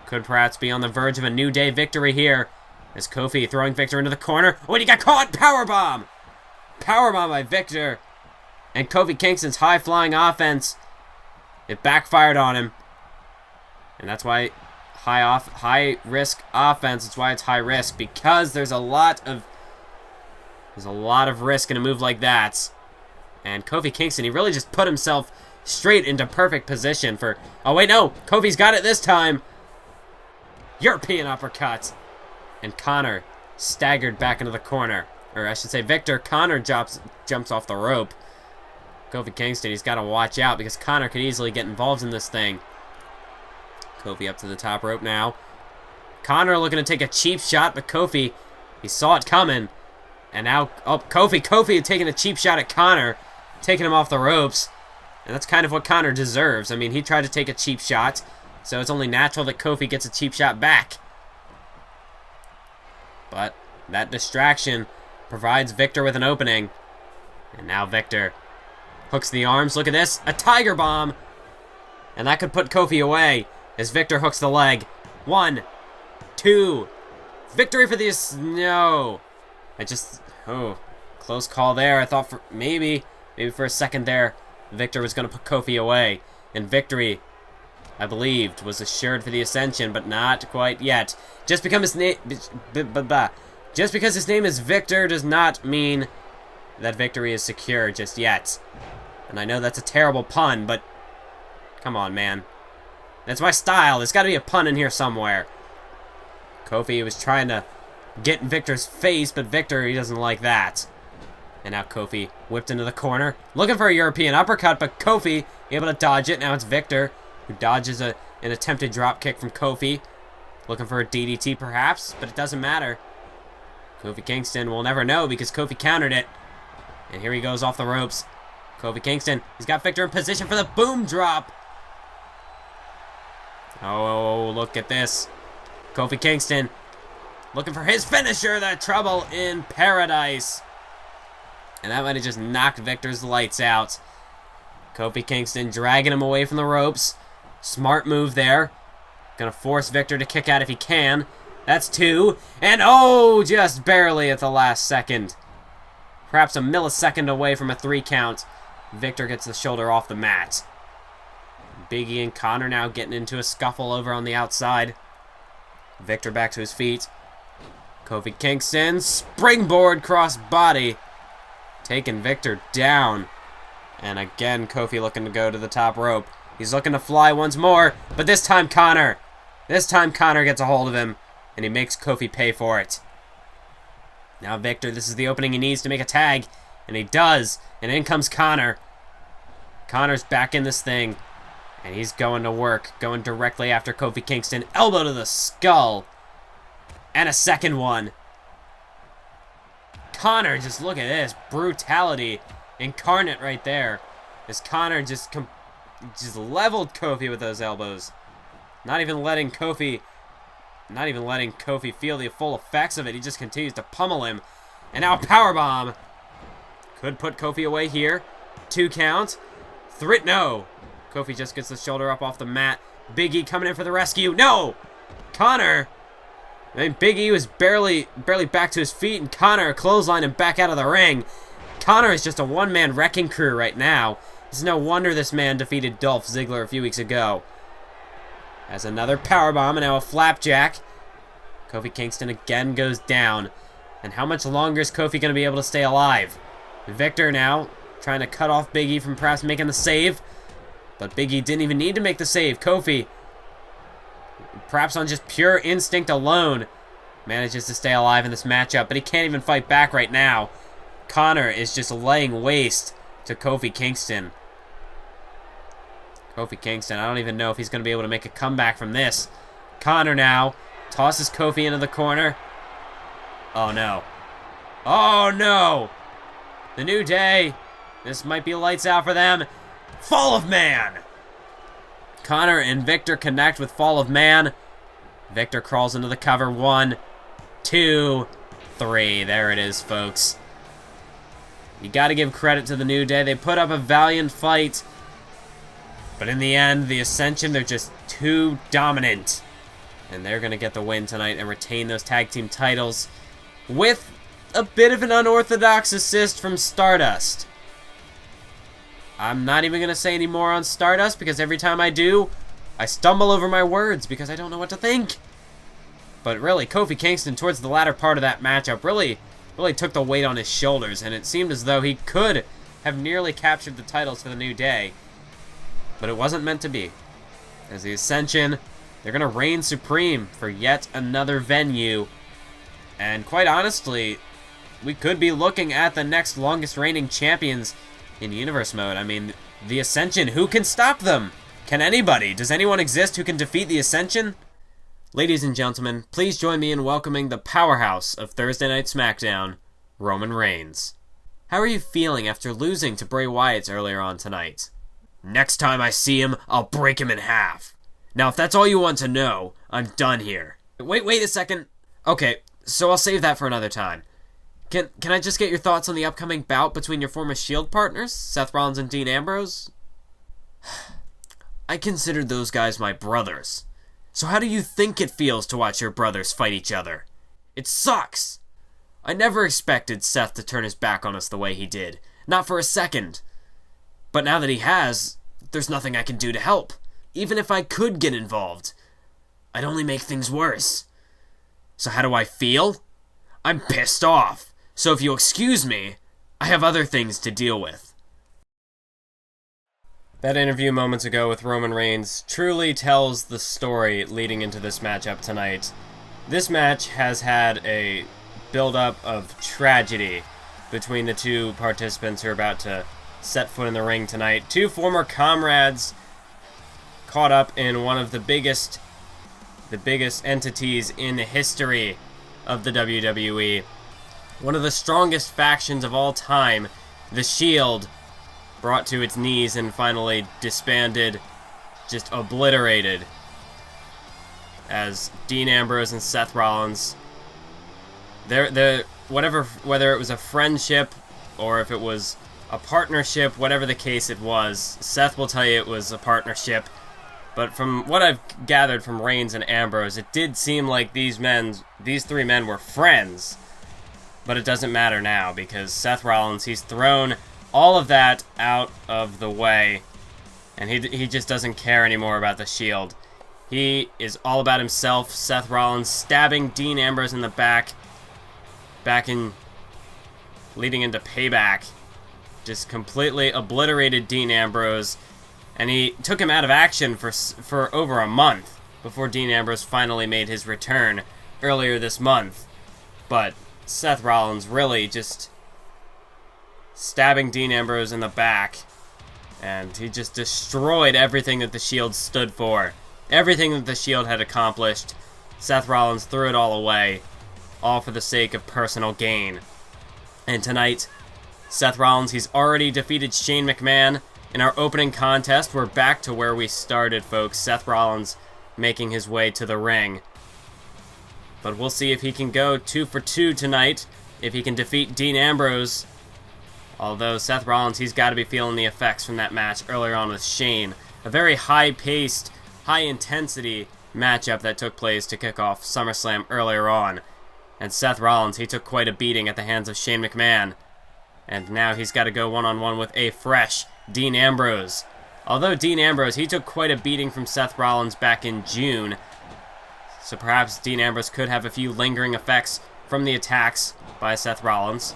Could perhaps be on the verge of a New Day victory here. As Kofi throwing Victor into the corner. Oh, and he got caught! Powerbomb! Powerbomb by Victor. And Kofi Kingston's high-flying offense, it backfired on him. And that's why high-risk offense, that's why it's high risk. Because there's a lot of risk in a move like that. And Kofi Kingston, he really just put himself straight into perfect position for... Oh, wait, no! Kofi's got it this time! European uppercut. And Connor staggered back into the corner. Or I should say Victor. Connor jumps off the rope. Kofi Kingston, he's got to watch out because Connor could easily get involved in this thing. Kofi up to the top rope now. Connor looking to take a cheap shot, but Kofi, he saw it coming. And now, oh, Kofi taking a cheap shot at Connor, taking him off the ropes. And that's kind of what Connor deserves. I mean, he tried to take a cheap shot, so it's only natural that Kofi gets a cheap shot back. But that distraction provides Victor with an opening. And now Victor hooks the arms. Look at this. A Tiger Bomb. And that could put Kofi away as Victor hooks the leg. 1, 2. Victory for the... No. Oh, close call there. I thought for maybe for a second there, Victor was going to put Kofi away. And victory, I believed, was assured for the Ascension, but not quite yet. Just because his name is Victor does not mean that victory is secure just yet. And I know that's a terrible pun, but come on, man. That's my style. There's got to be a pun in here somewhere. Kofi was trying to get in Victor's face, but Victor, he doesn't like that. And now Kofi whipped into the corner, looking for a European uppercut, but Kofi able to dodge it. Now it's Victor who dodges an attempted drop kick from Kofi. Looking for a DDT perhaps, but it doesn't matter. Kofi Kingston will never know because Kofi countered it. And here he goes off the ropes. Kofi Kingston, he's got Victor in position for the boom drop. Oh, look at this. Kofi Kingston looking for his finisher, the Trouble in Paradise. And that might have just knocked Victor's lights out. Kofi Kingston dragging him away from the ropes. Smart move there. Gonna force Victor to kick out if he can. That's 2. And oh, just barely at the last second. Perhaps a millisecond away from a 3 count. Victor gets the shoulder off the mat. Big E and Connor now getting into a scuffle over on the outside. Victor back to his feet. Kofi Kingston, springboard cross body, taking Victor down. And again, Kofi looking to go to the top rope. He's looking to fly once more, but this time Connor gets a hold of him, and he makes Kofi pay for it. Now Victor, this is the opening he needs to make a tag, and he does, and in comes Connor. Connor's back in this thing, and he's going to work, going directly after Kofi Kingston. Elbow to the skull, and a second one. Connor, just look at this, brutality incarnate right there. As Connor just leveled Kofi with those elbows. Not even letting Kofi feel the full effects of it. He just continues to pummel him. And now powerbomb. Could put Kofi away here. 2 count. 3, no. Kofi just gets the shoulder up off the mat. Big E coming in for the rescue. No! Connor. I mean, Big E was barely back to his feet, and Connor clotheslined him back out of the ring. Connor is just a one-man wrecking crew right now. It's no wonder this man defeated Dolph Ziggler a few weeks ago. As another powerbomb and now a flapjack. Kofi Kingston again goes down. And how much longer is Kofi going to be able to stay alive? Victor now trying to cut off Big E from perhaps making the save. But Big E didn't even need to make the save. Kofi, perhaps on just pure instinct alone, manages to stay alive in this matchup. But he can't even fight back right now. Connor is just laying waste to Kofi Kingston. Kofi Kingston, I don't even know if he's going to be able to make a comeback from this. Connor now tosses Kofi into the corner. Oh, no. Oh, no. The New Day. This might be lights out for them. Fall of Man. Connor and Victor connect with Fall of Man. Victor crawls into the cover. 1, 2, 3. There it is, folks. You got to give credit to the New Day. They put up a valiant fight. But in the end, the Ascension, they're just too dominant. And they're going to get the win tonight and retain those tag team titles with a bit of an unorthodox assist from Stardust. I'm not even going to say any more on Stardust because every time I do, I stumble over my words because I don't know what to think. But really, Kofi Kingston, towards the latter part of that matchup, really took the weight on his shoulders, and it seemed as though he could have nearly captured the titles for the New Day. But it wasn't meant to be. As the Ascension, they're going to reign supreme for yet another venue. And quite honestly, we could be looking at the next longest reigning champions in Universe mode. I mean, the Ascension, who can stop them? Can anybody? Does anyone exist who can defeat the Ascension? Ladies and gentlemen, please join me in welcoming the powerhouse of Thursday Night SmackDown, Roman Reigns. How are you feeling after losing to Bray Wyatt earlier on tonight? Next time I see him, I'll break him in half. Now, if that's all you want to know, I'm done here. Wait a second. Okay, so I'll save that for another time. Can I just get your thoughts on the upcoming bout between your former Shield partners, Seth Rollins and Dean Ambrose? I considered those guys my brothers. So how do you think it feels to watch your brothers fight each other? It sucks. I never expected Seth to turn his back on us the way he did. Not for a second. But now that he has, there's nothing I can do to help. Even if I could get involved, I'd only make things worse. So how do I feel? I'm pissed off. So if you'll excuse me, I have other things to deal with. That interview moments ago with Roman Reigns truly tells the story leading into this matchup tonight. This match has had a build-up of tragedy between the two participants who are about to set foot in the ring tonight. Two former comrades caught up in one of the biggest entities in the history of the WWE. One of the strongest factions of all time, the Shield, brought to its knees and finally disbanded, just obliterated, as Dean Ambrose and Seth Rollins, whether it was a friendship or if it was a partnership, whatever the case it was, Seth will tell you it was a partnership. But from what I've gathered from Reigns and Ambrose, it did seem like these three men were friends. But it doesn't matter now because Seth Rollins, he's thrown all of that out of the way. And he just doesn't care anymore about the Shield. He is all about himself. Seth Rollins stabbing Dean Ambrose in the back leading into Payback. Just completely obliterated Dean Ambrose, and he took him out of action for over a month before Dean Ambrose finally made his return earlier this month. But Seth Rollins really just stabbing Dean Ambrose in the back, and he just destroyed everything that the Shield stood for. Everything that the Shield had accomplished, Seth Rollins threw it all away, all for the sake of personal gain. And tonight, Seth Rollins, he's already defeated Shane McMahon. In our opening contest, we're back to where we started, folks. Seth Rollins making his way to the ring. But we'll see if he can go 2 for 2 tonight, if he can defeat Dean Ambrose. Although Seth Rollins, he's got to be feeling the effects from that match earlier on with Shane. A very high-paced, high-intensity matchup that took place to kick off SummerSlam earlier on. And Seth Rollins, he took quite a beating at the hands of Shane McMahon. And now he's got to go one-on-one with a fresh Dean Ambrose. Although Dean Ambrose, he took quite a beating from Seth Rollins back in June. So perhaps Dean Ambrose could have a few lingering effects from the attacks by Seth Rollins.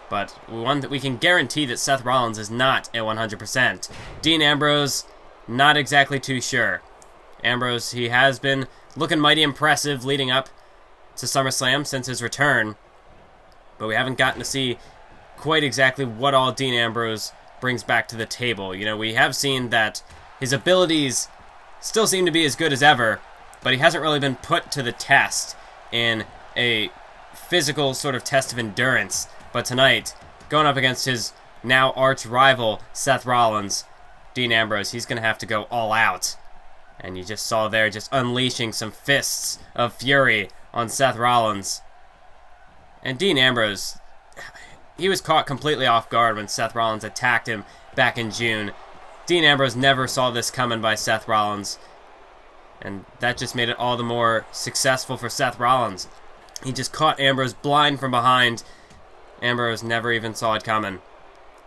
But we can guarantee that Seth Rollins is not at 100%. Dean Ambrose, not exactly too sure. Ambrose, he has been looking mighty impressive leading up to SummerSlam since his return. But we haven't gotten to see quite exactly what all Dean Ambrose brings back to the table. You know, we have seen that his abilities still seem to be as good as ever, but he hasn't really been put to the test in a physical sort of test of endurance. But tonight, going up against his now arch rival, Seth Rollins, Dean Ambrose, he's going to have to go all out. And you just saw there just unleashing some fists of fury on Seth Rollins. And Dean Ambrose, he was caught completely off guard when Seth Rollins attacked him back in June. Dean Ambrose never saw this coming by Seth Rollins. And that just made it all the more successful for Seth Rollins. He just caught Ambrose blind from behind. Ambrose never even saw it coming.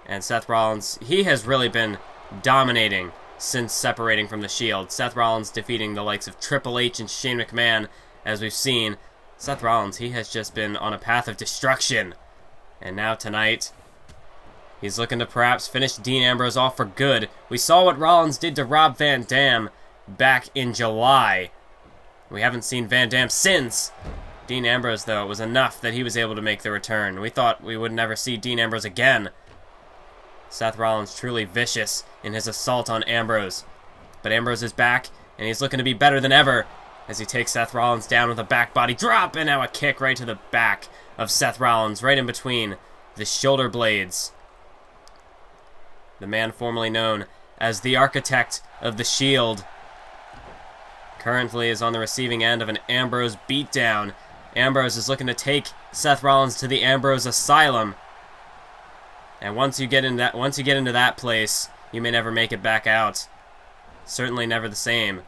And Seth Rollins, he has really been dominating since separating from the Shield. Seth Rollins defeating the likes of Triple H and Shane McMahon, as we've seen. Seth Rollins, he has just been on a path of destruction. And now tonight, he's looking to perhaps finish Dean Ambrose off for good. We saw what Rollins did to Rob Van Dam back in July. We haven't seen Van Dam since. Dean Ambrose, though, it was enough that he was able to make the return. We thought we would never see Dean Ambrose again. Seth Rollins truly vicious in his assault on Ambrose. But Ambrose is back, and he's looking to be better than ever as he takes Seth Rollins down with a back body drop, and now a kick right to the back of Seth Rollins, right in between the shoulder blades. The man formerly known as the Architect of the Shield currently is on the receiving end of an Ambrose beatdown. Ambrose is looking to take Seth Rollins to the Ambrose Asylum. And once you get into that place, you may never make it back out. Certainly never the same.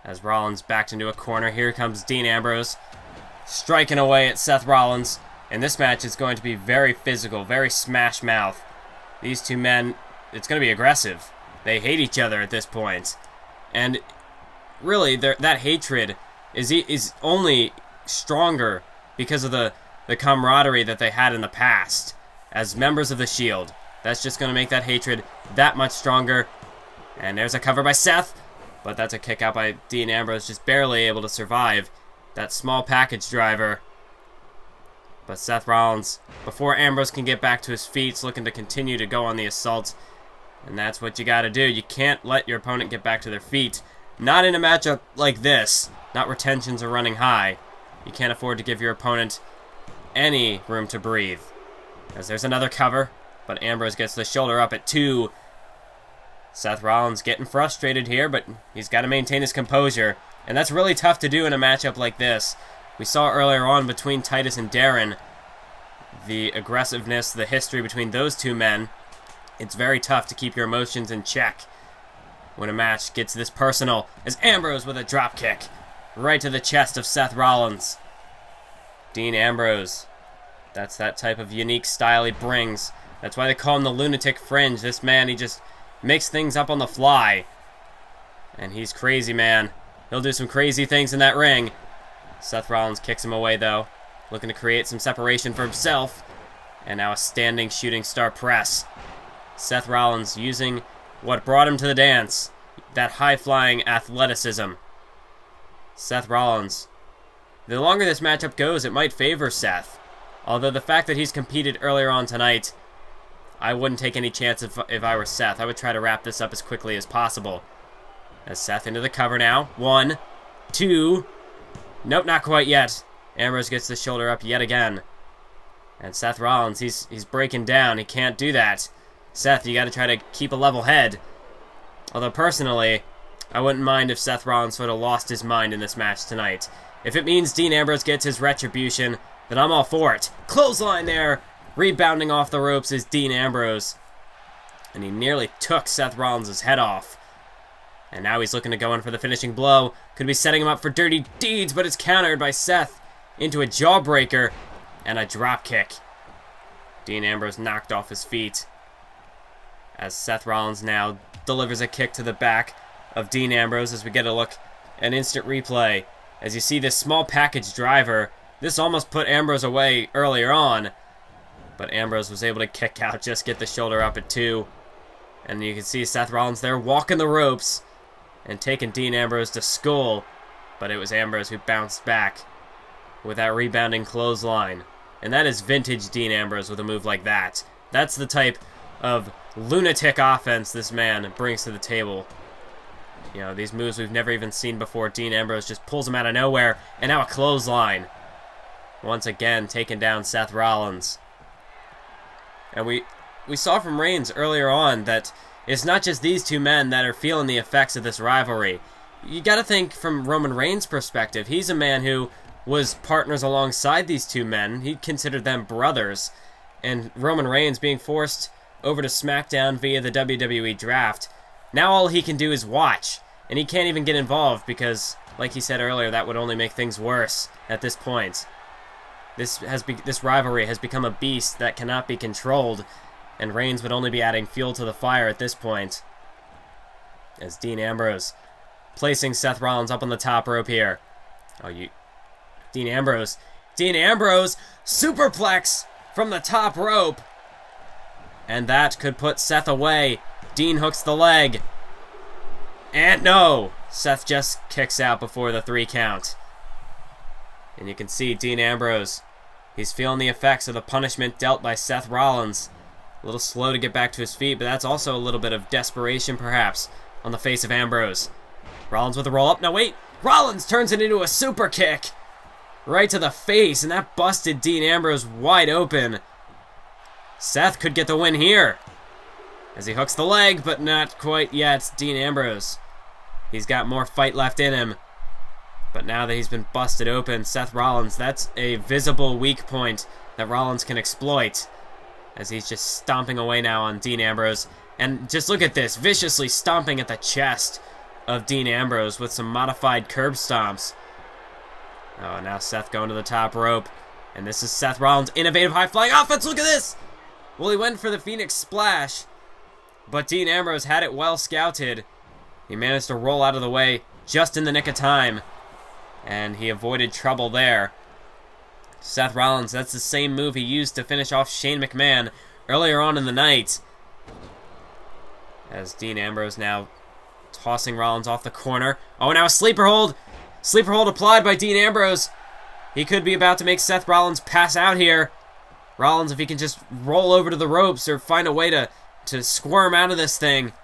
As Rollins backed into a corner, here comes Dean Ambrose, striking away at Seth Rollins. And this match is going to be very physical, very smash mouth. These two men, it's going to be aggressive. They hate each other at this point. And really, that hatred is only stronger because of the camaraderie that they had in the past as members of the Shield. That's just going to make that hatred that much stronger. And there's a cover by Seth, but that's a kick out by Dean Ambrose, just barely able to survive that small package driver. But Seth Rollins, before Ambrose can get back to his feet, is looking to continue to go on the assault. And that's what you got to do. You can't let your opponent get back to their feet. Not in a matchup like this. Not where tensions are running high. You can't afford to give your opponent any room to breathe. As there's another cover, but Ambrose gets the shoulder up at 2. Seth Rollins getting frustrated here, but he's got to maintain his composure. And that's really tough to do in a matchup like this. We saw earlier on between Titus and Darren the aggressiveness, the history between those two men. It's very tough to keep your emotions in check when a match gets this personal, as Ambrose with a dropkick right to the chest of Seth Rollins. Dean Ambrose, that's that type of unique style he brings That's why they call him the lunatic fringe. This man, he just makes things up on the fly. And he's crazy, man. He'll do some crazy things in that ring. Seth Rollins kicks him away, though. Looking to create some separation for himself. And now a standing shooting star press. Seth Rollins using what brought him to the dance. That high-flying athleticism. Seth Rollins. The longer this matchup goes, it might favor Seth. Although the fact that he's competed earlier on tonight, I wouldn't take any chance if I were Seth. I would try to wrap this up as quickly as possible. As Seth into the cover now. 1, 2. Nope, not quite yet. Ambrose gets the shoulder up yet again. And Seth Rollins, he's breaking down. He can't do that. Seth, you got to try to keep a level head. Although personally, I wouldn't mind if Seth Rollins sort of lost his mind in this match tonight. If it means Dean Ambrose gets his retribution, then I'm all for it. Clothesline there. Rebounding off the ropes is Dean Ambrose. And he nearly took Seth Rollins' head off. And now he's looking to go in for the finishing blow. Could be setting him up for dirty deeds, but it's countered by Seth into a jawbreaker and a drop kick. Dean Ambrose knocked off his feet. As Seth Rollins now delivers a kick to the back of Dean Ambrose as we get a look, an instant replay. As you see this small package driver, this almost put Ambrose away earlier on. But Ambrose was able to kick out, just get the shoulder up at 2. And you can see Seth Rollins there walking the ropes and taking Dean Ambrose to school. But it was Ambrose who bounced back with that rebounding clothesline. And that is vintage Dean Ambrose with a move like that. That's the type of lunatic offense this man brings to the table. You know, these moves we've never even seen before. Dean Ambrose just pulls them out of nowhere. And now a clothesline. Once again, taking down Seth Rollins. And we saw from Reigns earlier on that it's not just these two men that are feeling the effects of this rivalry. You gotta think from Roman Reigns' perspective. He's a man who was partners alongside these two men. He considered them brothers. And Roman Reigns being forced over to SmackDown via the WWE draft, now all he can do is watch. And he can't even get involved because, like he said earlier, that would only make things worse at this point. This rivalry has become a beast that cannot be controlled, and Reigns would only be adding fuel to the fire at this point. As Dean Ambrose placing Seth Rollins up on the top rope here. Dean Ambrose, superplex from the top rope. And that could put Seth away. Dean hooks the leg. And no! Seth just kicks out before the 3 count. And you can see Dean Ambrose. He's feeling the effects of the punishment dealt by Seth Rollins. A little slow to get back to his feet, but that's also a little bit of desperation, perhaps, on the face of Ambrose. Rollins with a roll-up. No, wait! Rollins turns it into a super kick! Right to the face, and that busted Dean Ambrose wide open. Seth could get the win here. As he hooks the leg, but not quite yet. Dean Ambrose. He's got more fight left in him. But now that he's been busted open, Seth Rollins, that's a visible weak point that Rollins can exploit. As he's just stomping away now on Dean Ambrose. And just look at this, viciously stomping at the chest of Dean Ambrose with some modified curb stomps. Oh, now Seth going to the top rope. And this is Seth Rollins' innovative high-flying offense. Look at this! Well, he went for the Phoenix Splash, but Dean Ambrose had it well scouted. He managed to roll out of the way just in the nick of time, and he avoided trouble there. Seth Rollins, that's the same move he used to finish off Shane McMahon earlier on in the night. As Dean Ambrose now tossing Rollins off the corner. Oh, now a sleeper hold. Sleeper hold applied by Dean Ambrose. He could be about to make Seth Rollins pass out here. Rollins, if he can just roll over to the ropes or find a way to squirm out of this thing.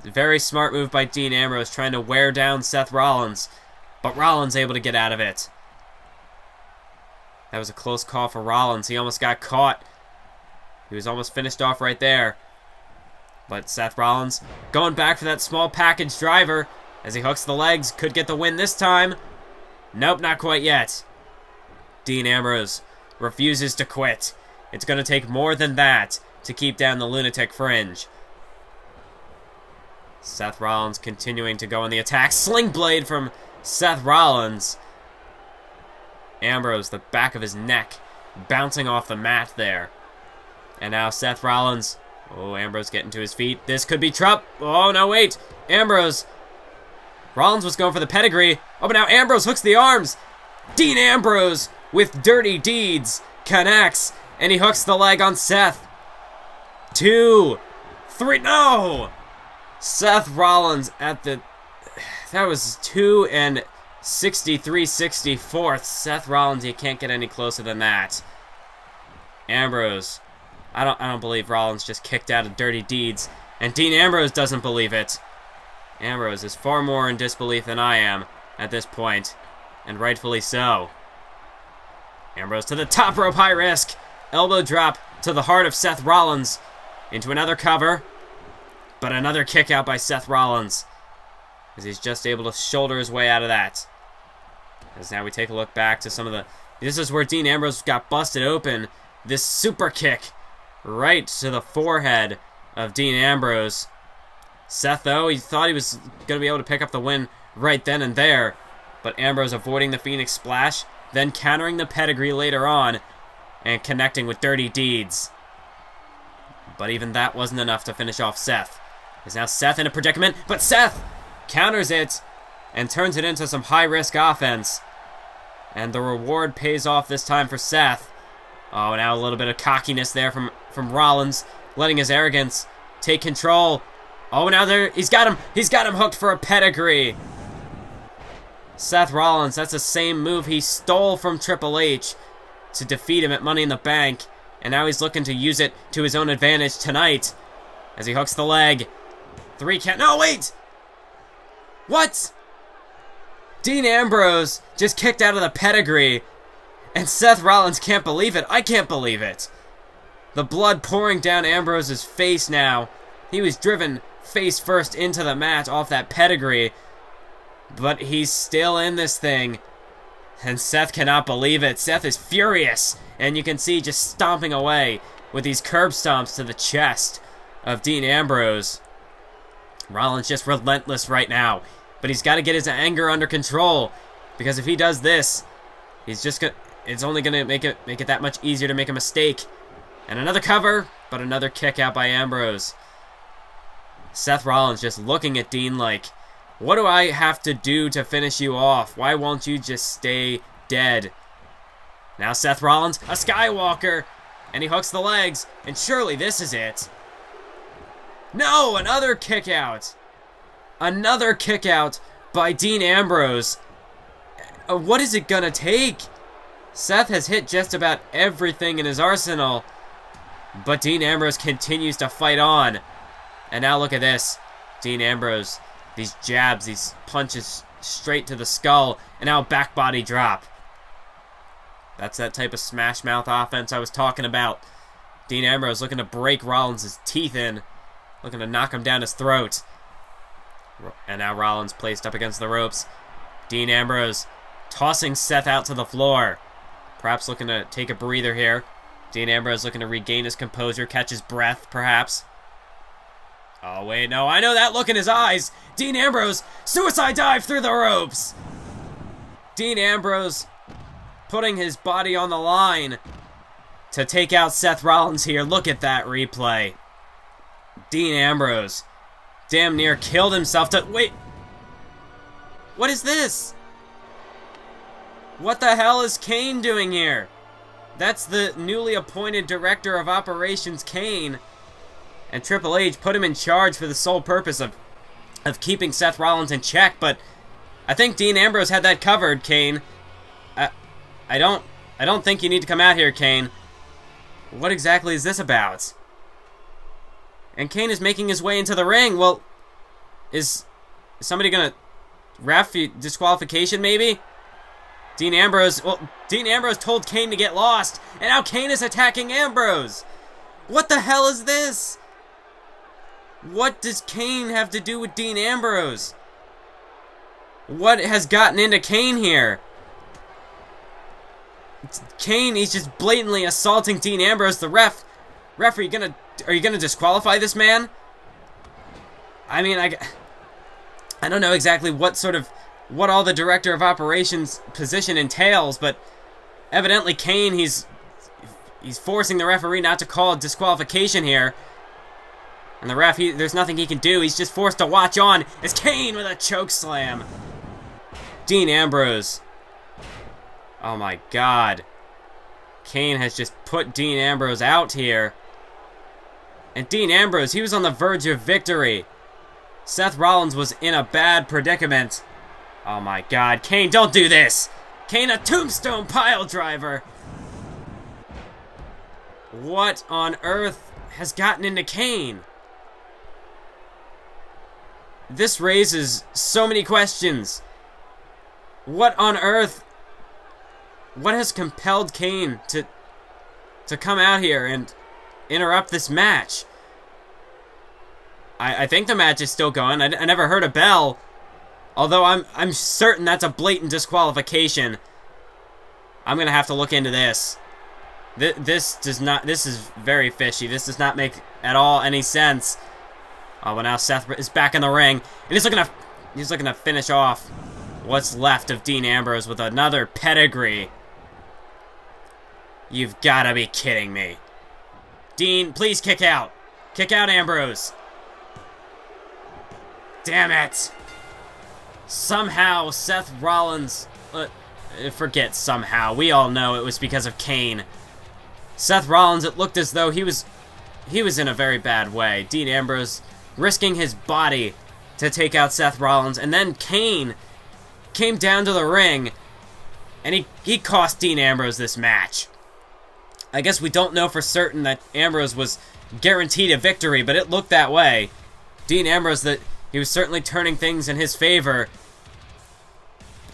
Very smart move by Dean Ambrose, trying to wear down Seth Rollins. But Rollins able to get out of it. That was a close call for Rollins. He almost got caught. He was almost finished off right there. But Seth Rollins going back for that small package driver as he hooks the legs. Could get the win this time. Nope, not quite yet. Dean Ambrose refuses to quit. It's going to take more than that to keep down the lunatic fringe. Seth Rollins continuing to go on the attack. Sling blade from Seth Rollins. Ambrose, the back of his neck, bouncing off the mat there. And now Seth Rollins. Oh, Ambrose getting to his feet. This could be trouble. Oh, no, wait. Ambrose. Rollins was going for the pedigree. Oh, but now Ambrose hooks the arms. Dean Ambrose with dirty deeds connects. And he hooks the leg on Seth. 2, 3. No! Seth Rollins at the... That was 2 and 63/64. Seth Rollins, you can't get any closer than that. Ambrose. I don't believe Rollins just kicked out of dirty deeds. And Dean Ambrose doesn't believe it. Ambrose is far more in disbelief than I am at this point. And rightfully so. Ambrose to the top rope, high risk. Elbow drop to the heart of Seth Rollins. Into another cover. But another kick out by Seth Rollins. As he's just able to shoulder his way out of that. As now we take a look back to some of the... This is where Dean Ambrose got busted open. This super kick right to the forehead of Dean Ambrose. Seth, though, he thought he was going to be able to pick up the win right then and there. But Ambrose avoiding the Phoenix Splash, then countering the pedigree later on, and connecting with dirty deeds. But even that wasn't enough to finish off Seth. There's now Seth in a predicament, but Seth counters it and turns it into some high-risk offense. And the reward pays off this time for Seth. Oh, now a little bit of cockiness there from Rollins, letting his arrogance take control. Oh, now he's got him hooked for a pedigree. Seth Rollins, that's the same move he stole from Triple H to defeat him at Money in the Bank. And now he's looking to use it to his own advantage tonight. As he hooks the leg. 3 count. No, wait! What? Dean Ambrose just kicked out of the pedigree. And Seth Rollins can't believe it. I can't believe it. The blood pouring down Ambrose's face now. He was driven face first into the mat off that pedigree. But he's still in this thing. And Seth cannot believe it. Seth is furious. And you can see just stomping away with these curb stomps to the chest of Dean Ambrose. Rollins just relentless right now. But he's got to get his anger under control. Because if he does this, he's just gonna... It's only going to make it that much easier to make a mistake. And another cover, but another kick out by Ambrose. Seth Rollins just looking at Dean like, what do I have to do to finish you off? Why won't you just stay dead? Now Seth Rollins, a Skywalker, and he hooks the legs, and surely this is it. No, another kick out. Another kick out by Dean Ambrose. What is it going to take? Seth has hit just about everything in his arsenal, but Dean Ambrose continues to fight on. And now look at this. Dean Ambrose, these jabs, these punches straight to the skull, and now a back body drop. That's that type of smash mouth offense I was talking about. Dean Ambrose looking to break Rollins' teeth in, looking to knock him down his throat. And now Rollins placed up against the ropes. Dean Ambrose tossing Seth out to the floor. Perhaps looking to take a breather here. Dean Ambrose looking to regain his composure, catch his breath, perhaps. Oh, wait, no, I know that look in his eyes. Dean Ambrose, suicide dive through the ropes. Dean Ambrose putting his body on the line to take out Seth Rollins here. Look at that replay. Dean Ambrose damn near killed himself to... Wait. What is this? What the hell is Kane doing here? That's the newly appointed Director of Operations, Kane. And Triple H put him in charge for the sole purpose of keeping Seth Rollins in check, but I think Dean Ambrose had that covered, Kane. I don't think you need to come out here, Kane. What exactly is this about? And Kane is making his way into the ring. Well, is somebody gonna ref disqualification maybe? Dean Ambrose told Kane to get lost, and now Kane is attacking Ambrose. What the hell is this? What does Kane have to do with Dean Ambrose? What has gotten into Kane here? Kane, he's just blatantly assaulting Dean Ambrose. The ref, are you gonna disqualify this man? I mean, I don't know exactly what all the Director of Operations position entails, but evidently Kane, he's He's forcing the referee not to call a disqualification here. And the ref, there's nothing he can do. He's just forced to watch on as Kane with a choke slam. Dean Ambrose. Oh my God. Kane has just put Dean Ambrose out here. And Dean Ambrose, he was on the verge of victory. Seth Rollins was in a bad predicament. Oh my God. Kane, don't do this. Kane, a tombstone pile driver. What on earth has gotten into Kane? This raises so many questions. What on earth? What has compelled Kane to come out here and interrupt this match? I think the match is still going. I never heard a bell. Although I'm certain that's a blatant disqualification. I'm gonna have to look into this. This is very fishy. This does not make at all any sense. Oh, well, now Seth is back in the ring, and he's looking to finish off what's left of Dean Ambrose with another pedigree. You've got to be kidding me. Dean, please kick out. Kick out Ambrose. Damn it. Somehow Seth Rollins, forget somehow. We all know it was because of Kane. Seth Rollins, it looked as though he was in a very bad way. Dean Ambrose risking his body to take out Seth Rollins, and then Kane came down to the ring, and he cost Dean Ambrose this match. I guess we don't know for certain that Ambrose was guaranteed a victory, but it looked that way. Dean Ambrose, that he was certainly turning things in his favor.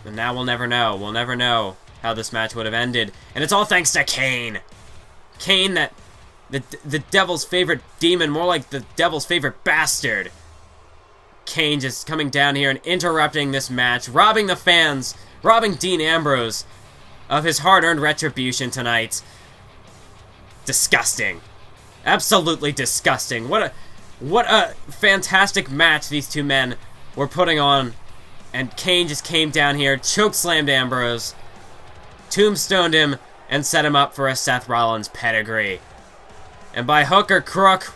And now we'll never know. We'll never know how this match would have ended. And it's all thanks to Kane. Kane, that the devil's favorite demon, more like the devil's favorite bastard. Kane just coming down here and interrupting this match, robbing the fans, robbing Dean Ambrose of his hard-earned retribution tonight. Disgusting. Absolutely disgusting. What a fantastic match these two men were putting on. And Kane just came down here, chokeslammed Ambrose, tombstoned him, and set him up for a Seth Rollins pedigree. And by hook or crook,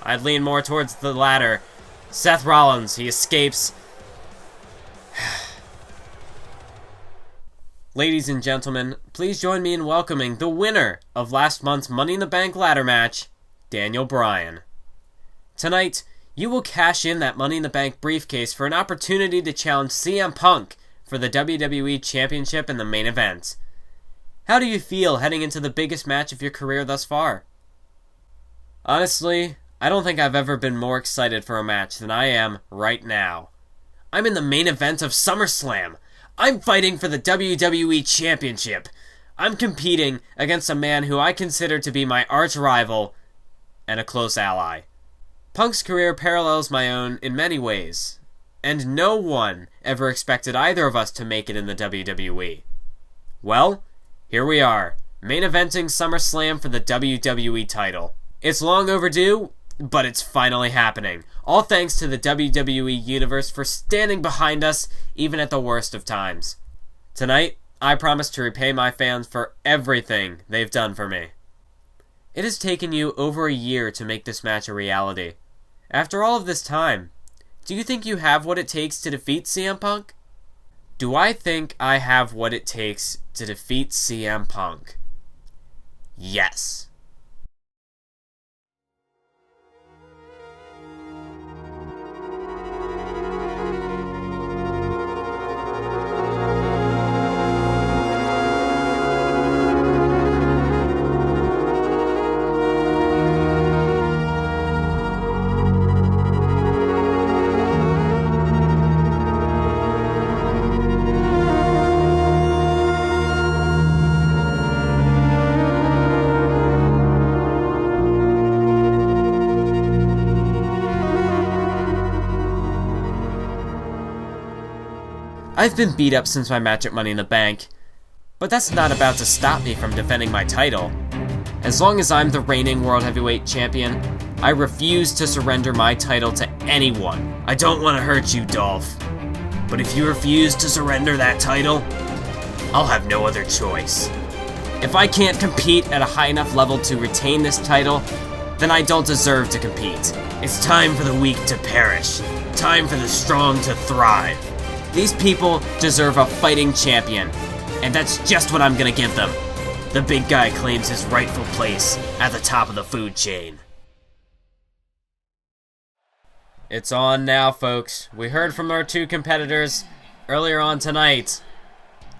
I'd lean more towards the latter. Seth Rollins, he escapes. Ladies and gentlemen, please join me in welcoming the winner of last month's Money in the Bank ladder match, Daniel Bryan. Tonight, you will cash in that Money in the Bank briefcase for an opportunity to challenge CM Punk for the WWE Championship in the main event. How do you feel heading into the biggest match of your career thus far? Honestly, I don't think I've ever been more excited for a match than I am right now. I'm in the main event of SummerSlam. I'm fighting for the WWE Championship. I'm competing against a man who I consider to be my arch rival and a close ally. Punk's career parallels my own in many ways, and no one ever expected either of us to make it in the WWE. Well, here we are, main eventing SummerSlam for the WWE title. It's long overdue, but it's finally happening. All thanks to the WWE Universe for standing behind us, even at the worst of times. Tonight, I promise to repay my fans for everything they've done for me. It has taken you over a year to make this match a reality. After all of this time, do you think you have what it takes to defeat CM Punk? Do I think I have what it takes to defeat CM Punk? Yes. I've been beat up since my match at Money in the Bank, but that's not about to stop me from defending my title. As long as I'm the reigning World Heavyweight Champion, I refuse to surrender my title to anyone. I don't want to hurt you, Dolph, but if you refuse to surrender that title, I'll have no other choice. If I can't compete at a high enough level to retain this title, then I don't deserve to compete. It's time for the weak to perish. Time for the strong to thrive. These people deserve a fighting champion, and that's just what I'm gonna give them. The big guy claims his rightful place at the top of the food chain. It's on now, folks. We heard from our two competitors earlier on tonight,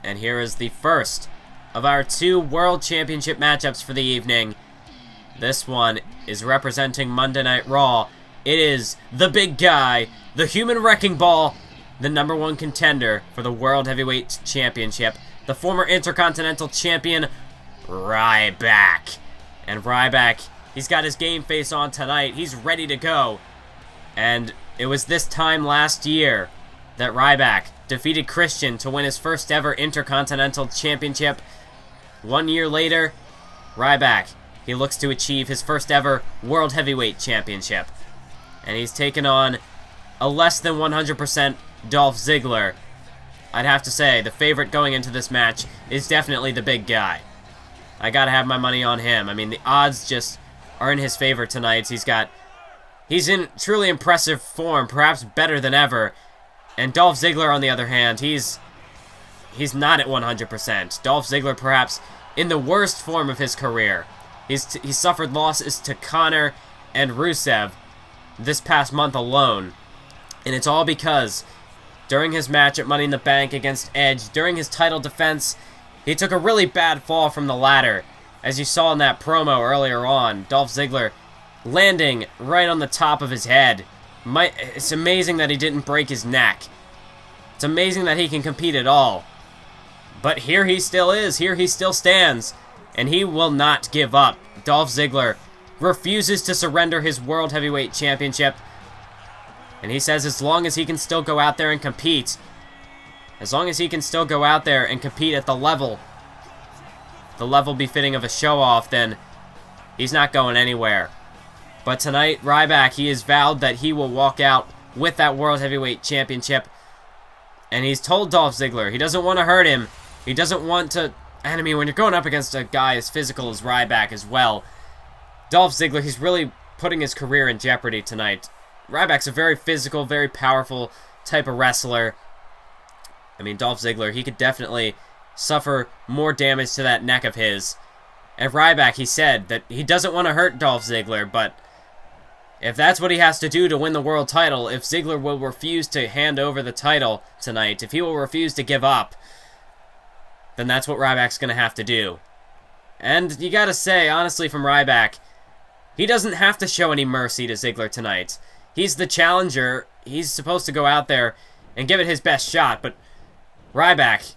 and here is the first of our two World Championship matchups for the evening. This one is representing Monday Night Raw. It is the big guy, the Human Wrecking Ball, the #1 contender for the World Heavyweight Championship, the former Intercontinental Champion, Ryback. And Ryback, he's got his game face on tonight. He's ready to go. And it was this time last year that Ryback defeated Christian to win his first ever Intercontinental Championship. 1 year later, Ryback, he looks to achieve his first ever World Heavyweight Championship. And he's taken on a less than 100% Dolph Ziggler. I'd have to say, the favorite going into this match is definitely the big guy. I gotta have my money on him. I mean, the odds just are in his favor tonight. He's in truly impressive form, perhaps better than ever. And Dolph Ziggler, on the other hand, he's not at 100%. Dolph Ziggler, perhaps in the worst form of his career. He's suffered losses to Connor and Rusev this past month alone. And it's all because during his match at Money in the Bank against Edge, during his title defense, he took a really bad fall from the ladder. As you saw in that promo earlier on, Dolph Ziggler landing right on the top of his head. It's amazing that he didn't break his neck. It's amazing that he can compete at all. But here he still is. Here he still stands. And he will not give up. Dolph Ziggler refuses to surrender his World Heavyweight Championship. And he says as long as he can still go out there and compete, as long as he can still go out there and compete at the level befitting of a show-off, then he's not going anywhere. But tonight, Ryback, he has vowed that he will walk out with that World Heavyweight Championship. And he's told Dolph Ziggler he doesn't want to hurt him. He doesn't want to... And I mean, when you're going up against a guy as physical as Ryback as well, Dolph Ziggler, he's really putting his career in jeopardy tonight. Ryback's a very physical, very powerful type of wrestler. I mean, Dolph Ziggler, he could definitely suffer more damage to that neck of his. And Ryback, he said that he doesn't want to hurt Dolph Ziggler, but if that's what he has to do to win the world title, if Ziggler will refuse to hand over the title tonight, if he will refuse to give up, then that's what Ryback's going to have to do. And you got to say, honestly, from Ryback, he doesn't have to show any mercy to Ziggler tonight. He's the challenger. He's supposed to go out there and give it his best shot, but Ryback,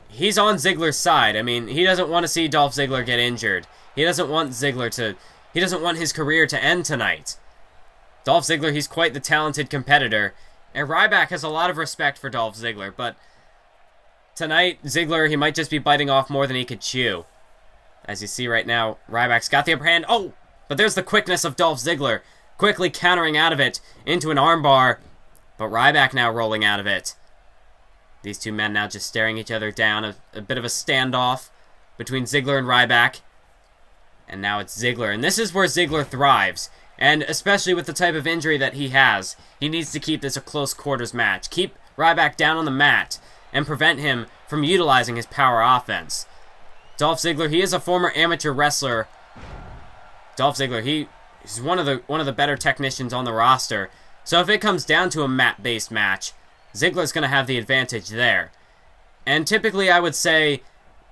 he's on Ziggler's side. I mean, he doesn't want to see Dolph Ziggler get injured. He doesn't want he doesn't want his career to end tonight. Dolph Ziggler, he's quite the talented competitor, and Ryback has a lot of respect for Dolph Ziggler, but tonight, Ziggler, he might just be biting off more than he could chew. As you see right now, Ryback's got the upper hand. Oh, but there's the quickness of Dolph Ziggler, quickly countering out of it into an armbar, but Ryback now rolling out of it. These two men now just staring each other down, a bit of a standoff between Ziggler and Ryback. And now it's Ziggler, and this is where Ziggler thrives. And especially with the type of injury that he has, he needs to keep this a close quarters match. Keep Ryback down on the mat and prevent him from utilizing his power offense. Dolph Ziggler, he is a former amateur wrestler. Dolph Ziggler, he's one of the better technicians on the roster. So if it comes down to a mat-based match, Ziggler's going to have the advantage there. And typically I would say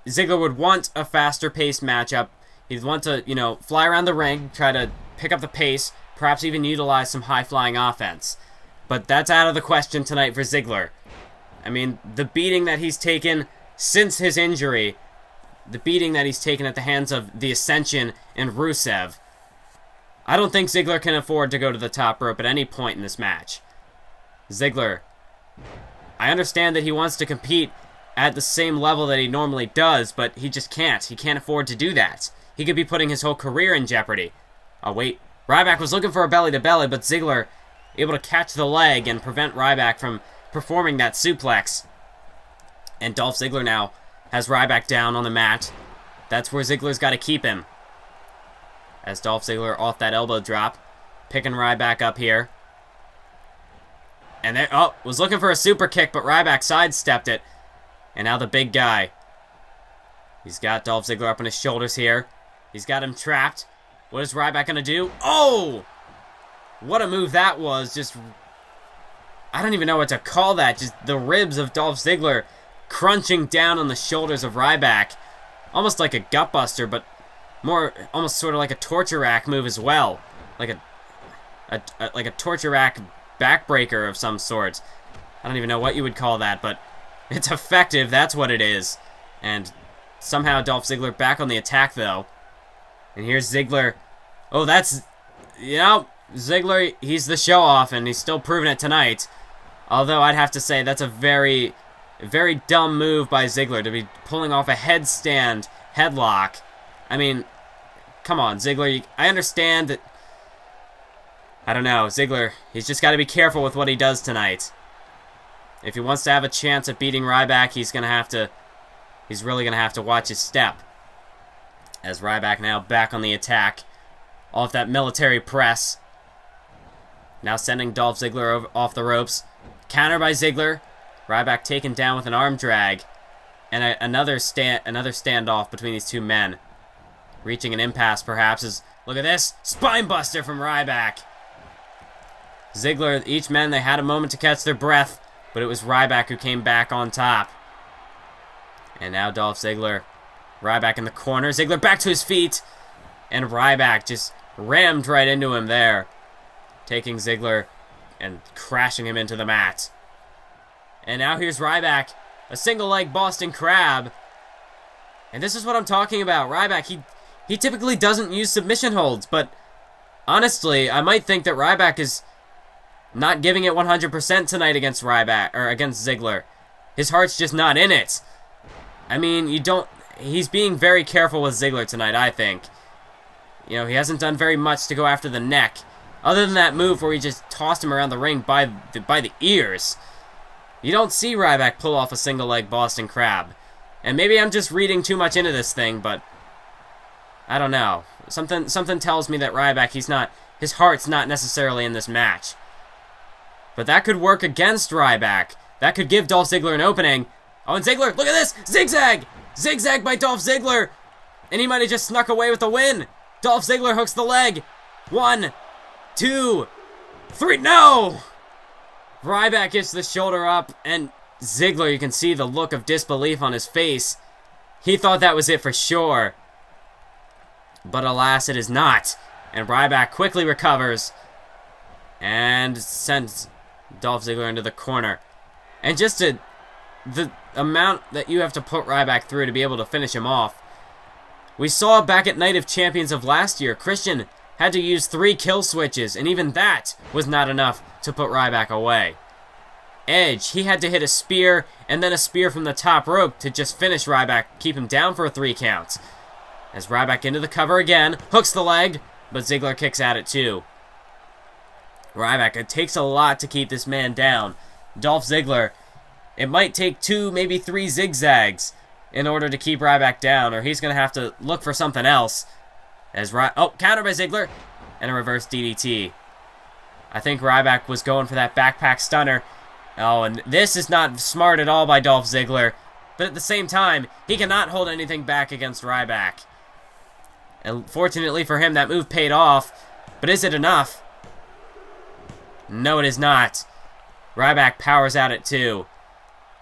Ziggler would want a faster-paced matchup. He'd want to, fly around the ring, try to pick up the pace, perhaps even utilize some high-flying offense. But that's out of the question tonight for Ziggler. I mean, the beating that he's taken since his injury, the beating that he's taken at the hands of the Ascension and Rusev, I don't think Ziggler can afford to go to the top rope at any point in this match. Ziggler, I understand that he wants to compete at the same level that he normally does, but he just can't. He can't afford to do that. He could be putting his whole career in jeopardy. Oh, wait. Ryback was looking for a belly-to-belly, but Ziggler able to catch the leg and prevent Ryback from performing that suplex. And Dolph Ziggler now has Ryback down on the mat. that's where Ziggler's got to keep him. As Dolph Ziggler off that elbow drop, picking Ryback up here. And there, oh, was looking for a super kick, but Ryback sidestepped it. And now the big guy. He's got Dolph Ziggler up on his shoulders here. He's got him trapped. What is Ryback going to do? Oh! What a move that was. Just, I don't even know what to call that. Just the ribs of Dolph Ziggler crunching down on the shoulders of Ryback. Almost like a gutbuster, but more, almost sort of like a torture rack move as well. Like a torture rack backbreaker of some sort. I don't even know what you would call that, but it's effective. That's what it is. And somehow Dolph Ziggler back on the attack, though. And here's Ziggler. Oh, that's, you know, Ziggler, he's the show-off, and he's still proving it tonight. Although I'd have to say that's a very, very dumb move by Ziggler to be pulling off a headstand headlock. I mean, come on, Ziggler. I understand that. I don't know, Ziggler, he's just got to be careful with what he does tonight. If he wants to have a chance at beating Ryback, he's really going to have to watch his step. As Ryback now back on the attack. Off that military press. Now sending Dolph Ziggler off the ropes. Counter by Ziggler. Ryback taken down with an arm drag. And another standoff between these two men. Reaching an impasse, perhaps. Look at this. Spinebuster from Ryback. Ziggler, each man, they had a moment to catch their breath, but it was Ryback who came back on top. And now Dolph Ziggler. Ryback in the corner. Ziggler back to his feet. And Ryback just rammed right into him there. Taking Ziggler and crashing him into the mat. And now here's Ryback. A single leg Boston Crab. And this is what I'm talking about. Ryback, he typically doesn't use submission holds, but honestly, I might think that Ryback is not giving it 100% tonight against Ryback, or against Ziggler. His heart's just not in it. I mean, he's being very careful with Ziggler tonight, I think. You know, he hasn't done very much to go after the neck. Other than that move where he just tossed him around the ring by the ears. You don't see Ryback pull off a single leg Boston Crab. And maybe I'm just reading too much into this thing, but I don't know. Something tells me that Ryback, his heart's not necessarily in this match. But that could work against Ryback. That could give Dolph Ziggler an opening. Oh, and Ziggler, look at this! Zigzag! Zigzag by Dolph Ziggler! And he might have just snuck away with the win. Dolph Ziggler hooks the leg. 1, 2, 3, no! Ryback gets the shoulder up, and Ziggler, you can see the look of disbelief on his face. He thought that was it for sure. But alas, it is not. And Ryback quickly recovers and sends Dolph Ziggler into the corner. And just the amount that you have to put Ryback through to be able to finish him off. We saw back at Night of Champions of last year, Christian had to use 3 kill switches, and even that was not enough to put Ryback away. Edge, he had to hit a spear, and then a spear from the top rope to just finish Ryback, keep him down for a 3 count. As Ryback into the cover again, hooks the leg, but Ziggler kicks at it too. Ryback, it takes a lot to keep this man down. Dolph Ziggler, it might take 2, maybe 3 zigzags in order to keep Ryback down, or he's going to have to look for something else. As counter by Ziggler, and a reverse DDT. I think Ryback was going for that backpack stunner. Oh, and this is not smart at all by Dolph Ziggler. But at the same time, he cannot hold anything back against Ryback. And fortunately for him, that move paid off. But is it enough? No, it is not. Ryback powers out at 2.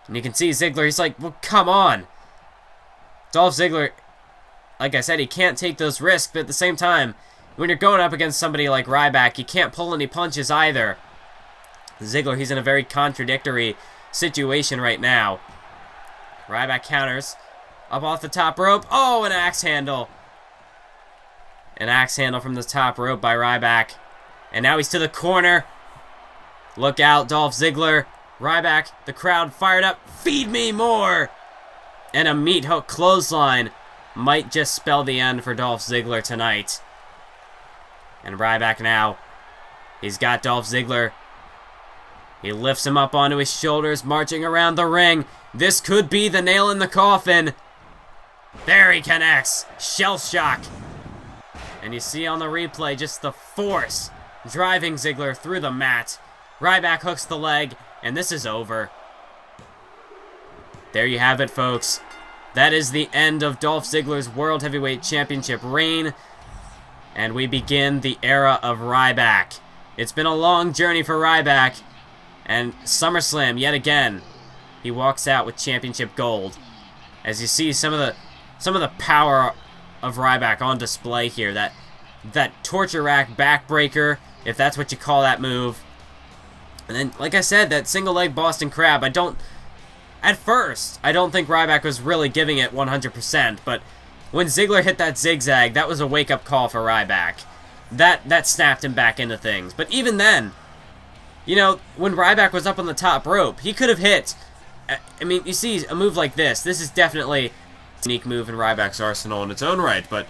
And you can see Ziggler, he's like, well, come on. Dolph Ziggler, like I said, he can't take those risks, but at the same time, when you're going up against somebody like Ryback, you can't pull any punches either. Ziggler, he's in a very contradictory situation right now. Ryback counters. Up off the top rope. Oh, an axe handle. An axe handle from the top rope by Ryback. And now he's to the corner. Look out, Dolph Ziggler. Ryback, the crowd fired up. Feed me more! And a meat hook clothesline might just spell the end for Dolph Ziggler tonight. And Ryback now. He's got Dolph Ziggler. He lifts him up onto his shoulders, marching around the ring. This could be the nail in the coffin. There he connects. Shell shock. And you see on the replay just the force driving Ziggler through the mat. Ryback hooks the leg, and this is over. There you have it, folks. That is the end of Dolph Ziggler's World Heavyweight Championship reign, and we begin the era of Ryback. It's been a long journey for Ryback, and SummerSlam, yet again, he walks out with championship gold. As you see some of the power of Ryback on display here. That torture rack backbreaker, if that's what you call that move. And then, like I said, that single leg Boston Crab. At first, I don't think Ryback was really giving it 100%, but when Ziggler hit that zigzag, that was a wake-up call for Ryback. That snapped him back into things. But even then, you know, when Ryback was up on the top rope, he could have hit. I mean, you see a move like this. This is definitely a unique move in Ryback's arsenal in its own right, but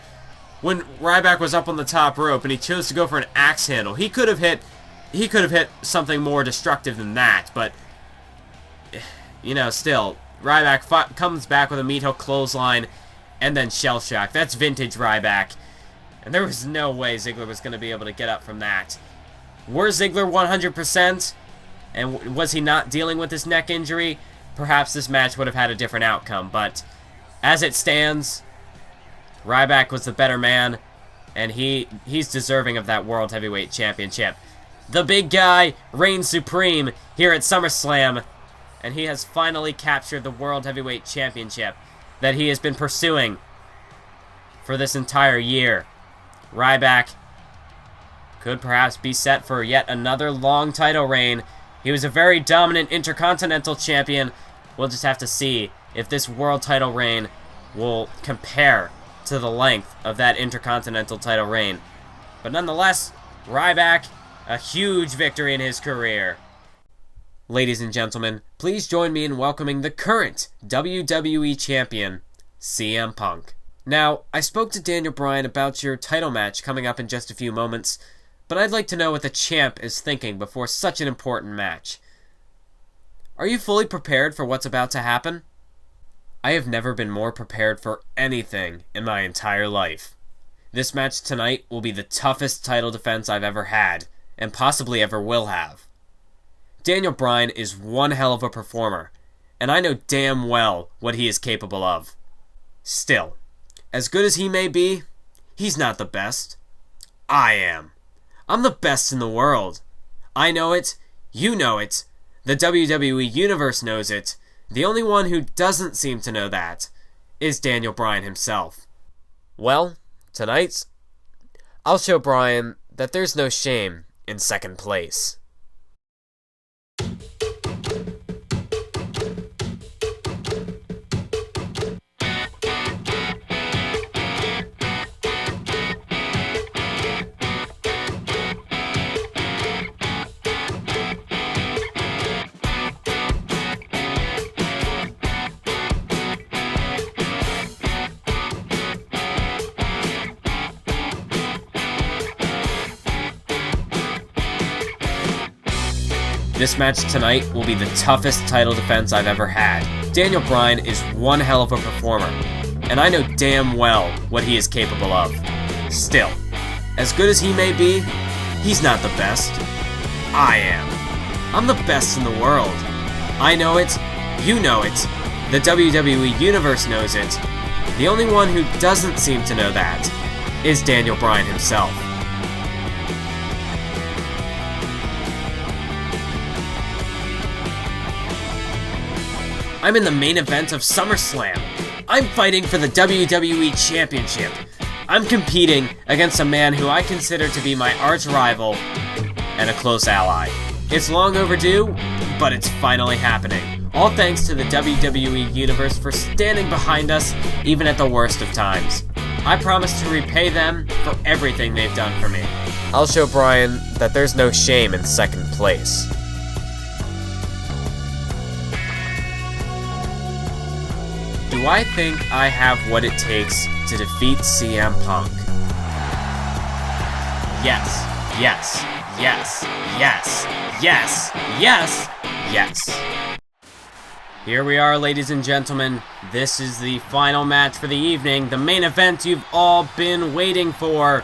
when Ryback was up on the top rope and he chose to go for an axe handle, he could have hit something more destructive than that, but you know, still, Ryback comes back with a meat hook clothesline and then shell shock. That's vintage Ryback, and there was no way Ziggler was going to be able to get up from that. Were Ziggler 100%, and was he not dealing with this neck injury, perhaps this match would have had a different outcome, but as it stands, Ryback was the better man, and he's deserving of that World Heavyweight Championship. The big guy reigns supreme here at SummerSlam, and he has finally captured the World Heavyweight Championship that he has been pursuing for this entire year. Ryback could perhaps be set for yet another long title reign. He was a very dominant Intercontinental Champion. We'll just have to see if this world title reign will compare to the length of that Intercontinental title reign. But nonetheless, Ryback, a huge victory in his career. Ladies and gentlemen, please join me in welcoming the current WWE Champion, CM Punk. Now, I spoke to Daniel Bryan about your title match coming up in just a few moments, but I'd like to know what the champ is thinking before such an important match. Are you fully prepared for what's about to happen? I have never been more prepared for anything in my entire life. This match tonight will be the toughest title defense I've ever had, and possibly ever will have. Daniel Bryan is one hell of a performer, and I know damn well what he is capable of. Still, as good as he may be, he's not the best. I am. I'm the best in the world. I know it, you know it, the WWE Universe knows it. The only one who doesn't seem to know that is Daniel Bryan himself. Well, tonight, I'll show Bryan that there's no shame in second place. This match tonight will be the toughest title defense I've ever had. Daniel Bryan is one hell of a performer, and I know damn well what he is capable of. Still, as good as he may be, he's not the best. I am. I'm the best in the world. I know it, you know it, the WWE Universe knows it. The only one who doesn't seem to know that is Daniel Bryan himself. I'm in the main event of SummerSlam. I'm fighting for the WWE Championship. I'm competing against a man who I consider to be my arch rival and a close ally. It's long overdue, but it's finally happening. All thanks to the WWE Universe for standing behind us even at the worst of times. I promise to repay them for everything they've done for me. I'll show Bryan that there's no shame in second place. Do I think I have what it takes to defeat CM Punk? Yes, yes, yes, yes, yes, yes, yes. Here we are, ladies and gentlemen. This is the final match for the evening. The main event you've all been waiting for.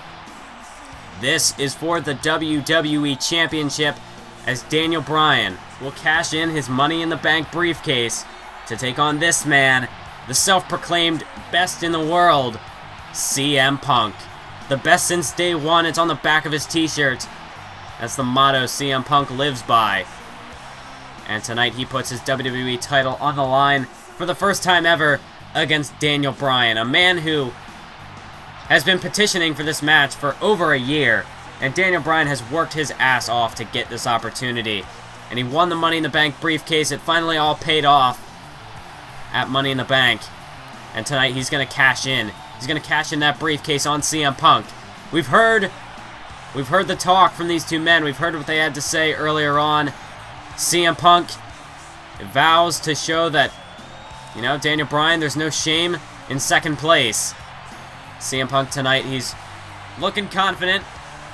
This is for the WWE Championship, as Daniel Bryan will cash in his Money in the Bank briefcase to take on this man, the self-proclaimed best in the world, CM Punk. The best since day one. It's on the back of his t-shirt. That's the motto CM Punk lives by. And tonight he puts his WWE title on the line for the first time ever against Daniel Bryan, a man who has been petitioning for this match for over a year, and Daniel Bryan has worked his ass off to get this opportunity. And he won the Money in the Bank briefcase. It finally all paid off at Money in the Bank. And tonight he's going to cash in. He's going to cash in that briefcase on CM Punk. We've heard the talk from these two men. We've heard what they had to say earlier on. CM Punk vows to show that, you know, Daniel Bryan, there's no shame in second place. CM Punk tonight, he's looking confident,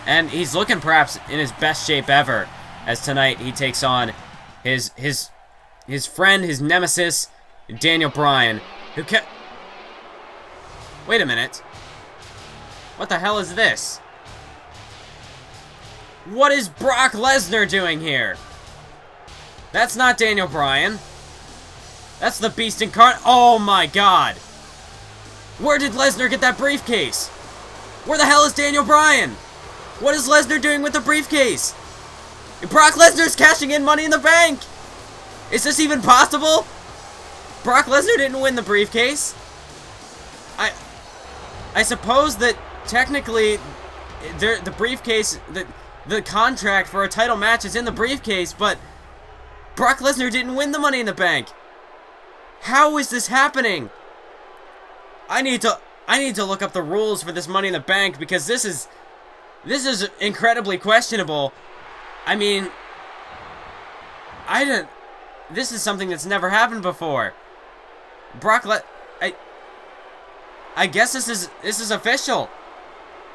and he's looking perhaps in his best shape ever, as tonight he takes on his friend, his nemesis, Daniel Bryan, who kept... Wait a minute. What the hell is this? What is Brock Lesnar doing here? That's not Daniel Bryan. That's the Beast Incarnate. Oh my god. Where did Lesnar get that briefcase? Where the hell is Daniel Bryan? What is Lesnar doing with the briefcase? Brock Lesnar's cashing in Money in the Bank. Is this even possible? Brock Lesnar didn't win the briefcase. I suppose that technically the briefcase, the contract for a title match is in the briefcase, but Brock Lesnar didn't win the Money in the Bank. How is this happening? I need to look up the rules for this Money in the Bank, because this is incredibly questionable. I mean, this is something that's never happened before. I guess this is official.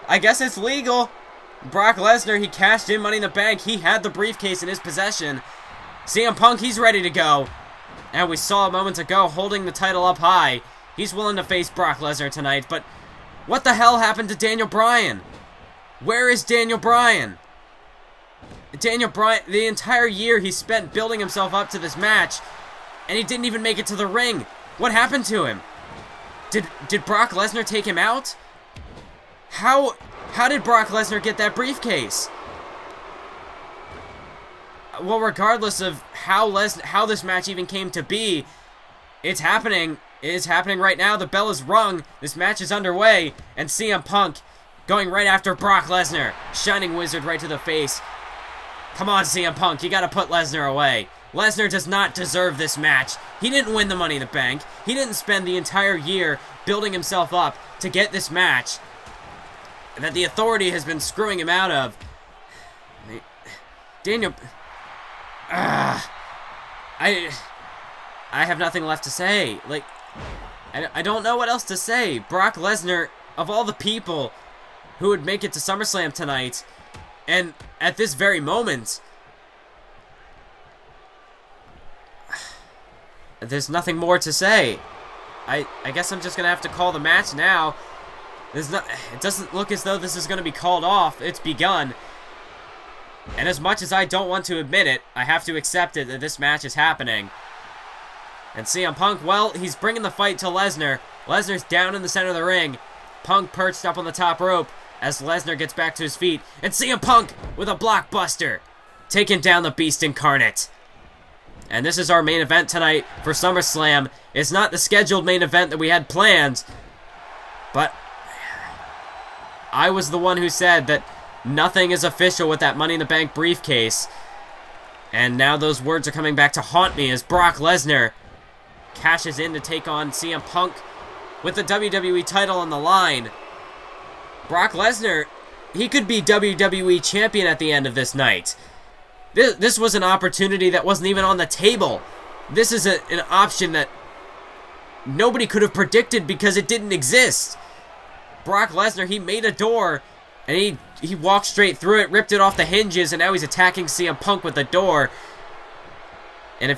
I guess it's legal. Brock Lesnar, he cashed in Money in the Bank. He had the briefcase in his possession. CM Punk, he's ready to go. And we saw moments ago holding the title up high. He's willing to face Brock Lesnar tonight. But what the hell happened to Daniel Bryan? Where is Daniel Bryan? Daniel Bryan, the entire year he spent building himself up to this match, and he didn't even make it to the ring. What happened to him? Did Brock Lesnar take him out? How did Brock Lesnar get that briefcase? Well, regardless of how this match even came to be, it's happening. It is happening right now. The bell is rung. This match is underway, and CM Punk going right after Brock Lesnar. Shining Wizard right to the face. Come on, CM Punk. You gotta put Lesnar away. Lesnar does not deserve this match. He didn't win the Money in the Bank. He didn't spend the entire year building himself up to get this match that the Authority has been screwing him out of. Daniel... I have nothing left to say. Like, I don't know what else to say. Brock Lesnar, of all the people who would make it to SummerSlam tonight, and at this very moment, there's nothing more to say. I guess I'm just gonna have to call the match now. It doesn't look as though this is gonna be called off. It's begun. And as much as I don't want to admit it, I have to accept it that this match is happening. And CM Punk, well, he's bringing the fight to Lesnar. Lesnar's down in the center of the ring. Punk perched up on the top rope as Lesnar gets back to his feet. And CM Punk with a blockbuster, taking down the Beast Incarnate. And this is our main event tonight for SummerSlam. It's not the scheduled main event that we had planned, but I was the one who said that nothing is official with that Money in the Bank briefcase. And now those words are coming back to haunt me as Brock Lesnar cashes in to take on CM Punk with the WWE title on the line. Brock Lesnar, he could be WWE Champion at the end of this night. This was an opportunity that wasn't even on the table. This is an option that nobody could have predicted because it didn't exist. Brock Lesnar, he made a door, and he walked straight through it, ripped it off the hinges, and now he's attacking CM Punk with the door. And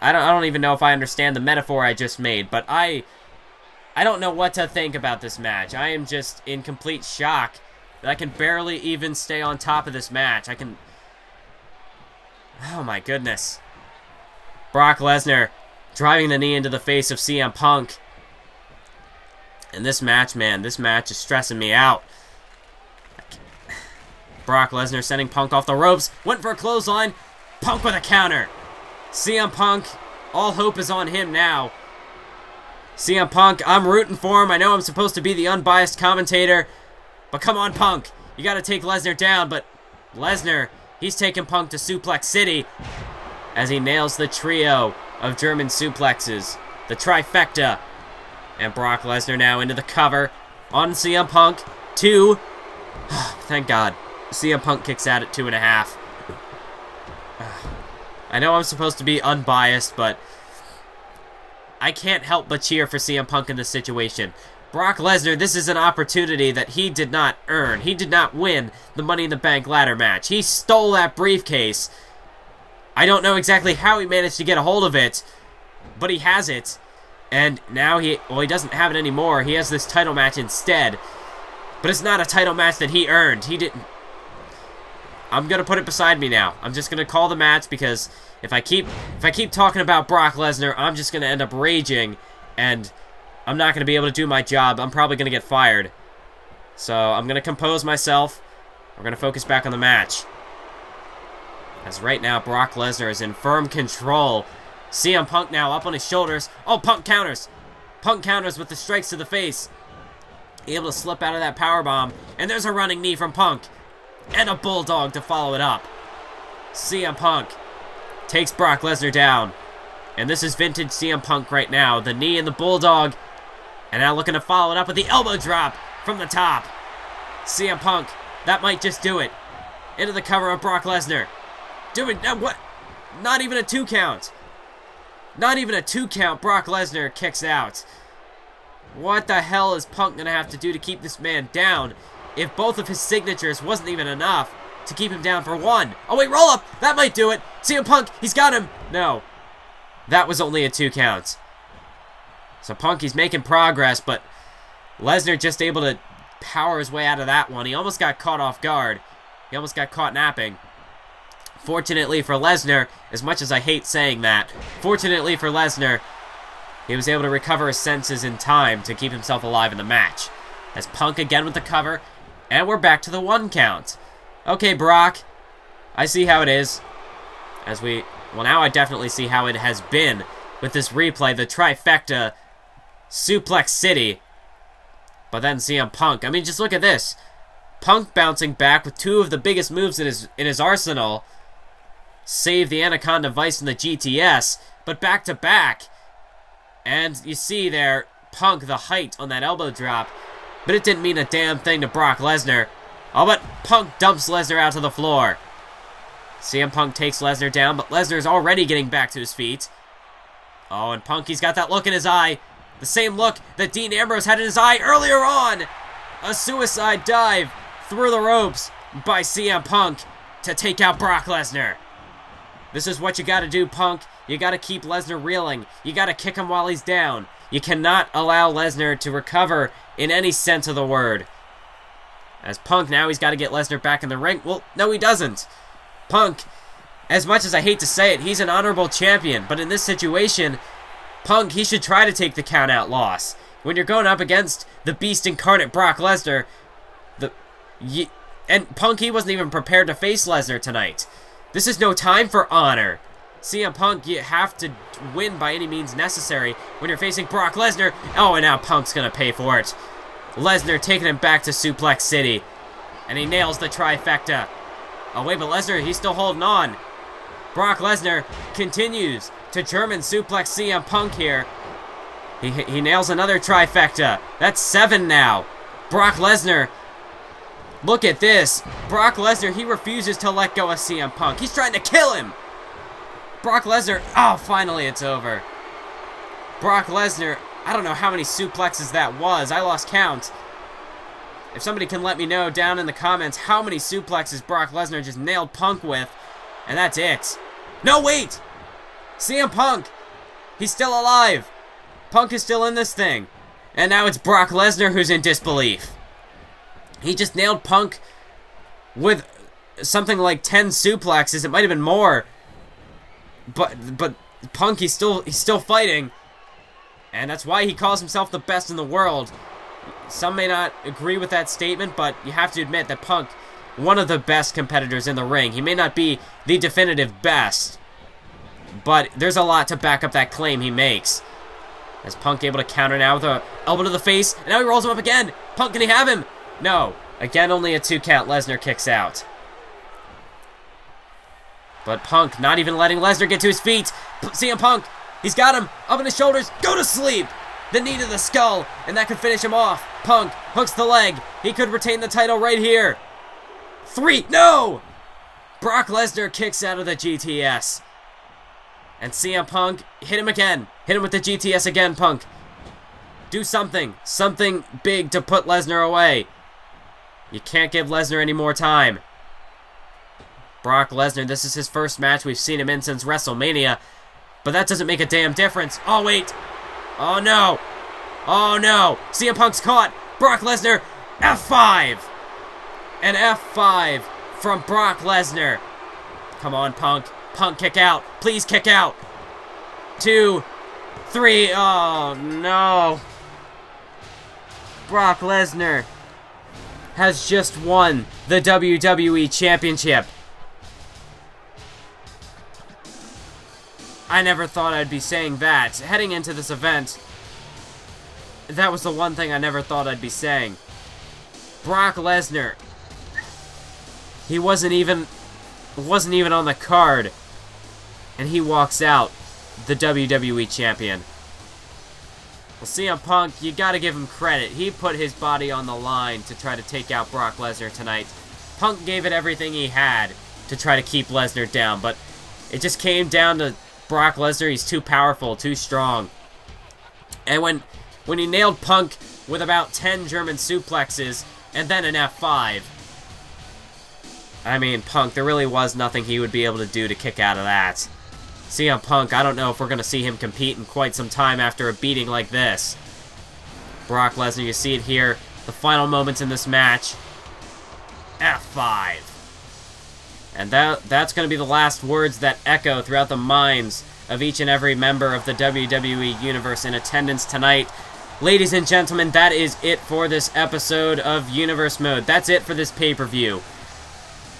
I don't even know if I understand the metaphor I just made, but I don't know what to think about this match. I am just in complete shock that I can barely even stay on top of this match. Oh my goodness. Brock Lesnar driving the knee into the face of CM Punk. And this match, man, this match is stressing me out. Brock Lesnar sending Punk off the ropes. Went for a clothesline. Punk with a counter. CM Punk, all hope is on him now. CM Punk, I'm rooting for him. I know I'm supposed to be the unbiased commentator. But come on, Punk. You got to take Lesnar down. But Lesnar, he's taking Punk to Suplex City as he nails the trio of German suplexes. The trifecta. And Brock Lesnar now into the cover on CM Punk. 2. Thank God. CM Punk kicks out at 2.5. I know I'm supposed to be unbiased, but I can't help but cheer for CM Punk in this situation. Brock Lesnar, this is an opportunity that he did not earn. He did not win the Money in the Bank ladder match. He stole that briefcase. I don't know exactly how he managed to get a hold of it, but he has it. And now he doesn't have it anymore. He has this title match instead. But it's not a title match that he earned. He didn't. I'm going to put it beside me now. I'm just going to call the match because if I keep talking about Brock Lesnar, I'm just going to end up raging and I'm not going to be able to do my job. I'm probably going to get fired. So I'm going to compose myself. We're going to focus back on the match. As right now, Brock Lesnar is in firm control. CM Punk now up on his shoulders. Oh, Punk counters. Punk counters with the strikes to the face. Able to slip out of that powerbomb. And there's a running knee from Punk. And a bulldog to follow it up. CM Punk takes Brock Lesnar down. And this is vintage CM Punk right now. The knee and the bulldog. And now looking to follow it up with the elbow drop from the top. CM Punk, that might just do it. Into the cover of Brock Lesnar. Doing, what? Not even a 2 count. Not even a 2 count. Brock Lesnar kicks out. What the hell is Punk going to have to do to keep this man down if both of his signatures wasn't even enough to keep him down for 1? Oh, wait, roll up. That might do it. CM Punk, he's got him. No. That was only a 2 count. So Punk, he's making progress, but Lesnar just able to power his way out of that one. He almost got caught off guard. He almost got caught napping. Fortunately for Lesnar, as much as I hate saying that, fortunately for Lesnar, he was able to recover his senses in time to keep himself alive in the match. As Punk again with the cover, and we're back to the 1 count. Okay, Brock, I see how it is. Well, now I definitely see how it has been with this replay, the trifecta, Suplex City. But then CM Punk, I mean, just look at this. Punk bouncing back with 2 of the biggest moves in his arsenal. Save the Anaconda Vice and the GTS, but back to back. And you see there, Punk, the height on that elbow drop, but it didn't mean a damn thing to Brock Lesnar. Oh, but Punk dumps Lesnar out to the floor. CM Punk takes Lesnar down, but Lesnar's already getting back to his feet. Oh, and Punk, he's got that look in his eye. The same look that Dean Ambrose had in his eye earlier on. A suicide dive through the ropes by CM Punk to take out Brock Lesnar. This is what you got to do, Punk. You got to keep Lesnar reeling. You got to kick him while he's down. You cannot allow Lesnar to recover in any sense of the word. As Punk, now he's got to get Lesnar back in the ring. Well, no, he doesn't. Punk, as much as I hate to say it, he's an honorable champion. But in this situation, Punk, he should try to take the count-out loss. When you're going up against the beast incarnate Brock Lesnar, and Punk, he wasn't even prepared to face Lesnar tonight. This is no time for honor. CM Punk, you have to win by any means necessary when you're facing Brock Lesnar. Oh, and now Punk's going to pay for it. Lesnar taking him back to Suplex City. And he nails the trifecta. Oh, wait, but Lesnar, he's still holding on. Brock Lesnar continues to German suplex CM Punk here. He nails another trifecta. That's 7 now. Brock Lesnar. Look at this. Brock Lesnar, he refuses to let go of CM Punk. He's trying to kill him. Brock Lesnar. Oh, finally it's over. Brock Lesnar. I don't know how many suplexes that was. I lost count. If somebody can let me know down in the comments how many suplexes Brock Lesnar just nailed Punk with. And that's it. No, wait. CM Punk! He's still alive! Punk is still in this thing. And now it's Brock Lesnar who's in disbelief. He just nailed Punk with something like 10 suplexes. It might have been more. But Punk, he's still fighting. And that's why he calls himself the best in the world. Some may not agree with that statement, but you have to admit that Punk, one of the best competitors in the ring. He may not be the definitive best, but there's a lot to back up that claim he makes. Is Punk able to counter now with an elbow to the face? And now he rolls him up again. Punk, can he have him? No. Again, only a 2 count. Lesnar kicks out. But Punk not even letting Lesnar get to his feet. CM Punk, he's got him. Up on his shoulders. Go to sleep. The knee to the skull. And that could finish him off. Punk hooks the leg. He could retain the title right here. 3. No! Brock Lesnar kicks out of the GTS. And CM Punk, hit him again. Hit him with the GTS again, Punk. Do something. Something big to put Lesnar away. You can't give Lesnar any more time. Brock Lesnar, this is his first match we've seen him in since WrestleMania. But that doesn't make a damn difference. Oh, wait. Oh, no. Oh, no. CM Punk's caught. Brock Lesnar, F5. An F5 from Brock Lesnar. Come on, Punk. Punk, kick out. Please kick out. 2, 3. Oh, no. Brock Lesnar has just won the WWE Championship. I never thought I'd be saying that. Heading into this event, that was the one thing I never thought I'd be saying. Brock Lesnar, he wasn't even on the card, and he walks out the WWE Champion. Well, CM Punk, you gotta give him credit. He put his body on the line to try to take out Brock Lesnar tonight. Punk gave it everything he had to try to keep Lesnar down, but it just came down to Brock Lesnar. He's too powerful, too strong. And when he nailed Punk with about 10 German suplexes and then an F5, I mean, Punk, there really was nothing he would be able to do to kick out of that. CM Punk, I don't know if we're going to see him compete in quite some time after a beating like this. Brock Lesnar, you see it here. The final moments in this match. F5. And that's going to be the last words that echo throughout the minds of each and every member of the WWE Universe in attendance tonight. Ladies and gentlemen, that is it for this episode of Universe Mode. That's it for this pay-per-view.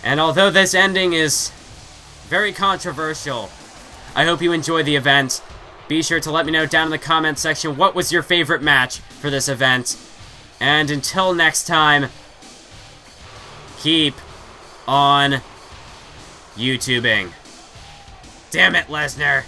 And although this ending is very controversial, I hope you enjoy the event. Be sure to let me know down in the comments section what was your favorite match for this event. And until next time, keep on YouTubing. Damn it, Lesnar.